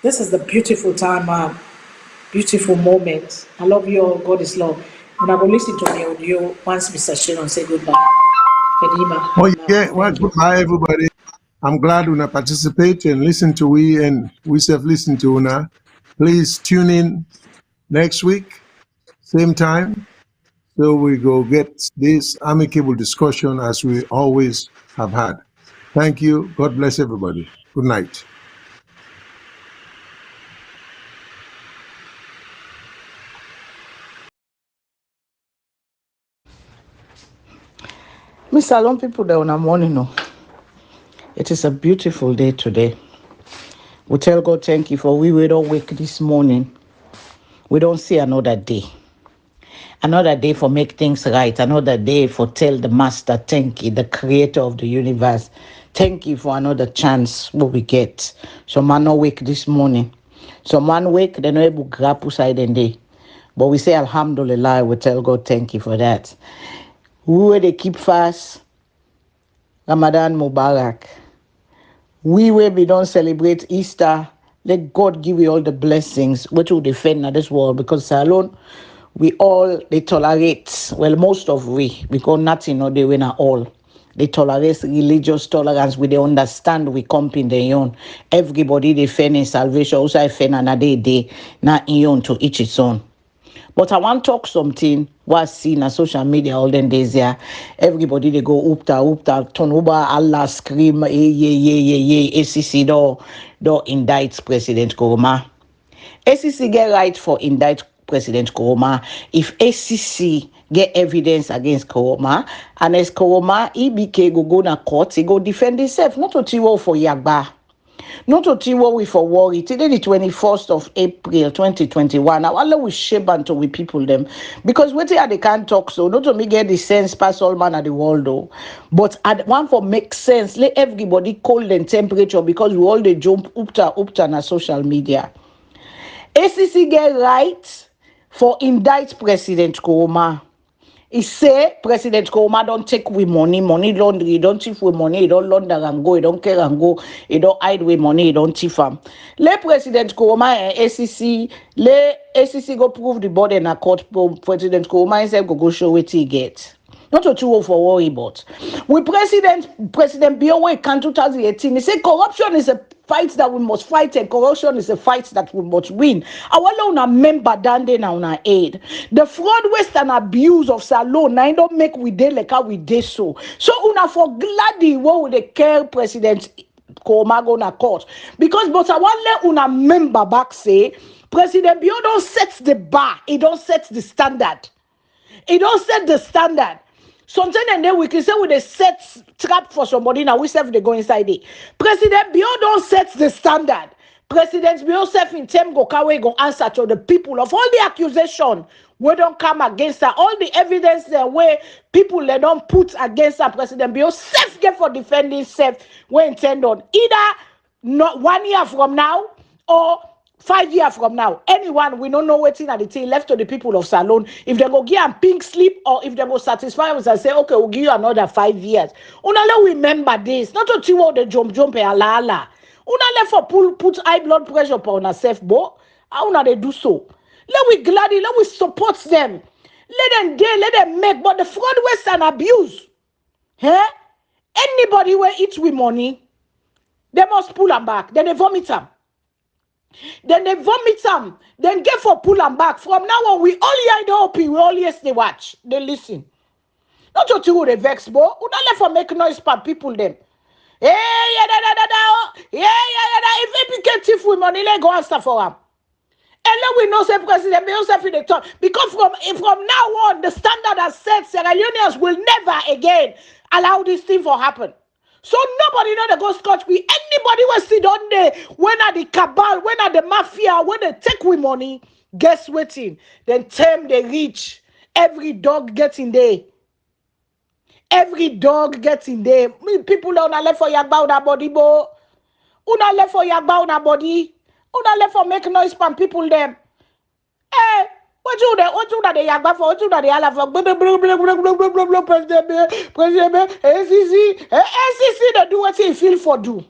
This is the beautiful time, man. Beautiful moment. I love you all. God is love. When I go listen to the audio, once Mr. Sharon say goodbye. Kadima. Oh yeah, well, goodbye everybody. I'm glad when I participate and listen to we and we self listen to una. Please tune in next week, same time, so we go get this amicable discussion as we always have had. Thank you. God bless everybody. Good night. Miss Salone people there on a morning, no. It is a beautiful day today. We tell God thank you for we don't wake this morning. We don't see another day. Another day for make things right. Another day for tell the master thank you, the creator of the universe. Thank you for another chance what we get. Some man not wake this morning. Some man wake, they not able to grab side and day. But we say Alhamdulillah, we tell God thank you for that. We they keep fast. Ramadan Mubarak. We where we don't celebrate Easter, let God give you all the blessings which will defend in this world, because Salone, we all they tolerate. Well, most of we, because nothing no they win at all. They tolerate religious tolerance. We they understand we come in their own. Everybody they defend in salvation. Also I defend another day, not in own to each its own. But I want to talk something was seen on social media all them days here. Everybody they go oopta, turn over, Allah scream, yeah. ACC do indict President Koroma. ACC get right for indict President Koroma. If ACC get evidence against Koroma, and as Koroma, EBK go na court, he go defend himself, not to tiwo for Yagba. Not to see what we for worry. Today, the 21st of April 2021. Now, Allah will shape unto we people them. Because what they can't talk so. Not to me get the sense pass all man at the world though. But at one for make sense. Let everybody cold and temperature, because we all they jump upta na social media. ACC get right for indict President Koroma. He say President Koroma don't take we money laundry, he don't thief with money, he don't launder and go, he don't care and go, he don't hide with money, he don't thief am. Let President Koroma and ACC, let ACC go prove the body in a court, President Koroma himself go show what he get. Not to too for worry, but with President BOA can 2018, he said corruption is a fight that we must fight, and corruption is a fight that we must win. I want to member down there now on aid. The fraud, waste, and abuse of Salone, I don't make we day like how we did so. So una for gladly what would they care President Koroma go na court, because but I want let una member back say President BO don't set the bar, he don't set the standard. He don't set the standard. Sometimes and then we can say with a set trap for somebody now we self they go inside it. President Bio don't set the standard. President Bio self in term go kawe go answer to the people of all the accusation we don't come against her. All the evidence there where people they don't put against her. President Bio self get for defending self we intend on either not 1 year from now or 5 years from now. Anyone we don't know waiting at the thing left to the people of Salone. If they go give a pink slip or if they go satisfy us and say, okay, we'll give you another 5 years. Unale remember this. Not to see what the jump and ala. Unale for put high blood pressure upon herself, but how una they do so? Let we gladly, let we support them. Let them get, let them make, but the fraud, waste, and abuse. Eh? Anybody will eat with money, they must pull them back. Then they vomit them. Then they vomit them. Then get for pull them back. From now on, we all hear the OP. We all yes, they watch. They listen. Not to do the vex, but we don't let for make noise for people them. Hey, yeah, if we get thief with money, let go answer for them. And then we know say president may also feel the talk. Because from now on, the standard has said Sierra Leoneans will never again allow this thing to happen. So nobody know the go scotch free. Anybody will sit on there when at the cabal, when at the mafia, when they take with money, guess waiting. Then time they reach. Every dog gets in there. Every dog gets in there. People are not left for your bow body, bo. Una left for your bow body. Una left for make noise from people them. Eh, what you that they yagba for? What you that they all for? President, SCC, they do what he feel for do.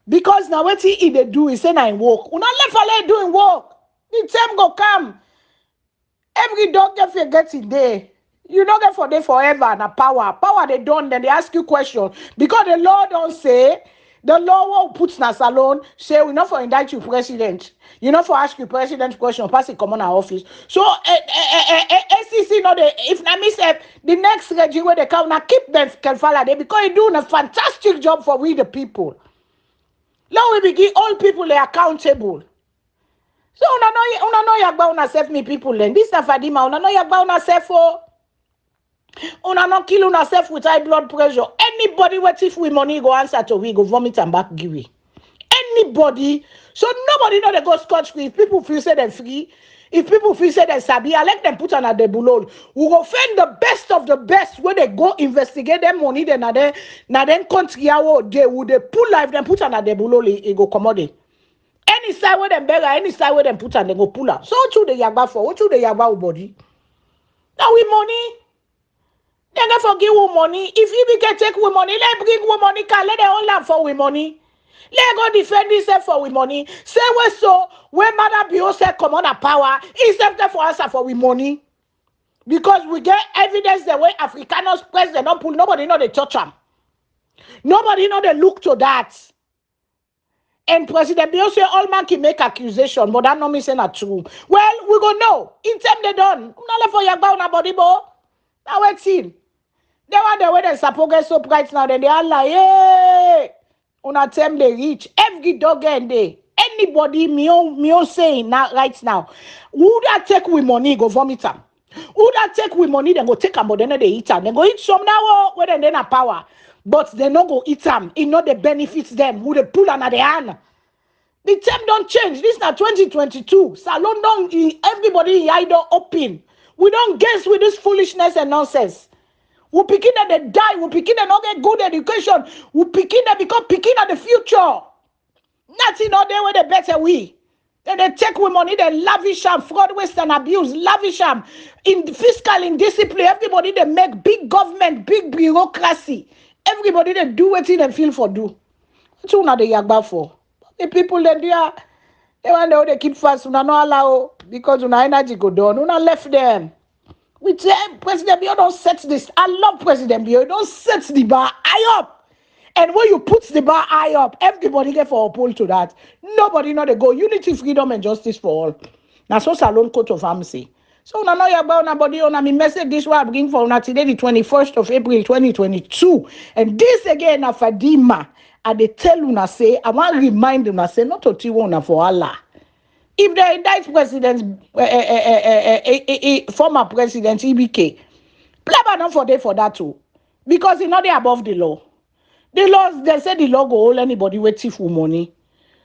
Because now what he they do is say I walk. Una left for let doing work. The time go come. Every dog gets in there. You don't get for them forever and a power. Power they don't, then they ask you question. Because the law don't say, the law will put na Salone, say we not for indict you president. You not for ask you president question, pass it common office. So SCC know the if na me say the next regime where they come now keep them can follow them because they doing a fantastic job for we the people. Now we begin all people they accountable. So una know yagba una save me people then. This na Fadima, una know yagba una save for. Una not kill una self with high blood pressure. Anybody what if we money go answer to we go vomit and back give we. Anybody. So nobody know they go scotch free. If people feel say they're free, if people feel say they're sabi, I let them put on a debulol. We go find the best of the best where they go investigate them money then na then country they would they pull life then put on a debulol it go commodity. Any side where them beggar, any side where them put on they go pull up. So what you the yagba for? What you the yagba body? Now we money. They never forgive we money. If you can take we money, let bring we money, let them all have for we money. Let go defend himself for we money. Say we so when Madam Beyonce come on a power, except for answer for we money. Because we get evidence the way Afrikaners press they don't pull, nobody know they touch them. Nobody know they look to that. And President Beyonce all man can make accusation, but that no me say not true. Well, we go know. In time they done. Not left for your bound body bo. Now wait till. They want the way they support get so bright now, then they are like, hey, una time they reach. Every dog in there. Anybody me on saying now right now. Who that take with money go vomit them? Who that take with money then go take them, but then they eat them. They go eat some now where then a power. But they not go eat them. It not the benefits them. Who they pull under the hand. The time don't change. This is now 2022. Salone don't everybody in either open. We don't guess with this foolishness and nonsense. We picking that they die. We picking that not get good education. We picking that become picking at the future. Nothing out there where they better we. Then they take with money, they lavish them, fraud, waste, and abuse, lavish them. In fiscal indiscipline, everybody they make big government, big bureaucracy. Everybody they do what they feel for do. What's not the yagba for? The people that they want to they keep fast, una no allow because una energy go down. Una left them. We tell President Bio don't set this. I love President Bio. Don't set the bar high up. And when you put the bar high up, everybody get for a poll to that. Nobody know they go unity, freedom, and justice for all. Now so Salone coat of pharmacy. So now know about nobody on me message this one I bring for now today the 21st of April 2022. And this again na Fadima. And they tell una say, I want to remind una say not to Tiwana for Allah. If they indict president, former president EBK, pleba not for day for that too, because it's not there above the law. The laws they say the law go hold anybody with thief for money.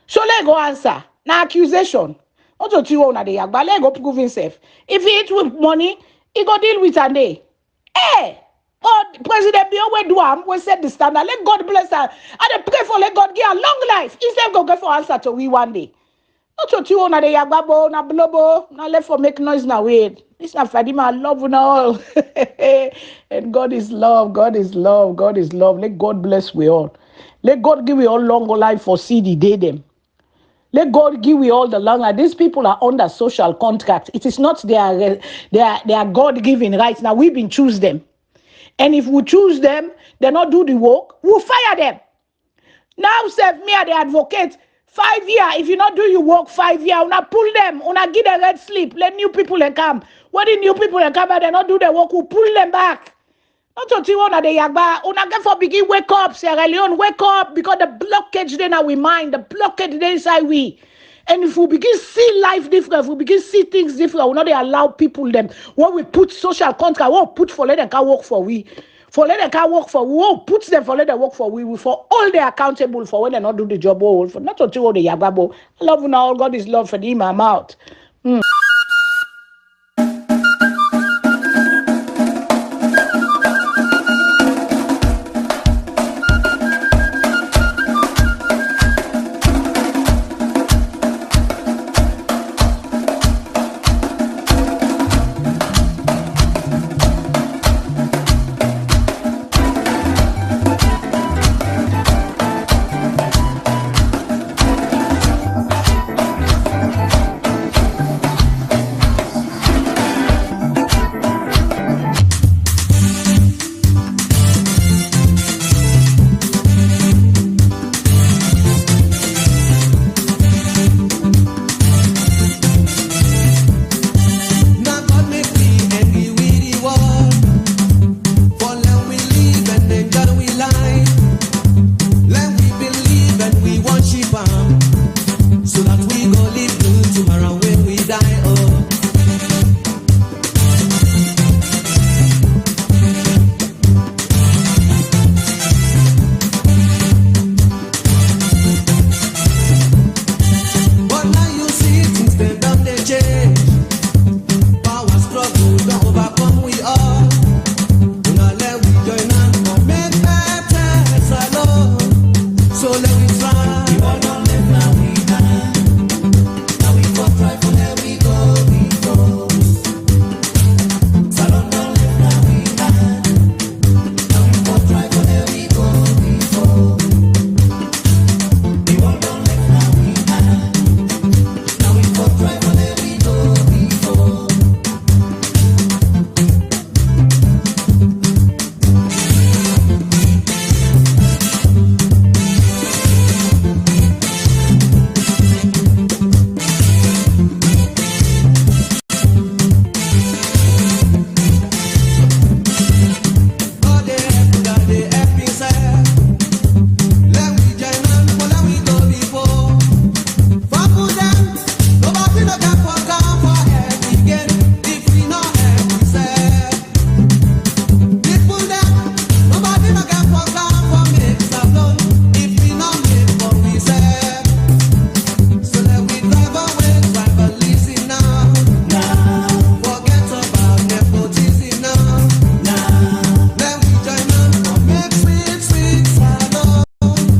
So let go answer. Now accusation. Not to you on the yagba. Let go prove himself. If he eat with money, he go deal with a day. Hey, oh President Bio we do am we set the standard. Let God bless her. And pray for let God give her long life. Instead go get for answer to we one day. Not to you on the yagba na blobo. Now let for make noise now wait. This na Fadima, I love you all. And God is love. God is love. God is love. Let God bless we all. Let God give we all long life for see the day them. Let God give we all the long life. These people are under social contract. It is not their God-given rights. Now we've been choose them. And if we choose them, they not do the work, we'll fire them. Now, save me, the advocate, 5 years. If you not do your work 5 years, una pull them, una give a red slip, let new people come. When the new people come and they not do the work, we pull them back. Not to see one of the yagba, una get for begin wake up, Sierra Leone, wake up, because the blockage then our mind, the blockage then inside we. And if we begin see life different, if we begin see things different, we not they allow people them. When we put social contract, we put for let them can work for we. For let them can work for we won't put them for let them work for we for all they accountable for when they not do the job all for not to see all the yagba. I love you now, God is love for the in my mouth.